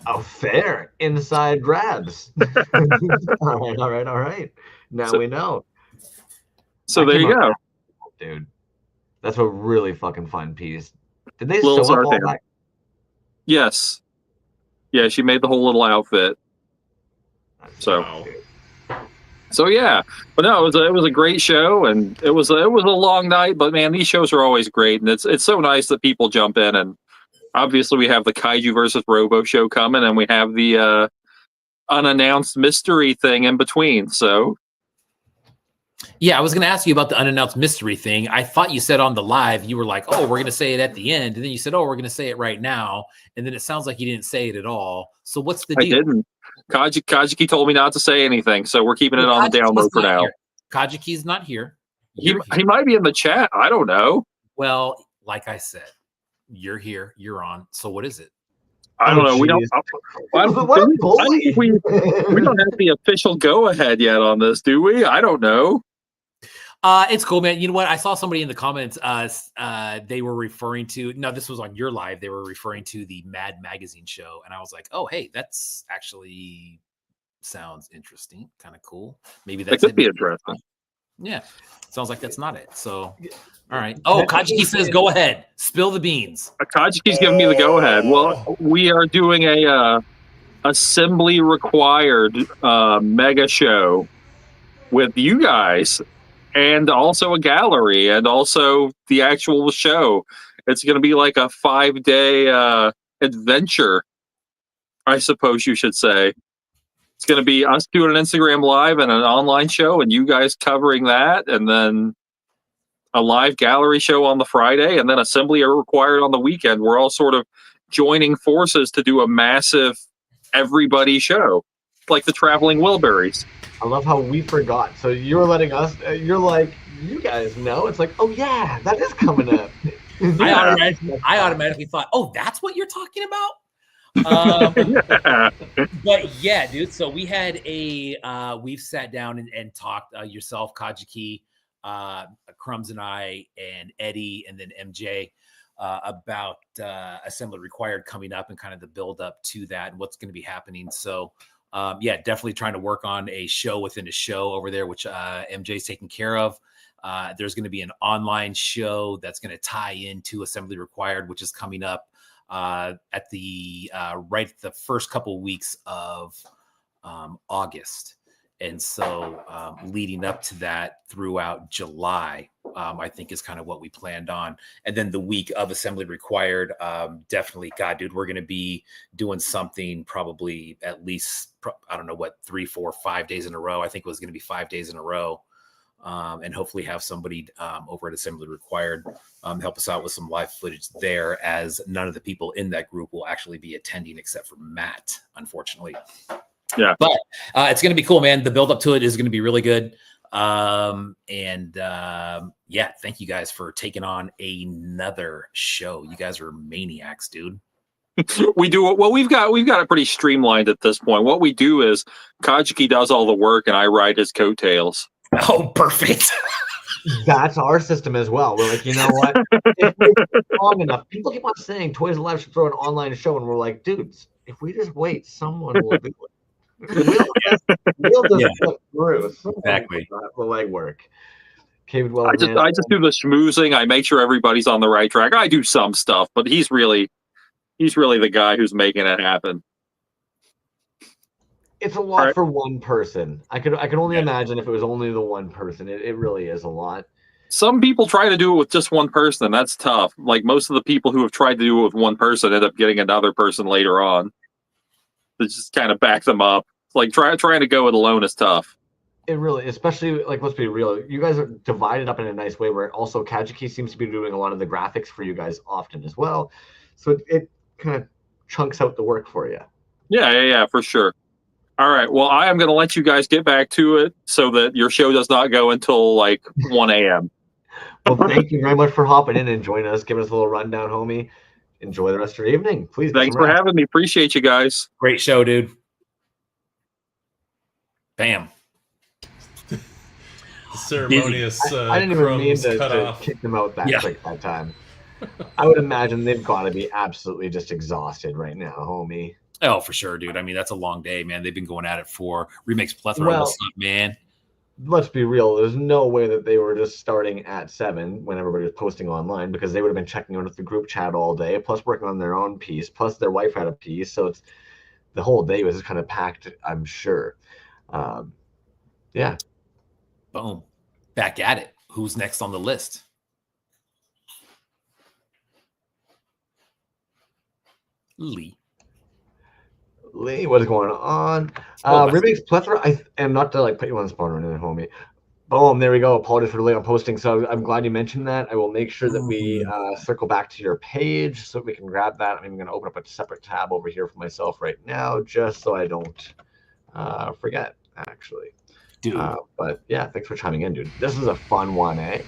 Oh, fair. Inside grabs. All right. Now we know. So That there came you out go. dude. That's a really fucking fun piece. Did they Lil sew up all Zartan. that? Yes. Yeah, she made the whole little outfit. So. Wow. So yeah, but no, it was a great show, and it was a long night. But man, these shows are always great, and it's so nice that people jump in. And obviously, we have the Kaiju versus Robo show coming, and we have the unannounced mystery thing in between. So Yeah, I was going to ask you about the unannounced mystery thing. I thought you said on the live, you were like, oh, we're going to say it at the end. And then you said, oh, we're going to say it right now. And then it sounds like you didn't say it at all. So what's the deal? I didn't. Kajiki told me not to say anything, so we're keeping it on the download for now. Kajiki's not here. He might be in the chat. I don't know. Well, like I said, you're here. You're on. So what is it? I don't know. We don't. We don't have the official go ahead yet on this, do we? I don't know. It's cool, man. You know what? I saw somebody in the comments. They were referring to. No, this was on your live. They were referring to the Mad Magazine show, and I was like, "Oh, hey, that's actually sounds interesting, kind of cool. Maybe that could be interesting." Yeah, sounds like that's not it. So, all right. Oh, Kajiki says, "Go ahead, spill the beans." Kajiki's giving me the go ahead. Well, we are doing a assembly required mega show with you guys. And also a gallery, and also the actual show. It's going to be like a 5-day adventure, I suppose you should say. It's going to be us doing an Instagram live and an online show, and you guys covering that, and then a live gallery show on the Friday, and then assembly are required on the weekend. We're all sort of joining forces to do a massive everybody show, like the Traveling Wilburys. I love how we forgot. So you're letting us, you're like, you guys know. It's like, oh yeah, that is coming up. I automatically thought, oh, that's what you're talking about? But yeah, dude. So we had we've sat down and talked, yourself, Kajiki, Crumbs and I, and Eddie, and then MJ, about Assembly Required coming up and kind of the build up to that and what's going to be happening. So yeah, definitely trying to work on a show within a show over there, which MJ's taking care of. There's going to be an online show that's going to tie into Assembly Required, which is coming up at the right the first couple of weeks of August. And so leading up to that throughout July, I think is kind of what we planned on. And then the week of Assembly Required, definitely, God, dude, we're going to be doing something probably at least, I don't know what, 3, 4, 5 days in a row. I think it was going to be 5 days in a row. And hopefully have somebody over at Assembly Required help us out with some live footage there, as none of the people in that group will actually be attending except for Matt, unfortunately. Yeah, but it's going to be cool, man. The build up to it is going to be really good. Yeah, thank you guys for taking on another show. You guys are maniacs, dude. We do well. We've got it pretty streamlined at this point. What we do is Kajiki does all the work, and I ride his coattails. Oh, perfect. That's our system as well. We're like, you know what? If we wait long enough, people keep on saying Toys Alive should throw an online show, and we're like, dudes, if we just wait, someone will do it. We'll just flip through. Exactly. The legwork. Cavedwellers. I just do the schmoozing. I make sure everybody's on the right track. I do some stuff, but he's really the guy who's making it happen. It's a lot for one person. I could only imagine if it was only the one person. It really is a lot. Some people try to do it with just one person, and that's tough. Like most of the people who have tried to do it with one person end up getting another person later on to just kind of back them up. Like trying to go it alone is tough. It really, especially like, let's be real. You guys are divided up in a nice way where also Kajiki seems to be doing a lot of the graphics for you guys often as well. So it kind of chunks out the work for you. Yeah, for sure. All right. Well, I am going to let you guys get back to it so that your show does not go until like 1 a.m. Well, thank you very much for hopping in and joining us, giving us a little rundown, homie. Enjoy the rest of your evening. Please get Thanks some for rest. having me. Appreciate you guys. Great show, dude. Bam. The ceremonious I didn't even mean crumbs cut to off. kick them out that Yeah. quick that time. I would imagine they've got to be absolutely just exhausted right now, homie. Oh, for sure, dude. I mean, that's a long day, man. They've been going at it for Remix Plethora. Well, What's up, man? Let's be real. There's no way that they were just starting at 7 when everybody was posting online, because they would have been checking in with the group chat all day, plus working on their own piece, plus their wife had a piece. So it's the whole day was just kind of packed, I'm sure. Yeah. Boom. Back at it. Who's next on the list? Lee, what is going on? Oh, Remix Plethora, I am not to like put you on the spot or anything, homie. Boom, there we go. Apologies for the late on posting. So I'm glad you mentioned that. I will make sure that we circle back to your page so we can grab that. I'm going to open up a separate tab over here for myself right now, just so I don't forget, actually. Dude. But yeah, thanks for chiming in, dude. This is a fun one, eh?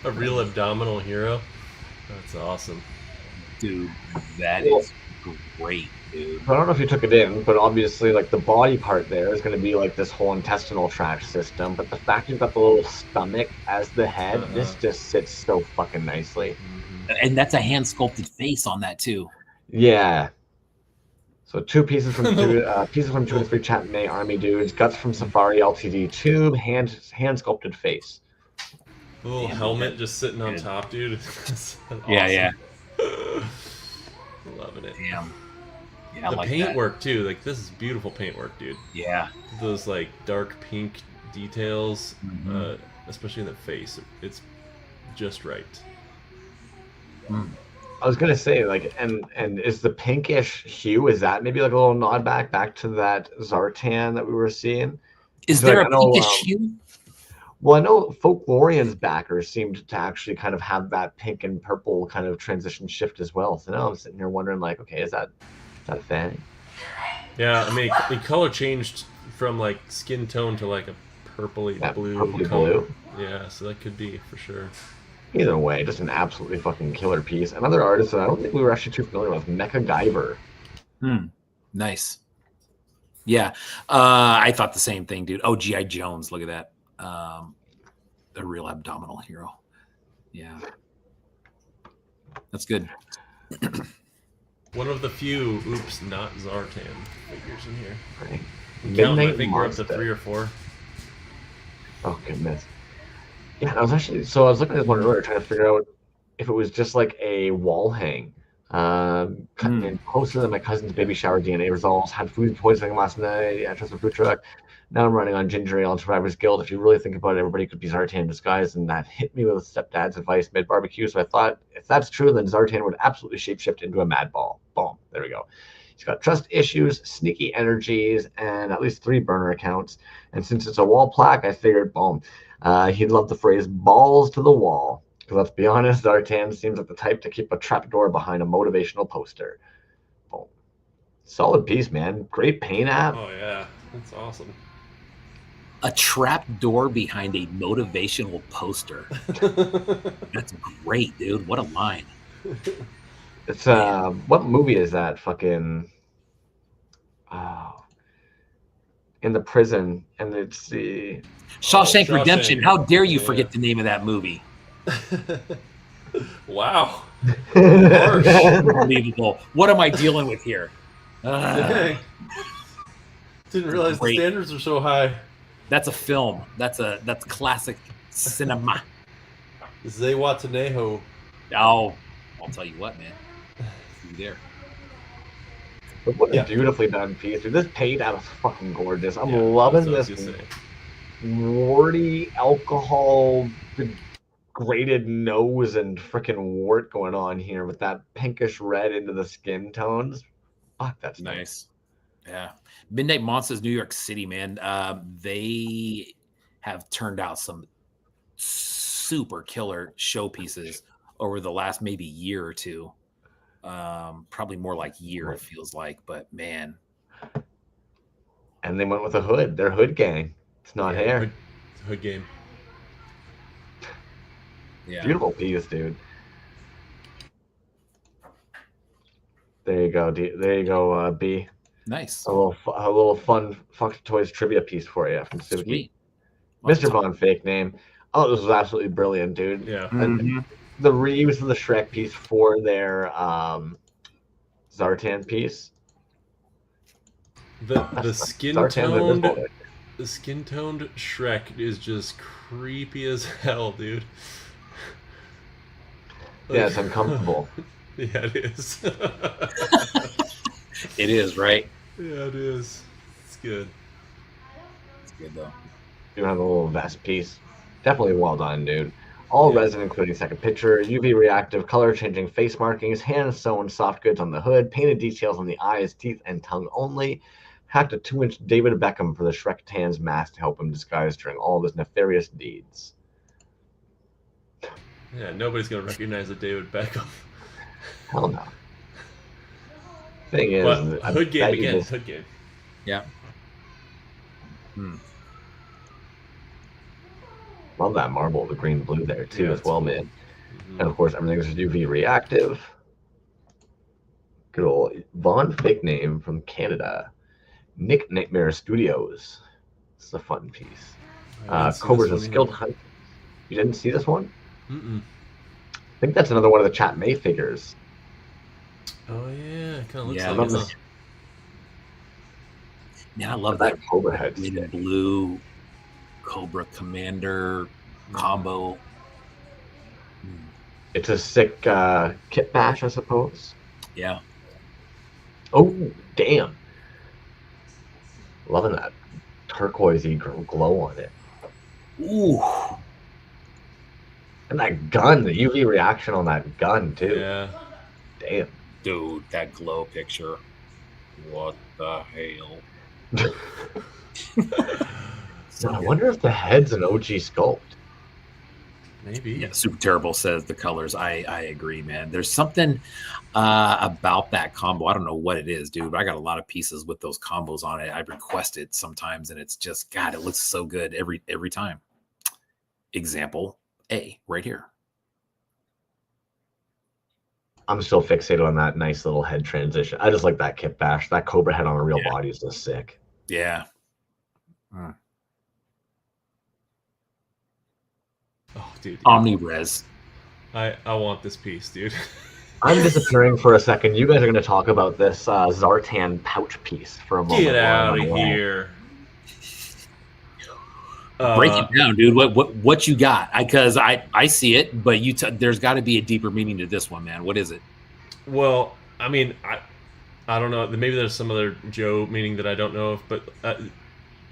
A real abdominal hero. That's awesome. Dude, that is great, dude. I don't know if you took it in, but obviously, like, the body part there is going to be like this whole intestinal tract system. But the fact you've got the little stomach as the head, this just sits so fucking nicely. And that's a hand sculpted face on that too. Yeah. So 2 pieces from 2 and 3 Chat May Army dudes, guts from Safari LTD tube, hand sculpted face. The little helmet just sitting on top, dude. Awesome. Yeah. Loving it. Damn. Yeah, the like paintwork too. Like, this is beautiful paintwork, dude. Yeah. Those like dark pink details, especially in the face. It's just right. I was gonna say, like, and is the pinkish hue, is that maybe like a little nod back to that Zartan that we were seeing? Is there a pinkish hue? Well, I know Folklorian's backers seemed to actually kind of have that pink and purple kind of transition shift as well. So now I'm sitting here wondering, like, okay, is that a thing? Yeah, I mean, the color changed from like skin tone to like a purpley blue color. Blue. Yeah, so that could be for sure. Either way, just an absolutely fucking killer piece. Another artist that I don't think we were actually too familiar with, Kage. Nice. Yeah, I thought the same thing, dude. Oh, G.I. Jones, look at that. A real abdominal hero. Yeah, that's good. One of the few not Zartan figures in here. Right. I think we're up to 3 or 4. Oh goodness. Yeah, I was looking at this one earlier, trying to figure out if it was just like a wall hang. Cutting in closer than my cousin's baby shower DNA results. Had food poisoning last night. I trust the food truck. Now I'm running on ginger ale and Survivor's Guild. If you really think about it, everybody could be Zartan in disguise, and that hit me with stepdad's advice mid-barbecue. So I thought, if that's true, then Zartan would absolutely shapeshift into a mad ball. Boom. There we go. He's got trust issues, sneaky energies, and at least 3 burner accounts. And since it's a wall plaque, I figured, boom, he'd love the phrase balls to the wall. Because let's be honest, Zartan seems like the type to keep a trapdoor behind a motivational poster. Boom. Solid piece, man. Great paint app. Oh, yeah. That's awesome. A trap door behind a motivational poster. That's great, dude. What a line. It's what movie is that? Fucking in the prison, and it's the Shawshank Redemption. How dare you forget the name of that movie? Wow. Harsh. Unbelievable. What am I dealing with here? Didn't realize the standards are so high. That's a film. That's classic cinema. Zay Watanejo. Oh, I'll tell you what, man. See you there. But what a beautifully done piece, dude. This paint app is fucking gorgeous. I'm loving this warty alcohol graded nose and freaking wart going on here with that pinkish red into the skin tones. Fuck, that's nice. Yeah. Midnight Monsters, New York City, man. They have turned out some super killer showpieces over the last maybe year or two. Probably more like year, it feels like, but man. And they went with a hood. They're hood gang. It's not hair. Hood game. Yeah. Beautiful piece, dude. There you go, there you go, B. Nice. A little fun Fox Toys trivia piece for you from Suki. Sweet. Mr. Von fake name. Oh, this was absolutely brilliant, dude. Yeah. And the reuse of the Shrek piece for their Zartan piece. The skin toned Shrek is just creepy as hell, dude. Yeah, it's uncomfortable. Yeah, it is. It is, right? Yeah, it is. It's good. It's good though. You have a little vest piece. Definitely well done, dude. All resin, including second picture, UV reactive, color changing face markings, hand sewn soft goods on the hood, painted details on the eyes, teeth, and tongue only. Hacked a 2-inch David Beckham for the Shrek Tan's mask to help him disguise during all of his nefarious deeds. Yeah, nobody's gonna recognize a David Beckham. Hell no. Thing is, but hood game again. Hood game. Yeah. Love that marble, the green blue there too, as well, man. And of course, everything's UV reactive. Good old Von fake name from Canada. Nick Nightmare Studios. This is a fun piece. Cobra's a skilled hunter. You didn't see this one? Mm-mm. I think that's another one of the Chat May figures. Oh yeah, kind of looks Yeah, like it. Man, I love that Cobra head. Green and blue Cobra Commander combo. It's a sick kit bash, I suppose. Yeah. Oh, damn. Loving that turquoisey glow on it. Ooh. And that gun, the UV reaction on that gun, too. Yeah. Damn. Dude, that glow picture. What the hell? So I wonder if the head's an OG sculpt. Maybe. Yeah, Super Terrible says the colors. I agree, man. There's something about that combo. I don't know what it is, dude, but I got a lot of pieces with those combos on it. I request it sometimes, and it's just, God, it looks so good every time. Example A, right here. I'm still fixated on that nice little head transition. I just like that kit bash. That Cobra head on a real body is just sick. Yeah. Oh, dude. Omni-res. I want this piece, dude. I'm disappearing for a second. You guys are going to talk about this Zartan pouch piece for a moment. Get out of here. Break it down, dude. What you got? Because I see it, but there's got to be a deeper meaning to this one, man. What is it? Well, I mean, I don't know. Maybe there's some other Joe meaning that I don't know of, but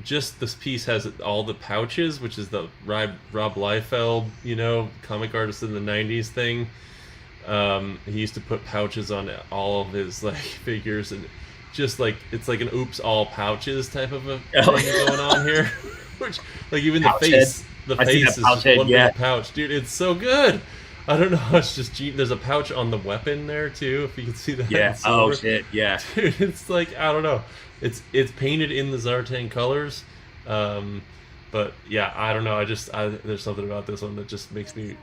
just this piece has all the pouches, which is the Rob Liefeld, comic artist in the going thing. He used to put pouches on all of his figures, and just it's like an oops all pouches type of a thing going on here. Which, even the face, the face is just one big pouch, dude. It's so good. I don't know. It's just there's a pouch on the weapon there too, if you can see that. Yeah. Oh shit. Yeah. Dude, it's I don't know. It's painted in the Zartan colors, but yeah, I don't know. There's something about this one that just makes me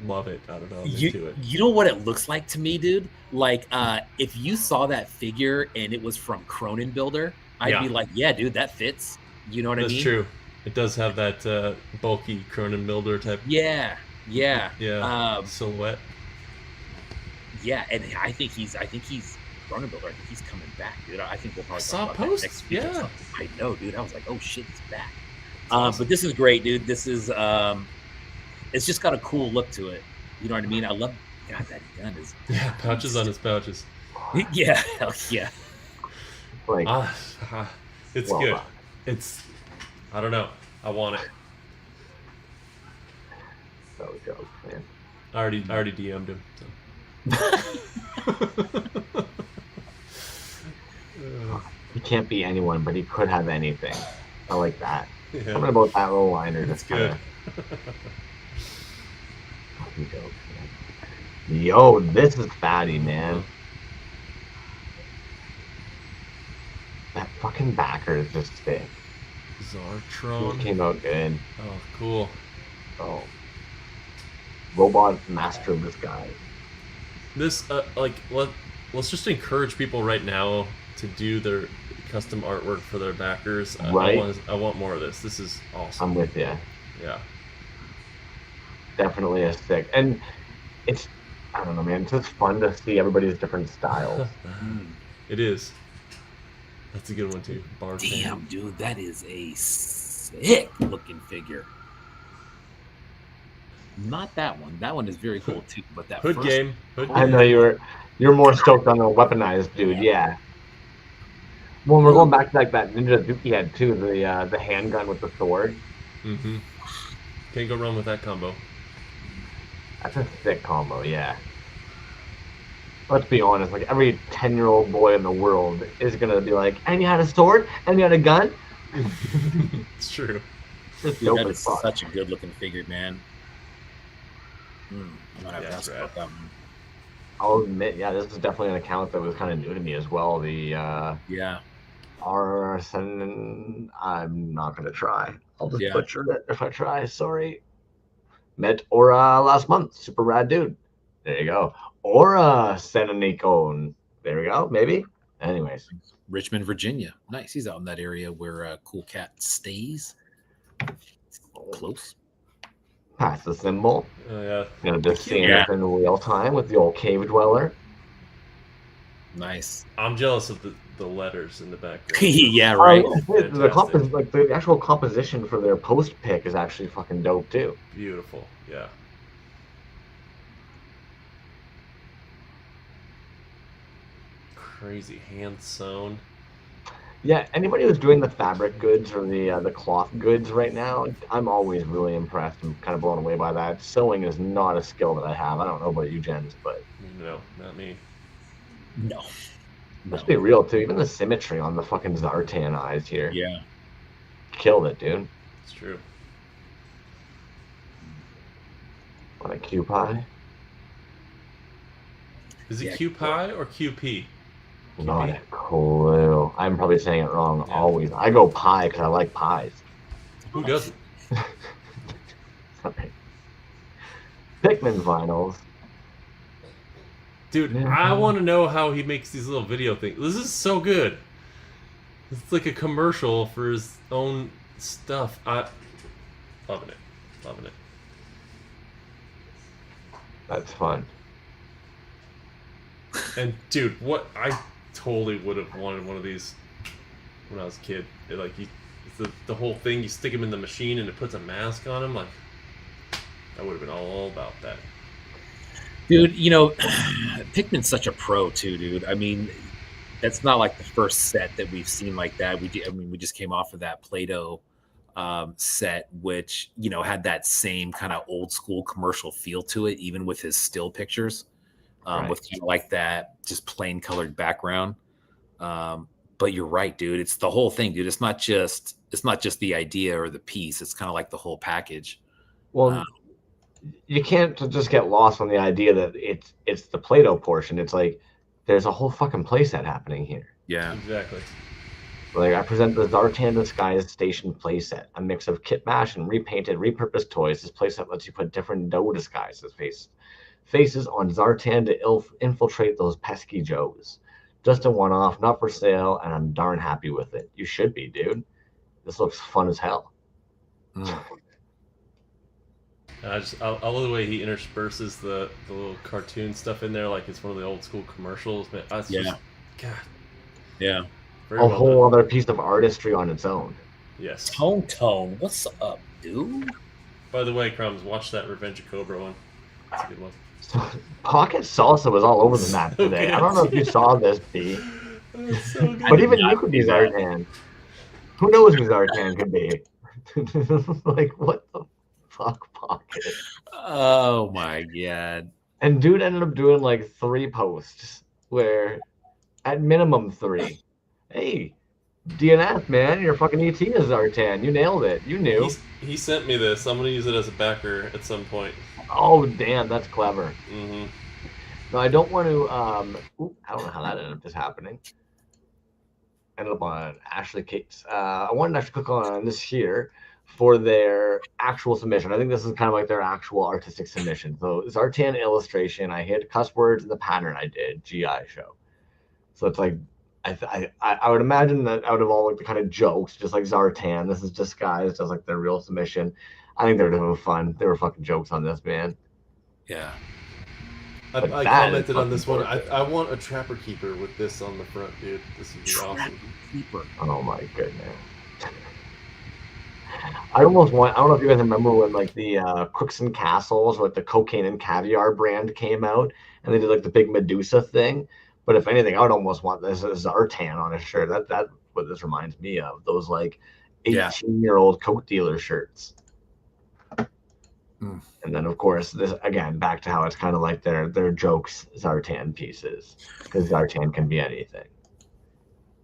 love it. I don't know. I'm into it. You know what it looks like to me, dude? If you saw that figure and it was from Cronin Builder, I'd be like, yeah, dude, that fits. You know what I mean? That's true. It does have that bulky Cronin Builder type. Yeah. Silhouette. Yeah, and I think he's Cronin Builder. I think he's coming back, dude. I think we'll probably talk about that next week. Yeah. I know, dude. I was like, oh shit, he's back. Awesome. But this is great, dude. This is it's just got a cool look to it. You know what I mean? I love God, that gun is pouches on his pouches. Yeah, hell yeah. It's good. It's I don't know. I want it. So it goes, man. I already DM'd him. So. He can't be anyone, but he could have anything. I like that. Yeah. Something about that little liner. That's good. Yo, this is fatty, man. That fucking backer is just thick. Zartan. It came out good. Oh, cool. Oh. robot master of the sky. This let's just encourage people right now to do their custom artwork for their backers. Right. I want more of this. This is awesome. I'm with you. Yeah. Definitely a sick. And it's, I don't know, man, it's just fun to see everybody's different styles. It is. That's a good one too. Damn, dude, that is a sick looking figure. Not that one. That one is very cool too. But that Hood first game. I know you're more stoked on the weaponized dude, yeah. Well, we're going back to like that Ninja Duke he had too, the handgun with the sword. Mm-hmm. Can't go wrong with that combo. That's a sick combo, yeah. Let's be honest, like every 10-year-old boy in the world is gonna be like, and you had a sword? And you had a gun? It's true. Just Dude, dope that as is fuck. such a good looking figure, man. I'm gonna have to that's ask rad. about that one. I'll admit, yeah, this is definitely an account that was kind of new to me as well. The Yeah. Arson, I'm not gonna try. I'll just Yeah. butcher it if I try. Sorry. Met Aura last month. Super rad dude. There you go. Aura Senanicone. There we go. Maybe. Anyways. Richmond, Virginia. Nice. He's out in that area where Cool Cat stays. Close. Pass the symbol. Yeah. You know, just seeing Yeah. it in real time with the old cave dweller. Nice. I'm jealous of the letters in the background. Yeah, right. The actual composition for their post pick is actually fucking dope too. Beautiful. Yeah. Crazy hand sewn. Yeah, anybody who's doing the fabric goods or the cloth goods right now, I'm always really impressed and kind of blown away by that. Sewing is not a skill that I have. I don't know about you, Jens, but No, not me. No. let's be real too. Even the symmetry on the fucking Zartan eyes here, Yeah. killed it, dude. It's true. What a Q pie. Is it Yeah. Q pie or QP? Not a clue. I'm probably saying it wrong Yeah. always. I go pie because I like pies. Who doesn't? Sorry. Pikmin vinyls. Dude, Yeah. I want to know how he makes these little video things. This is so good. It's like a commercial for his own stuff. Loving it. Loving it. That's fun. And dude, what I totally would have wanted one of these when I was a kid. The whole thing, you stick him in the machine and it puts a mask on him. Like, I would have been all about that. Dude, you know, Pikmin's such a pro too, dude. I mean, that's not like the first set that we've seen like that. We just came off of that Play-Doh set, which, you know, had that same kind of old school commercial feel to it, even with his still pictures, Right. with kind of like that just plain colored background. But you're right, dude. It's the whole thing, dude. It's not just the idea or the piece. It's kind of like the whole package. Well, you can't just get lost on the idea that it's the Play-Doh portion. It's like there's a whole fucking playset happening here. Yeah. Exactly. Like I present the Zartan Disguise Station playset, a mix of kit mash and repainted, repurposed toys. This playset lets you put different dough disguises faces on Zartan to infiltrate those pesky Joes. Just a one-off, not for sale, and I'm darn happy with it. You should be, dude. This looks fun as hell. I love the way he intersperses the little cartoon stuff in there, like it's one of the old school commercials. But that's Yeah. just, God, Yeah. very A well whole done. other piece of artistry on its own. Yes. Tone, what's up, dude? By the way, Crumbs, watch that Revenge of Cobra one. That's a good one. Pocket Salsa was all over the map So today. good. I don't know if you saw this, B. That's so good. But even not you could be see that. Zartan. Who knows who Zartan could be? Like, what the fuck, Pocket? Oh my god. And dude ended up doing like 3 posts where, at minimum 3. Hey, DNF, man, your fucking ET is Zartan. You nailed it. You knew. He sent me this. I'm gonna use it as a backer at some point. Oh, damn, that's clever. Mm-hmm. No, I don't want to. I don't know how that ended up just happening. Ended up on Ashley Cates. I wanted to actually click on this here for their actual submission. I think this is kind of like their actual artistic submission. So Zartan illustration, I hit cuss words in the pattern I did, G.I.SHOW. So it's like, I would imagine that out of all like the kind of jokes, just like Zartan, this is disguised as like their real submission. I think they're doing fun. They were fucking jokes on this, man. Yeah. I commented on this one. I want a Trapper Keeper with this on the front, dude. This would be awesome. Keeper. Oh my goodness. I almost want. I don't know if you guys remember when like the Crooks and Castles, like the cocaine and caviar brand came out, and they did like the big Medusa thing. But if anything, I would almost want this as Zartan on a shirt. That's what this reminds me of. Those like 18-year-old coat dealer shirts. Mm. And then of course this again back to how it's kind of like their jokes Zartan pieces, because Zartan can be anything.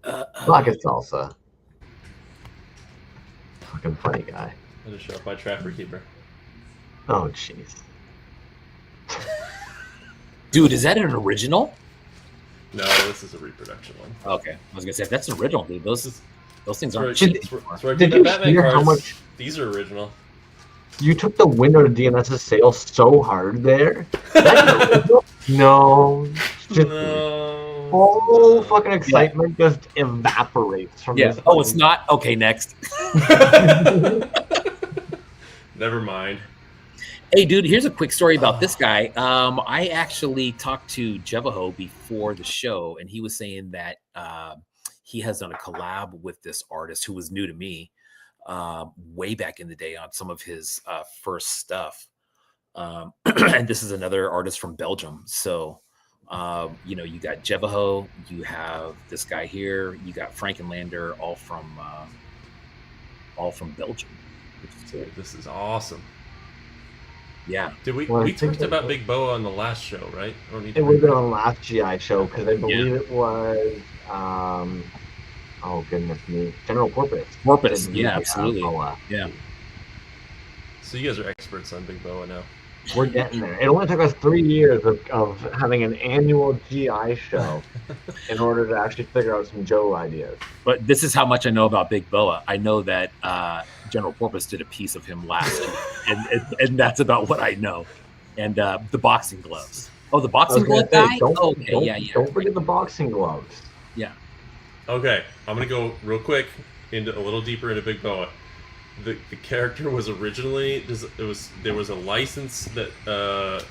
Pocket salsa. Fucking funny guy. I'll just show up my Trapper Keeper. Oh jeez. Dude, is that an original? No, this is a reproduction one. Okay, I was gonna say if that's an original, dude. Those things aren't Did- cheap. Did you hear how much These are original. you took the window to DNS's sale so hard there? No. Just No. whole fucking excitement just evaporates from Yeah. this. Oh, it's not? Okay, next. Never mind. Hey, dude, here's a quick story about this guy. I actually talked to Jevaho before the show, and he was saying that he has done a collab with this artist who was new to me way back in the day on some of his first stuff. And this is another artist from Belgium. So, you know, you got Jevaho, you have this guy here, you got Frankenlander, all from Belgium. Dude, this is awesome. Yeah. Did we Well, I we think talked that- about Big Boa on the last show, right? I don't need to It would have been remember. on last G.I.SHOW because I believe it was oh goodness me, General Porpoise. Porpoise, Didn't yeah, we? absolutely. Boa. Yeah. So you guys are experts on Big Boa now. We're getting there. It only took us 3 years of having an annual G.I.SHOW in order to actually figure out some Joe ideas. But this is how much I know about Big Boa. I know that General Porpoise did a piece of him last year, and that's about what I know. And the boxing gloves. Oh, the boxing glove guy? Don't forget the boxing gloves. Yeah. Okay, I'm gonna go real quick into a little deeper into Big Boa. The character was originally there was a license that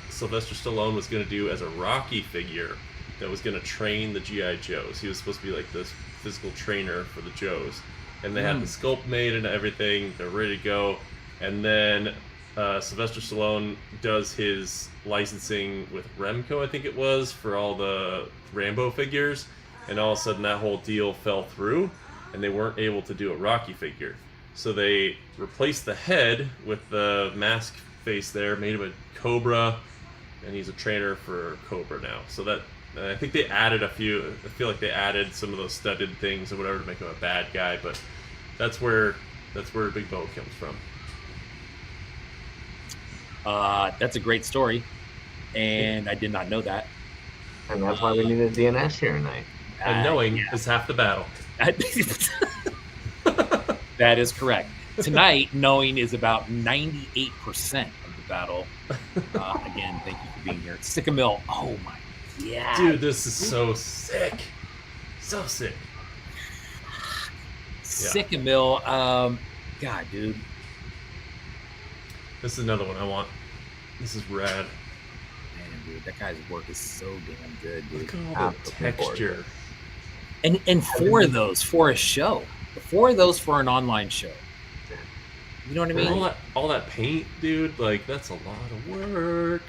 Sylvester Stallone was gonna do as a Rocky figure that was gonna train the G.I. Joes. He was supposed to be like this physical trainer for the Joes, and they had the sculpt made and everything. They're ready to go, and then Sylvester Stallone does his licensing with Remco, I think it was, for all the Rambo figures, and all of a sudden that whole deal fell through, and they weren't able to do a Rocky figure. So they replaced the head with the mask face there, made him a Cobra, and he's a trainer for Cobra now. So that I think they added a few. I feel like they added some of those studded things or whatever to make him a bad guy. But that's where Big Boa comes from. That's a great story, and I did not know that. And that's why we needed DNS here tonight. And knowing yeah. is half the battle. That is correct. Tonight, knowing is about 98% of the battle. Again, thank you for being here. Sycamore. Oh my god. Dude, this is so sick. So sick. Sycamore. God, dude. This is another one I want. This is rad. Man, dude, that guy's work is so damn good, dude. Look at all the texture. And four of those for a show. Four of those for an online show. You know what I mean? All that paint, dude, like, that's a lot of work.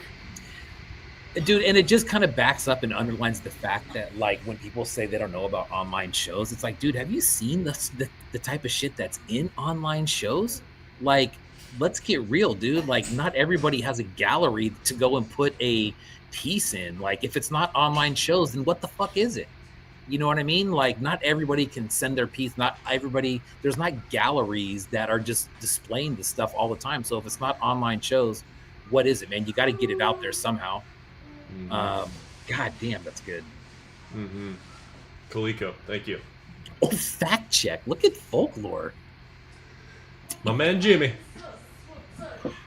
Dude, and it just kind of backs up and underlines the fact that, like, when people say they don't know about online shows, it's like, dude, have you seen the type of shit that's in online shows? Like, let's get real, dude. Like, not everybody has a gallery to go and put a piece in. Like, if it's not online shows, then what the fuck is it? You know what I mean? Like, not everybody can send their piece. Not everybody. There's not galleries that are just displaying this stuff all the time. So if it's not online shows, what is it, man? You got to get it out there somehow. Mm-hmm. God damn, that's good. Mm-hmm. Coleco, thank you. Oh, fact check. Look at folklore. My man Jimmy.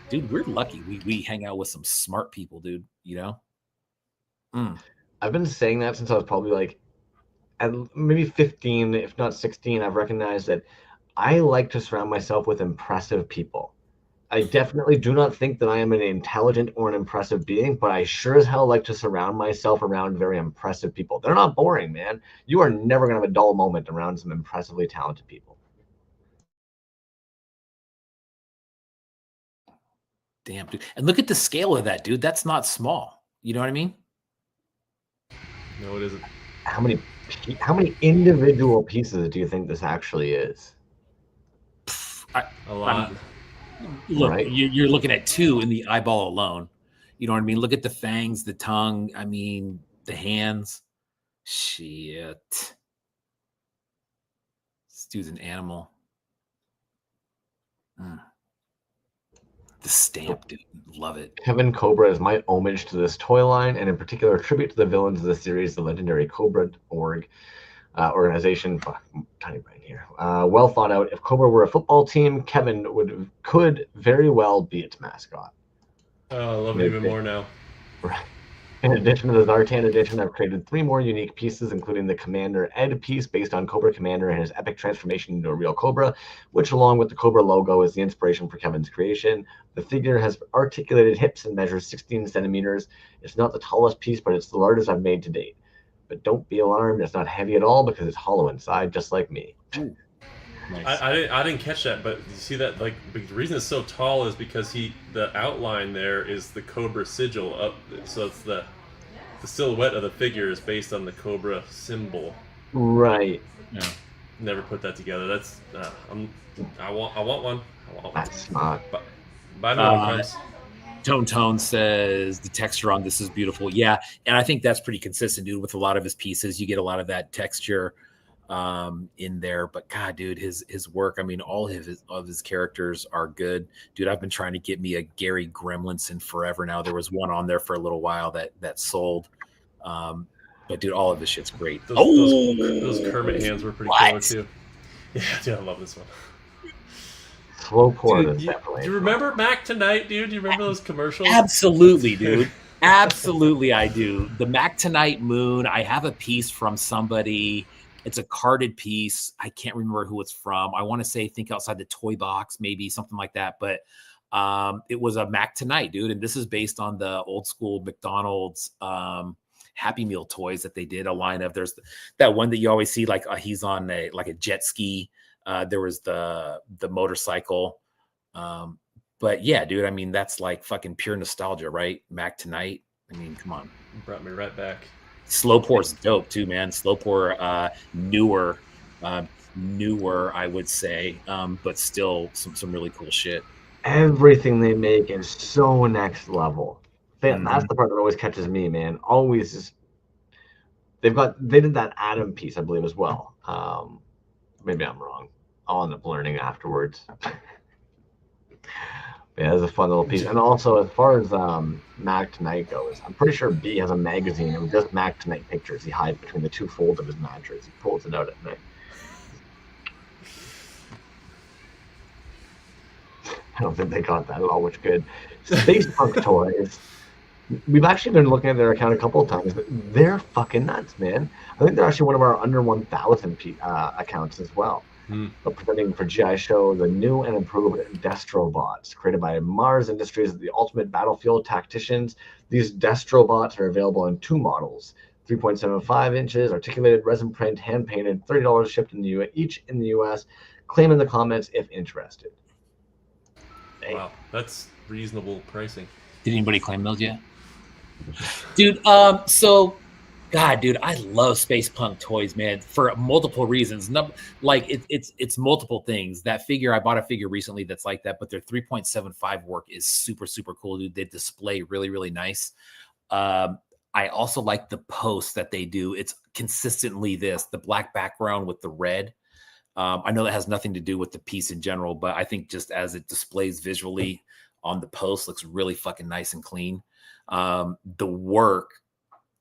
Dude, we're lucky. We hang out with some smart people, dude. You know. I've been saying that since I was probably like, at maybe 15, if not 16. I've recognized that I like to surround myself with impressive people. I definitely do not think that I am an intelligent or an impressive being, but I sure as hell like to surround myself around very impressive people. They're not boring, man. You are never going to have a dull moment around some impressively talented people. Damn, dude. And look at the scale of that, dude. That's not small. You know what I mean? No, it isn't. How many individual pieces do you think this actually is? A lot. Look, Right. you're looking at 2 in the eyeball alone. You know what I mean? Look at the fangs, the tongue. I mean, the hands. Shit. This dude's an animal. The stamp, dude. Love it. Kevin Cobra is my homage to this toy line, and in particular, a tribute to the villains of the series, the legendary Cobra organization. Tiny brain here. Well thought out. If Cobra were a football team, Kevin could very well be its mascot. Oh, I love it even more now. Right. In addition to the Zartan edition, I've created 3 more unique pieces, including the Commander Ed piece based on Cobra Commander and his epic transformation into a real Cobra, which, along with the Cobra logo, is the inspiration for Kevin's creation. The figure has articulated hips and measures 16 centimeters. It's not the tallest piece, but it's the largest I've made to date. But don't be alarmed, it's not heavy at all because it's hollow inside, just like me. Nice. I didn't catch that, but you see that, like, the reason it's so tall is because the outline there is the Cobra sigil up, so it's the silhouette of the figure is based on the Cobra symbol. Right. Yeah. Never put that together. That's I want one. That's not. Buy me one, Crumbs. Tone says the texture on this is beautiful. Yeah, and I think that's pretty consistent, dude. With a lot of his pieces, you get a lot of that texture in there. But God, dude, his work. I mean, all of his characters are good, dude. I've been trying to get me a Gary Gremlinson forever now. There was one on there for a little while that sold. But dude, all of this shit's great. Those Kermit hands were pretty cool too. Yeah, dude, I love this one. Slow pour Dude, is definitely. do you remember Mac Tonight, dude? Do you remember those commercials? Absolutely, dude. Absolutely, I do. The Mac Tonight Moon. I have a piece from somebody. It's a carded piece. I can't remember who it's from. I want to say Think Outside the Toy Box, maybe something like that. But it was a Mac Tonight, dude. And this is based on the old school McDonald's Happy Meal toys that they did a line of. There's that one that you always see, like he's on a jet ski. There was the motorcycle. But yeah, dude, I mean, that's like fucking pure nostalgia, right? Mac Tonight. I mean, come on. Brought me right back. Slow pour's dope too, man. Slow pour, newer, I would say, but still some really cool shit. Everything they make is so next level. That's the part that always catches me, man. Always is. They did that Adam piece, I believe, as well. Maybe I'm wrong. I'll end up learning afterwards. Yeah, it's a fun little piece. And also, as far as Mac Tonight goes, I'm pretty sure B has a magazine of just Mac Tonight pictures. He hides between the 2 folds of his mattress. He pulls it out at night. I don't think they got that at all, which good. Space Punk Toys. We've actually been looking at their account a couple of times. They're fucking nuts, man. I think they're actually one of our under 1,000 accounts as well. Presenting for G.I.SHOW the new and improved Destrobots, created by Mars Industries, the ultimate battlefield tacticians. These Destrobots are available in 2 models, 3.75 inches, articulated resin print, hand painted, $30 shipped each in the U.S. Claim in the comments if interested. Hey. Wow, that's reasonable pricing. Did anybody claim those yet? Dude, so God, dude, I love Space Punk toys, man, for multiple reasons. Like it's multiple things. That figure, I bought a figure recently that's like that, but their 3.75 work is super, super cool, dude. They display really, really nice. I also like the post that they do. It's consistently the black background with the red. I know that has nothing to do with the piece in general, but I think just as it displays visually on the post, looks really fucking nice and clean. The work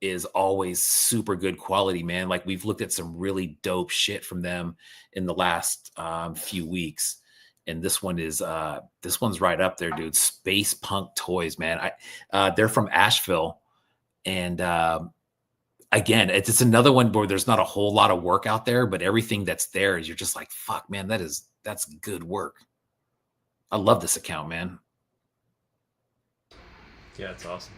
is always super good quality, man. Like we've looked at some really dope shit from them in the last few weeks. and this one's right up there, dude. Space Punk Toys, man. They're from Asheville, and again, it's another one where there's not a whole lot of work out there, but everything that's there is you're just like, fuck, man, that's good work. I love this account, man. Yeah, it's awesome.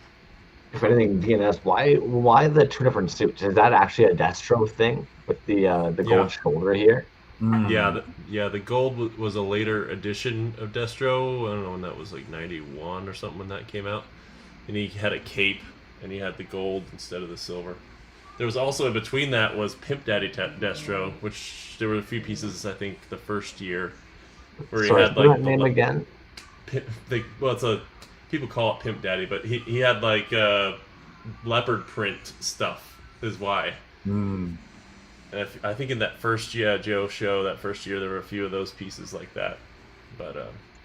If anything, DNS, why the two different suits? Is that actually a Destro thing with the gold shoulder here? Yeah, the gold was a later edition of Destro. I don't know when that was, like 91 or something when that came out. And he had a cape, and he had the gold instead of the silver. There was also, in between that, was Pimp Daddy Destro, which there were a few pieces, I think, the first year, where he had like name again. People call it Pimp Daddy, but he had like leopard print stuff is why. And I think in that first G.I.SHOW show, that first year, there were a few of those pieces like that. But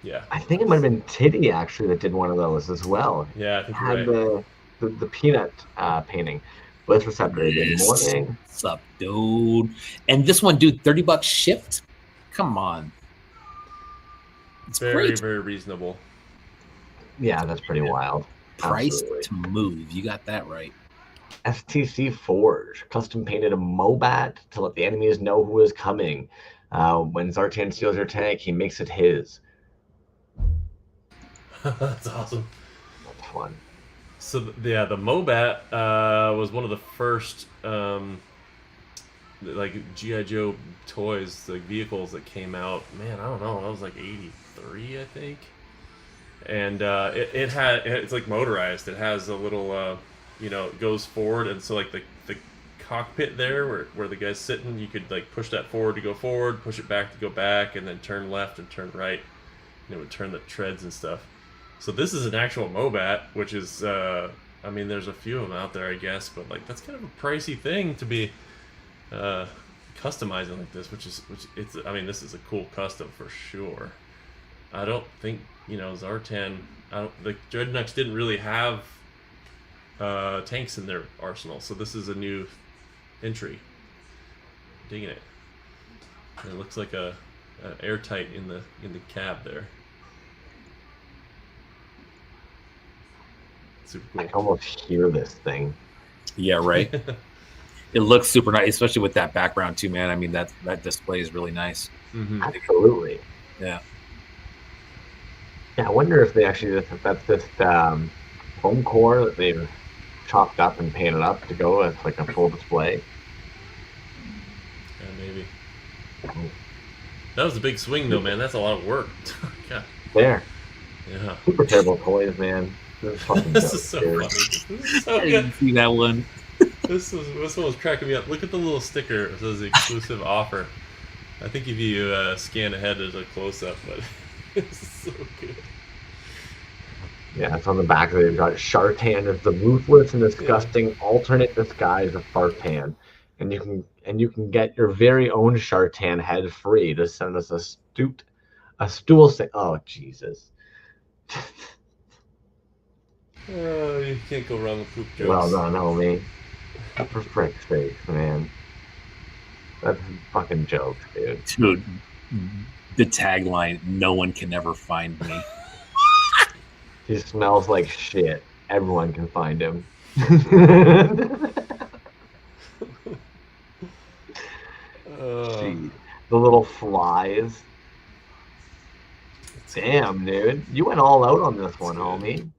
yeah. I think it might have been Titty actually that did one of those as well. Yeah, I think you're had right. the peanut painting. Bliss Receptor, good morning. What's up, dude? And this one, dude, $30 shipped? Come on. It's very, great. very reasonable. Yeah, that's pretty wild. Price Absolutely. to move. You got that right. STC Forge, custom painted a Mobat to let the enemies know who is coming. When Zartan steals your tank, he makes it his. That's awesome. That's fun. So the Mobat was one of the first like G.I.SHOW toys, like vehicles that came out. Man, I don't know. That was like 83, I think. And it's like motorized. It has a little it goes forward, and so like the cockpit there where the guy's sitting, you could like push that forward to go forward, push it back to go back, and then turn left and turn right, and it would turn the treads and stuff. So this is an actual Mobat, which is I mean, there's a few of them out there, I guess, but like that's kind of a pricey thing to be customizing like this, I mean, this is a cool custom for sure. I don't think, Zartan, the Dreadnoks didn't really have tanks in their arsenal, so this is a new entry. Digging it. And it looks like a airtight in the cab there. Super cool. I can almost hear this thing. Yeah, right. It looks super nice, especially with that background too, man. I mean, that display is really nice. Mm-hmm. Absolutely. Yeah. Yeah, I wonder if they actually that's just foam core that they've chopped up and painted up to go as like a full display. Yeah, maybe. That was a big swing, though, man. That's a lot of work. God. There. Yeah. Super terrible toys, man. This is fucking This is so funny. This is so I didn't good. see that one. This one was cracking me up. Look at the little sticker. It says exclusive offer. I think if you scan ahead, there's a close-up, but this is so good. Yeah, it's on the back. They've got Zartan as the ruthless and disgusting alternate disguise of Zartan, and you can get your very own Zartan head free to send us a stool. Oh Jesus! Oh, you can't go wrong with poop jokes. Well done, homie. For frick's sake, man. That's fucking jokes, dude. Dude, the tagline, "No one can ever find me." He smells like shit. Everyone can find him. Gee, the little flies. Damn, dude. You went all out on this one, homie.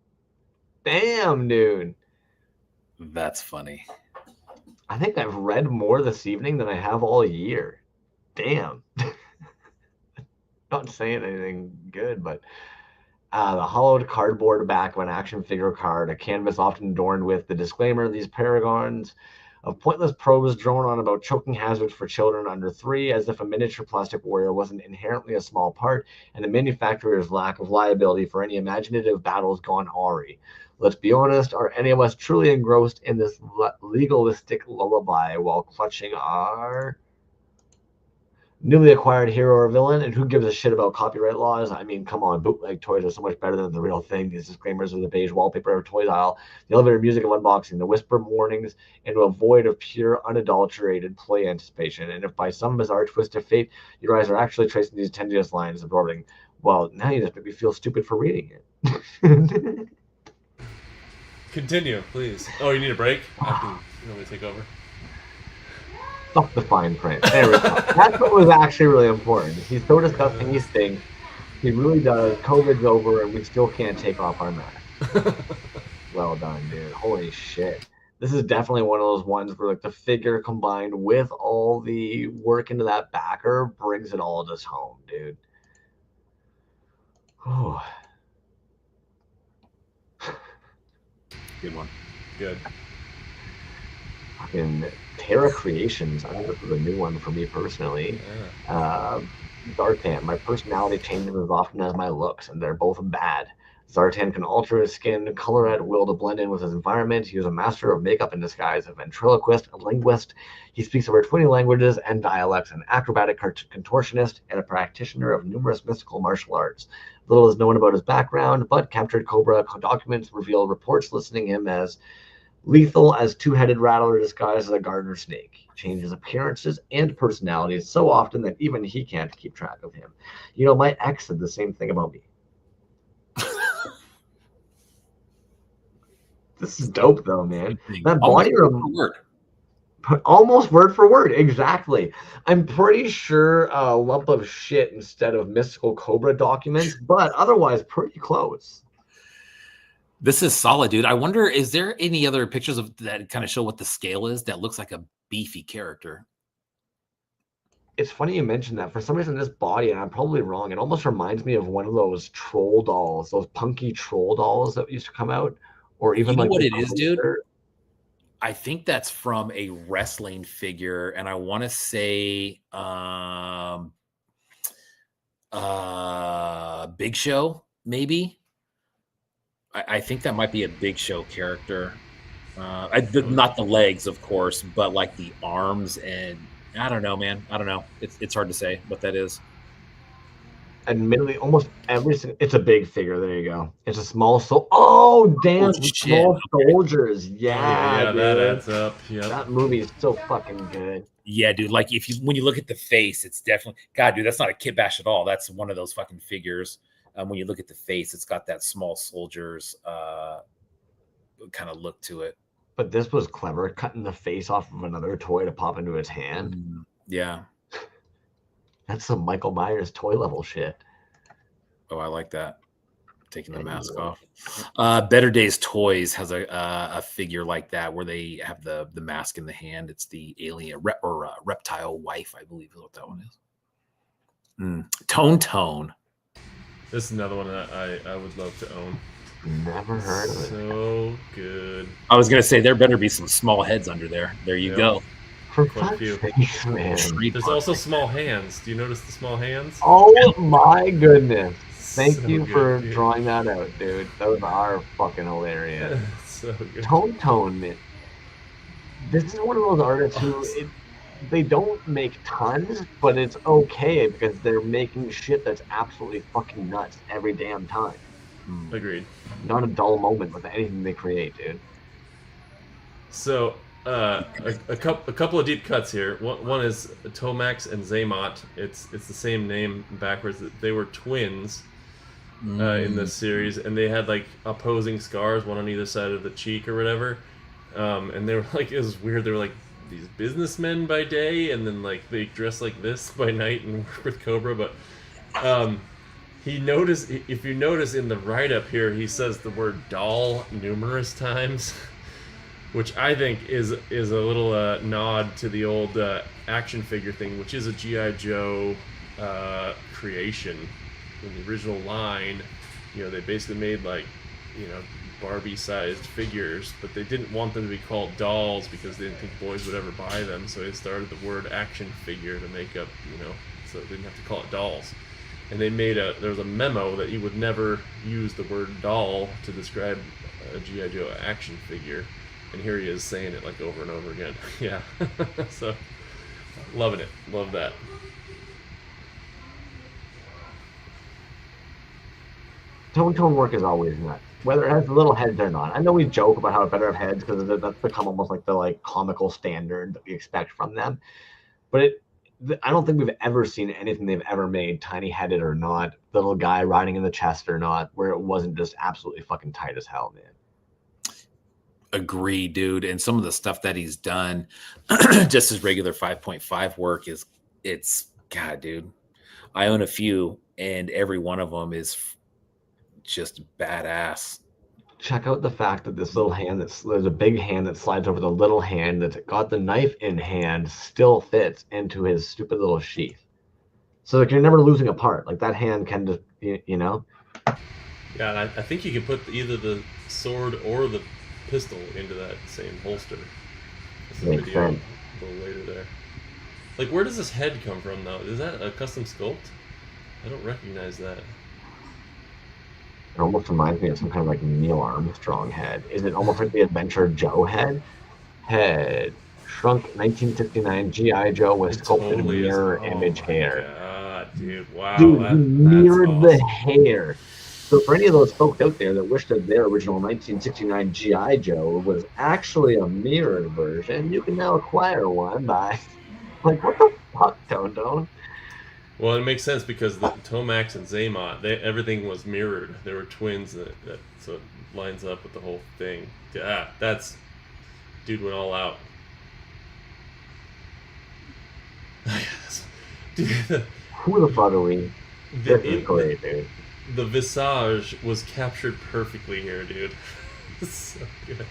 Damn, dude. That's funny. I think I've read more this evening than I have all year. Damn. Not saying anything good, but the hollowed cardboard back of an action figure card, a canvas often adorned with the disclaimer, these paragons of pointless probes drone on about choking hazards for children under 3, as if a miniature plastic warrior wasn't inherently a small part, and the manufacturer's lack of liability for any imaginative battles gone awry. Let's be honest, are any of us truly engrossed in this legalistic lullaby while clutching our newly acquired hero or villain, and who gives a shit about copyright laws? I mean, come on, bootleg toys are so much better than the real thing. These disclaimers are the beige wallpaper of toys aisle, the elevator music of unboxing, the whisper warnings, and a void of pure, unadulterated play anticipation. And if by some bizarre twist of fate, your eyes are actually tracing these tedious lines absorbing, well, now you just make me feel stupid for reading it. Continue, please. Oh, you need a break? I can really take over. Fuck the fine print. There we go. That's what was actually really important. He's so disgusting, he stinks. He really does. COVID's over, and we still can't take off our mask. Well done, dude. Holy shit. This is definitely one of those ones where like the figure combined with all the work into that backer brings it all just home, dude. Oh. Good one. Good. Fucking Terra Creations. I think this was a new one for me personally. Yeah. Zartan. My personality changes as often as my looks, and they're both bad. Zartan can alter his skin color at will to blend in with his environment. He is a master of makeup and disguise, a ventriloquist, a linguist. He speaks over 20 languages and dialects, an acrobatic contortionist, and a practitioner of numerous mystical martial arts. Little is known about his background, but captured Cobra documents reveal reports listing him as lethal as two-headed rattler disguised as a gardener snake. He changes appearances and personalities so often that even he can't keep track of him. You know, my ex said the same thing about me. This is dope, though, man. That body almost word for word, exactly. I'm pretty sure a lump of shit instead of mystical Cobra documents, but otherwise pretty close. This is solid, dude. I wonder, is there any other pictures of that kind of show what the scale is that looks like a beefy character? It's funny you mentioned that. For some reason, this body, and I'm probably wrong, it almost reminds me of one of those troll dolls, those punky troll dolls that used to come out, or even like what it is, dude. I think that's from a wrestling figure, and I want to say Big Show, maybe. I think that might be a Big Show character. Not the legs, of course, but like the arms, and I don't know, man. I don't know. It's hard to say what that is. Admittedly, almost every it's a big figure. There you go. It's a small oh damn, small soldiers. Yeah, that adds up. Yeah, that movie is so fucking good. Yeah, dude. Like when you look at the face, it's definitely God, dude. That's not a kit bash at all. That's one of those fucking figures. When you look at the face, it's got that small soldiers kind of look to it. But this was clever, cutting the face off of another toy to pop into his hand. Yeah. That's some Michael Myers toy level shit. Oh, I like that. Taking the mask off. Better Days Toys has a figure like that where they have the mask in the hand. It's the alien reptile wife, I believe is what that one is. Tone. This is another one that I would love to own. Never heard of it. So good. I was gonna say there better be some small heads under there. There you go. For quite a few. Man. There's also small hands. Do you notice the small hands? Oh my goodness. Thank you for dude. drawing that out, dude. Those are fucking hilarious. So good. Tone, man. This is one of those artists who they don't make tons, but it's okay because they're making shit that's absolutely fucking nuts every damn time. Agreed. Not a dull moment with anything they create, dude. So a couple of deep cuts here. One is Tomax and Zaymot. It's the same name backwards. They were twins in this series, and they had like opposing scars, one on either side of the cheek or whatever. And they were like, it was weird. They were like these businessmen by day, and then like they dress like this by night and work with Cobra. But if you notice in the write-up here, he says the word doll numerous times, which I think is a little nod to the old action figure thing, which is a G.I. Joe creation. In the original line, they basically made like, Barbie-sized figures, but they didn't want them to be called dolls because they didn't think boys would ever buy them, so they started the word action figure to make up, so they didn't have to call it dolls. And they made there was a memo that you would never use the word doll to describe a G.I. Joe action figure. And here he is saying it like over and over again. Yeah. So, loving it. Love that. tone work is always nuts. Whether it has little heads or not. I know we joke about how it better have heads because that's become almost like the comical standard that we expect from them. But I don't think we've ever seen anything they've ever made, tiny headed or not, little guy riding in the chest or not, where it wasn't just absolutely fucking tight as hell, man. Agree, dude. And some of the stuff that he's done, just his regular 5.5 work it's God, dude. I own a few, and every one of them is just badass. Check out the fact that this little hand there's a big hand that slides over the little hand that's got the knife in hand still fits into his stupid little sheath. So like you're never losing a part. Like that hand can just, you know. Yeah, and I think you can put either the sword or the pistol into that same holster. This is a video a little later there. Like, where does this head come from, though? Is that a custom sculpt? I don't recognize that. It almost reminds me of some kind of like Neil Armstrong head. Is it almost like the Adventure Joe head? Head shrunk 1969 G.I. Joe with sculpted totally mirror image hair. God, dude, wow, dude, he mirrored awesome. the hair. So for any of those folks out there that wish that their original 1969 G.I. Joe was actually a mirrored version, you can now acquire one by like, what the fuck, Don? Well, it makes sense because the Tomax and Zaymot, everything was mirrored. They were twins, so it lines up with the whole thing. Yeah, dude went all out. Dude, who the fuck are we? This is great, dude. The visage was captured perfectly here, dude. So good.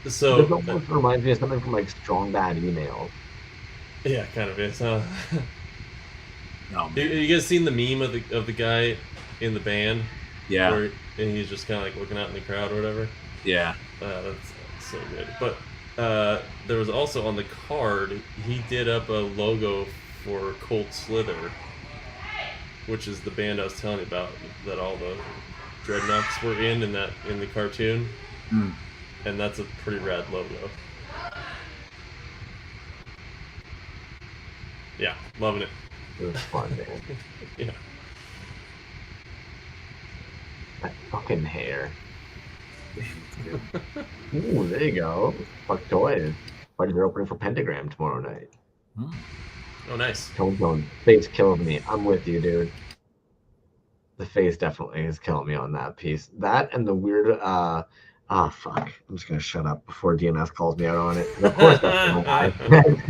So this almost reminds me of something from like Strong Bad Emails. Yeah, kind of is, huh? No, you guys seen the meme of the guy in the band? Yeah. And he's just kind of like looking out in the crowd or whatever? Yeah. That's so good. But there was also on the card, he did up a logo for Colt Slither, which is the band I was telling you about that all the Dreadnoughts were in the cartoon. Mm. And that's a pretty rad logo. Yeah, loving it. It was fun, man. Yeah. That fucking hair. Ooh, there you go. Fuck toys. Parties are opening for Pentagram tomorrow night. Oh, nice. Tone. Face kills me. I'm with you, dude. The face definitely is killing me on that piece. That and the weird, fuck. I'm just gonna shut up before DMS calls me out on it. And of course, that's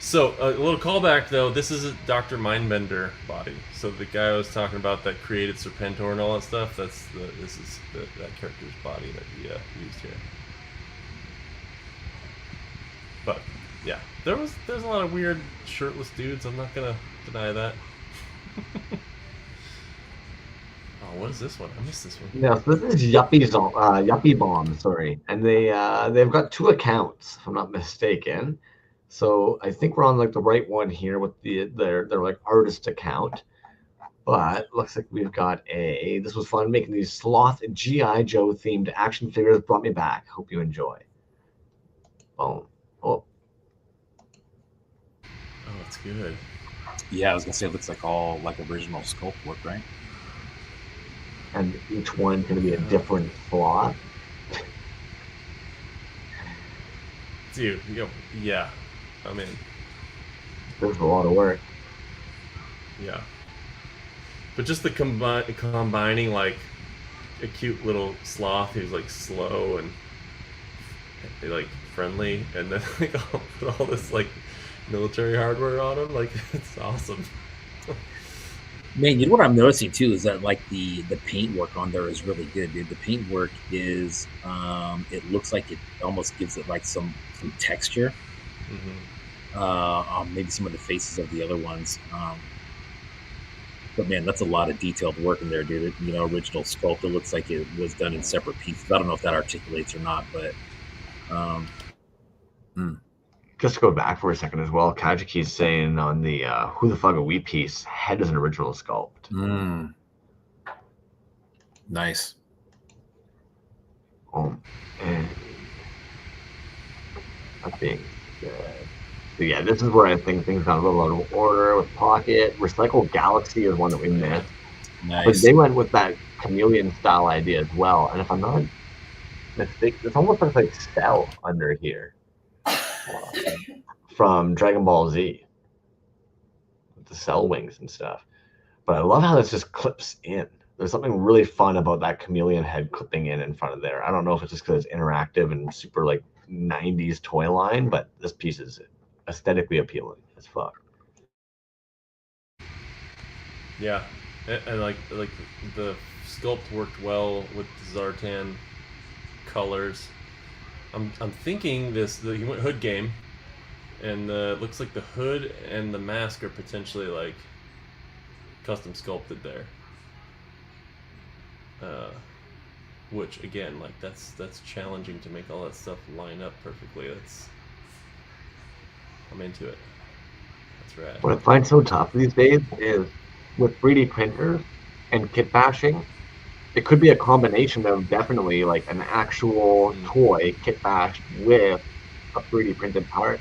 So a little callback though. This is a Dr. Mindbender body. So the guy I was talking about that created Serpentor and all that stuff. This is that character's body that he used here. But yeah, there's a lot of weird shirtless dudes. I'm not gonna deny that. Oh, what is this one? I missed this one. Yeah, so this is Yuppie Bomb, sorry. And they've got 2 accounts, if I'm not mistaken. So I think we're on like the right one here with their like artist account. But looks like we've got this was fun making these sloth G.I. Joe themed action figures, brought me back. Hope you enjoy. Boom. Oh, that's good. Yeah, I was gonna say it looks like all like original sculpt work, right? And each one's going to be a different sloth. Dude, yeah, I'm in. There's a lot of work. Yeah. But just the combining like a cute little sloth who's like slow and like friendly, and then like put all this like military hardware on him, like it's awesome. Man, you know what I'm noticing too is that like the paint work on there is really good, dude. The paint work is it looks like it almost gives it like some texture. Mm-hmm. Maybe some of the faces of the other ones. But man, that's a lot of detailed work in there, dude. You know, original sculpt. It looks like it was done in separate pieces. I don't know if that articulates or not, but Just to go back for a second as well, Kage's saying on the Who the Fuck Are We piece, head is an original sculpt. Nice. And that being said, So yeah, this is where I think things got a little out of order with Pocket. Recycle Galaxy is one that we missed. Nice. But they went with that chameleon style idea as well. And if I'm not mistaken, it's almost looks like Cell under here from Dragon Ball Z. With the Cell wings and stuff. But I love how this just clips in. There's something really fun about that chameleon head clipping in front of there. I don't know if it's just because it's interactive and super like 90s toy line, but this piece is aesthetically appealing as fuck. Yeah, and like the sculpt worked well with the Zartan colors. I'm thinking he went hood game, and it looks like the hood and the mask are potentially like custom sculpted there. Which again, like that's challenging to make all that stuff line up perfectly. I'm into it. That's rad. What I find so tough these days is with 3D printers and kit bashing, it could be a combination of definitely like an actual toy kit bashed with a 3D printed part.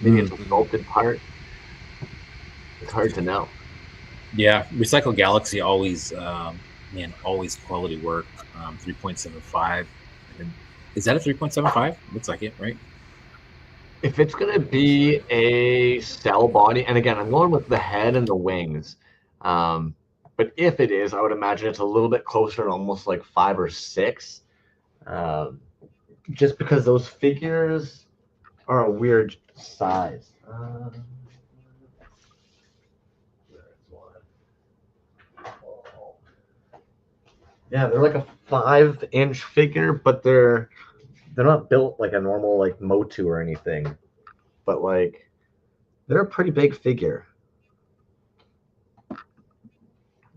Maybe it's a sculpted part. It's hard to know. Yeah, Recycle Galaxy always, always quality work. 3.75. Is that a 3.75? Looks like it, right? If it's gonna be a Cell body, and again, I'm going with the head and the wings. But if it is, I would imagine it's a little bit closer to almost like 5 or 6. Just because those figures are a weird size. Yeah, they're like a 5-inch figure, but they're not built like a normal like Motu or anything. But like they're a pretty big figure.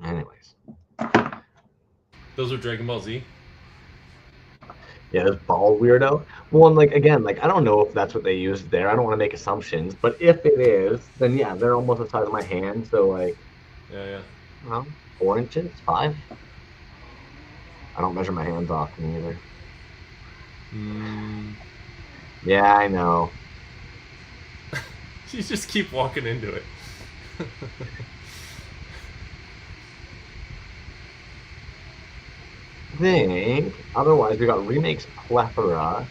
Anyways. Those are Dragon Ball Z? Yeah, this ball weirdo. Well, and like again, like I don't know if that's what they used there. I don't want to make assumptions, but if it is, then yeah, they're almost the size of my hand. So like, Yeah. Well, 4 inches, 5. I don't measure my hands often either. Yeah, I know. You just keep walking into it. Think otherwise we got remakes plethora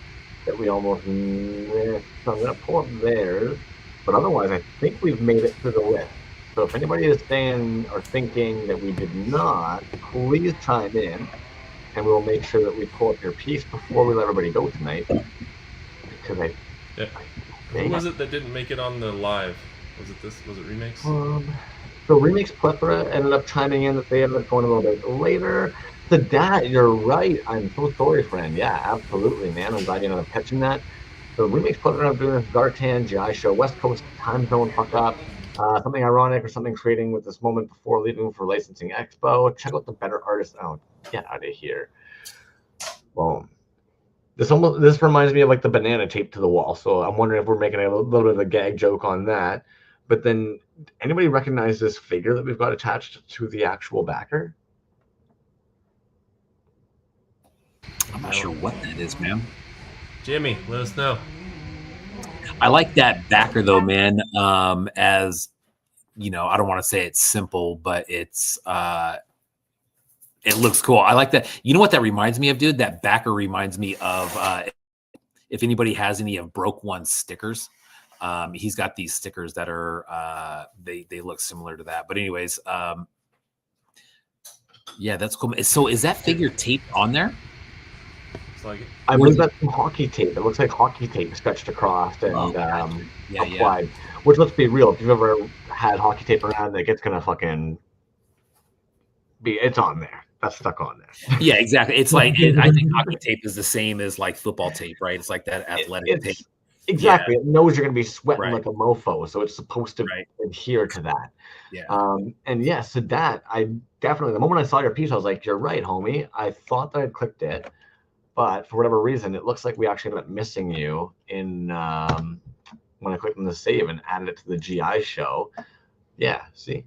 that we almost missed. So I'm gonna pull up theirs, but otherwise I think we've made it through the list. So if anybody is saying or thinking that we did not, please chime in, and we'll make sure that we pull up your piece before we let everybody go tonight. Because Who was it that didn't make it on the live? Was it remakes? So remakes plethora ended up chiming in that they ended up going a little bit later. So that, you're right. I'm so sorry, friend. Yeah, absolutely, man. I'm glad you ended up catching that. So remakes plethora of doing this Zartan, G.I.SHOW, West Coast time zone fuck up. Something ironic or something creating with this moment before leaving for licensing expo. Check out the better artists. Oh, get out of here. Boom. This reminds me of like the banana taped to the wall. So I'm wondering if we're making a little bit of a gag joke on that. But then, anybody recognize this figure that we've got attached to the actual backer? I'm not sure what that is, man. Jimmy, let us know. I like that backer though, man. As you know, I don't want to say it's simple, but it's it looks cool. I like that. You know what that reminds me of, dude? That backer reminds me of if anybody has any of Broke One stickers. He's got these stickers that are they look similar to that. But anyways, yeah, that's cool. So is that figure taped on there? Like it. I believe that's some hockey tape. It looks like hockey tape stretched across and applied. Which, let's be real, if you've ever had hockey tape around, like it's gonna fucking it's on there. That's stuck on there. Yeah, exactly. It's like I think hockey tape is the same as like football tape, right? It's like that athletic tape. Exactly. Yeah. It knows you're gonna be sweating like a mofo, so it's supposed to adhere to that. Yeah. And yeah, so that I definitely, the moment I saw your piece, I was like, you're right, homie. I thought that I'd clicked it. But for whatever reason, it looks like we actually ended up missing you in when I clicked on the save and added it to the G.I.SHOW. Yeah, see?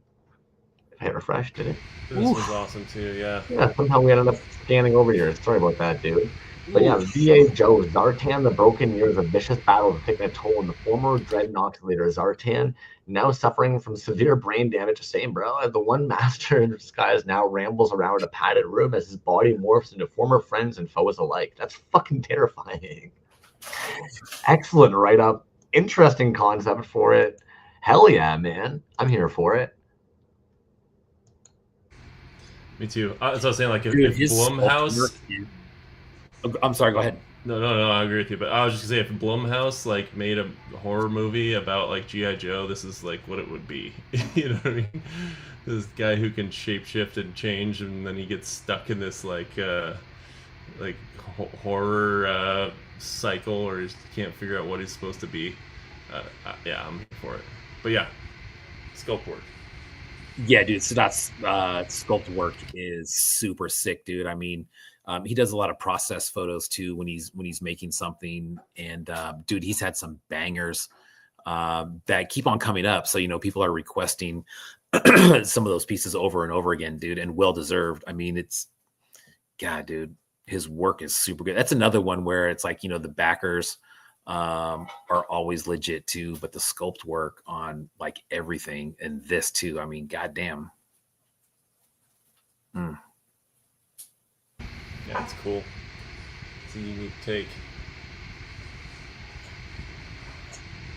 I hit refresh, did it? This was awesome too, yeah. Yeah, somehow we ended up scanning over yours. Sorry about that, dude. But yeah, VA Joe, Zartan, the broken years of vicious battles have taken a toll on the former Dreadnought leader Zartan, now suffering from severe brain damage. Same, bro. The one master in disguise now rambles around a padded room as his body morphs into former friends and foes alike. That's fucking terrifying. Excellent write-up. Interesting concept for it. Hell yeah, man. I'm here for it. Me too. So I was saying, like, if his Blumhouse... I'm sorry, go ahead. No, I agree with you. But I was just gonna say, if Blumhouse like made a horror movie about like G.I. Joe, this is like what it would be. You know what I mean? This guy who can shapeshift and change, and then he gets stuck in this like horror cycle, or he can't figure out what he's supposed to be. Yeah, I'm for it. But yeah, sculpt work. Yeah, dude. So that's sculpt work is super sick, dude. I mean, he does a lot of process photos too when he's making something, and dude, he's had some bangers that keep on coming up. So people are requesting some of those pieces over and over again, dude, and well deserved. I mean, God, dude, his work is super good. That's another one where it's like the backers are always legit too, but the sculpt work on like everything and this too. I mean, goddamn. Yeah, it's cool. It's a unique take.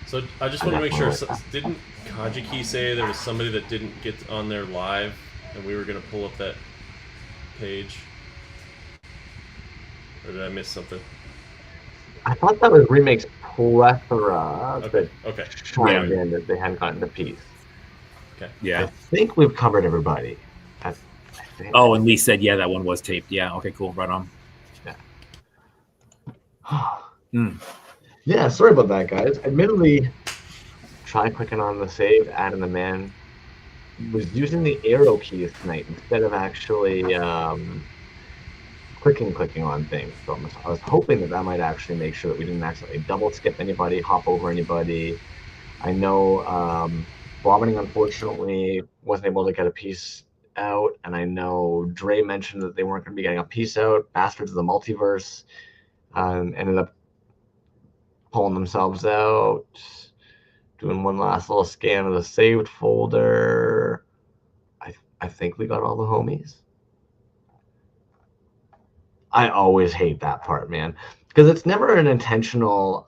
So I just want to make sure, didn't Kage say there was somebody that didn't get on there live, and we were going to pull up that page? Or did I miss something? I thought that was Remake's plethora Okay. chimed in that they hadn't gotten the piece. Okay. Yeah. I think we've covered everybody. Oh, and Lee said, yeah, that one was taped. Yeah. Okay, cool. Right on. Yeah. Yeah, sorry about that, guys. Admittedly, try clicking on the save, adding the man. Was using the arrow keys tonight instead of actually clicking on things. So I was hoping that might actually make sure that we didn't accidentally double skip anybody, hop over anybody. I know Vomiting, unfortunately, wasn't able to get a piece out, and I know Dre mentioned that they weren't going to be getting a piece out. Bastards of the Multiverse ended up pulling themselves out, doing one last little scan of the saved folder. I think we got all the homies. I always hate that part, man, because it's never an intentional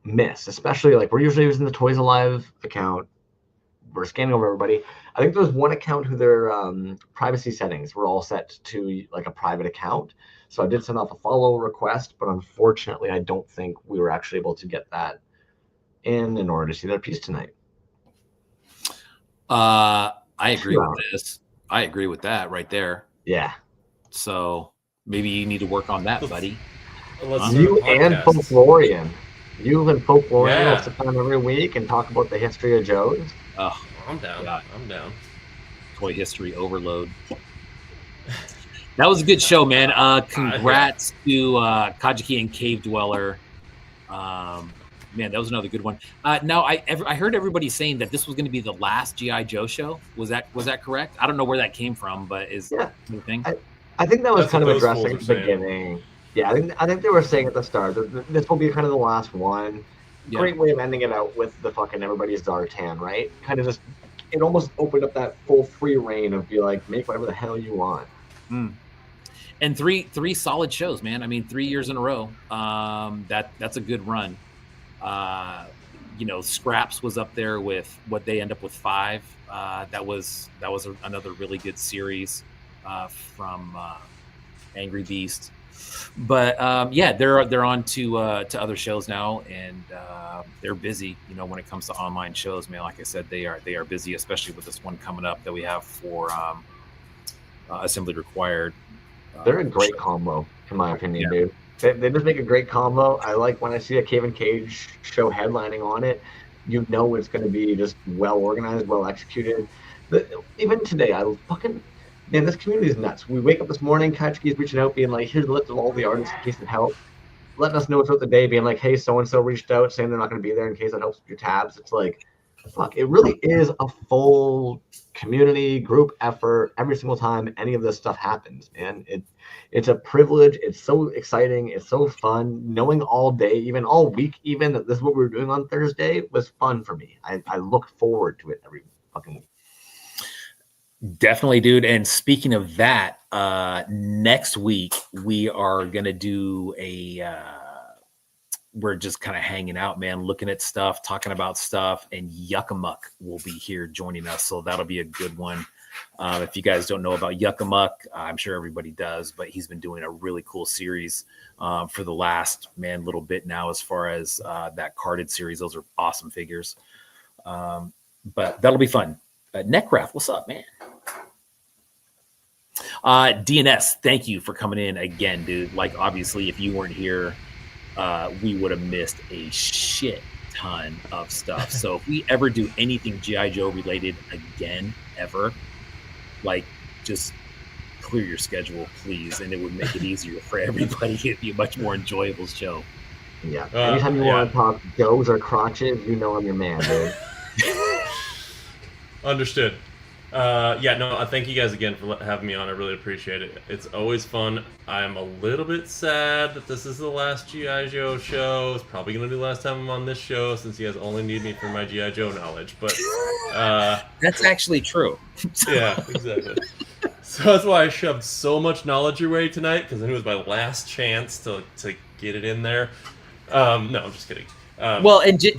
miss, especially like we're usually using the Toys Alive account. We're scanning over everybody. I think there's one account who their privacy settings were all set to like a private account. So I did send off a follow request, but unfortunately, I don't think we were actually able to get that in order to see their piece tonight. I agree with this. I agree with that right there. Yeah. So maybe you need to work on that, buddy. You and Folklorian. You and Folklorian will sit down every week and talk about the history of Joe's. Oh, I'm down. God. I'm down. Toy history overload. That was a good show, man. Congrats to Kage and Cave Dweller. Man, that was another good one. Now, I heard everybody saying that this was going to be the last G.I. Joe show. Was that correct? I don't know where that came from, but is that the thing? I think that was kind of addressing at the beginning. Yeah, I think they were saying at the start that this will be kind of the last one. Yeah. Great way of ending it out with the fucking everybody's Zartan, right? Kind of just, it almost opened up that full free reign of be like, make whatever the hell you want. And three solid shows, man. I mean, 3 years in a row. That's a good run. Scraps was up there with what they end up with 5. That was another really good series from Angry Beast. But they're on to other shows now, and they're busy. When it comes to online shows, man, like I said, they are busy, especially with this one coming up that we have for Assembly Required. They're a great combo, in my opinion, dude. They just make a great combo. I like when I see a Cave and Cage show headlining on it. It's going to be just well organized, well executed. Even today, man, this community is nuts. We wake up this morning, Kachiki's reaching out, being like, here's a list of all the artists in case it helps. Letting us know throughout the day, being like, hey, so-and-so reached out saying they're not going to be there in case it helps with your tabs. It's like, fuck, it really is a full community group effort every single time any of this stuff happens, man. It's a privilege. It's so exciting. It's so fun. Knowing all day, even all week, even that this is what we were doing on Thursday was fun for me. I look forward to it every fucking week. Definitely, dude. And speaking of that, next week we are gonna do we're just kind of hanging out, man, looking at stuff, talking about stuff, and Yuckamuck will be here joining us. So that'll be a good one. If you guys don't know about Yuckamuck, I'm sure everybody does, but he's been doing a really cool series for the last, little bit now as far as that carded series. Those are awesome figures. But that'll be fun. Neckraft, what's up, man? DNS, thank you for coming in again, dude. Like, obviously, if you weren't here, we would have missed a shit ton of stuff. So if we ever do anything G.I. Joe related again, ever, like, just clear your schedule, please, and it would make it easier for everybody. It'd be a much more enjoyable show. Yeah. Anytime you want to talk does or crotches, you know I'm your man, dude. Understood. Thank you guys again for having me on. I really appreciate it. It's always fun. I'm a little bit sad that this is the last G.I. Joe show. It's probably going to be the last time I'm on this show since you guys only need me for my G.I. Joe knowledge. But that's actually true. Yeah, exactly. So that's why I shoved so much knowledge your way tonight, because I knew it was my last chance to get it in there. No, I'm just kidding.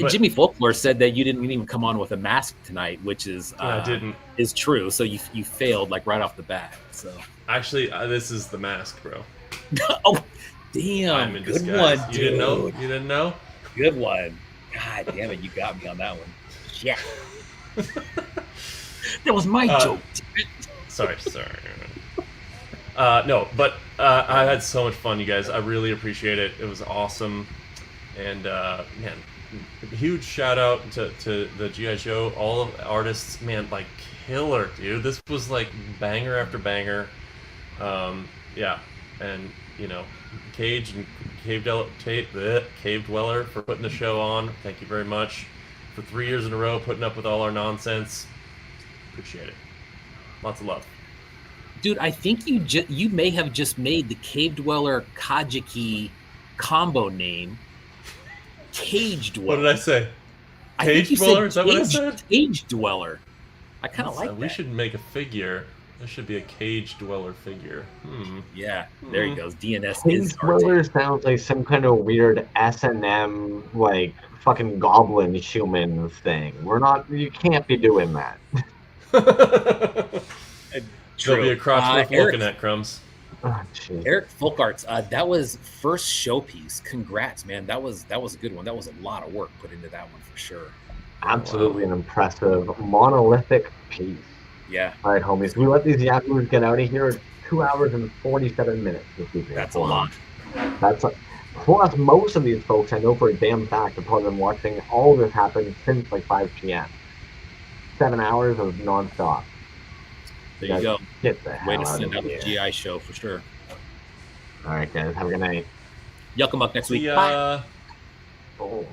Jimmy Folklore said that you didn't even come on with a mask tonight, which is I didn't. Is true. So you failed like right off the bat. So actually, this is the mask, bro. Oh, damn! Good disguise. one, dude. You didn't know? You didn't know? Good one. God damn it! You got me on that one. Yeah. That was my joke. Sorry. No, but I had so much fun, you guys. I really appreciate it. It was awesome. And man, huge shout out to the G.I. Show, all of the artists, man, like killer, dude. This was like banger after banger. Yeah, and Kage and Cavedweller for putting the show on. Thank you very much for 3 years in a row putting up with all our nonsense. Appreciate it. Lots of love. Dude, I think you may have just made the Cavedweller Kage combo name Cage Dweller. What did I say? Cage Dweller? Is that what I said? Cage Dweller. I kind of like that. We should make a figure. There should be a Cage Dweller figure. Yeah, there he goes. DNS Cage is Dweller sounds like some kind of weird S&M, like, fucking goblin human thing. You can't be doing that. There'll be a crotch worth looking at, Crumbs. Oh, Eric Folkarts, that was first showpiece. Congrats, man. That was a good one. That was a lot of work put into that one for sure. Absolutely an impressive monolithic piece. Yeah. All right, homies. We let these yahoos get out of here 2 hours and 47 minutes this evening. That's a lot. Plus, most of these folks I know for a damn fact have probably been watching all of this happen since like 5 p.m. 7 hours of nonstop. There you go. Get the hell Way to out send of out the here. G.I. Show for sure. All right, guys. Have a good night. Yuckamuck next week. See ya. Bye. Oh.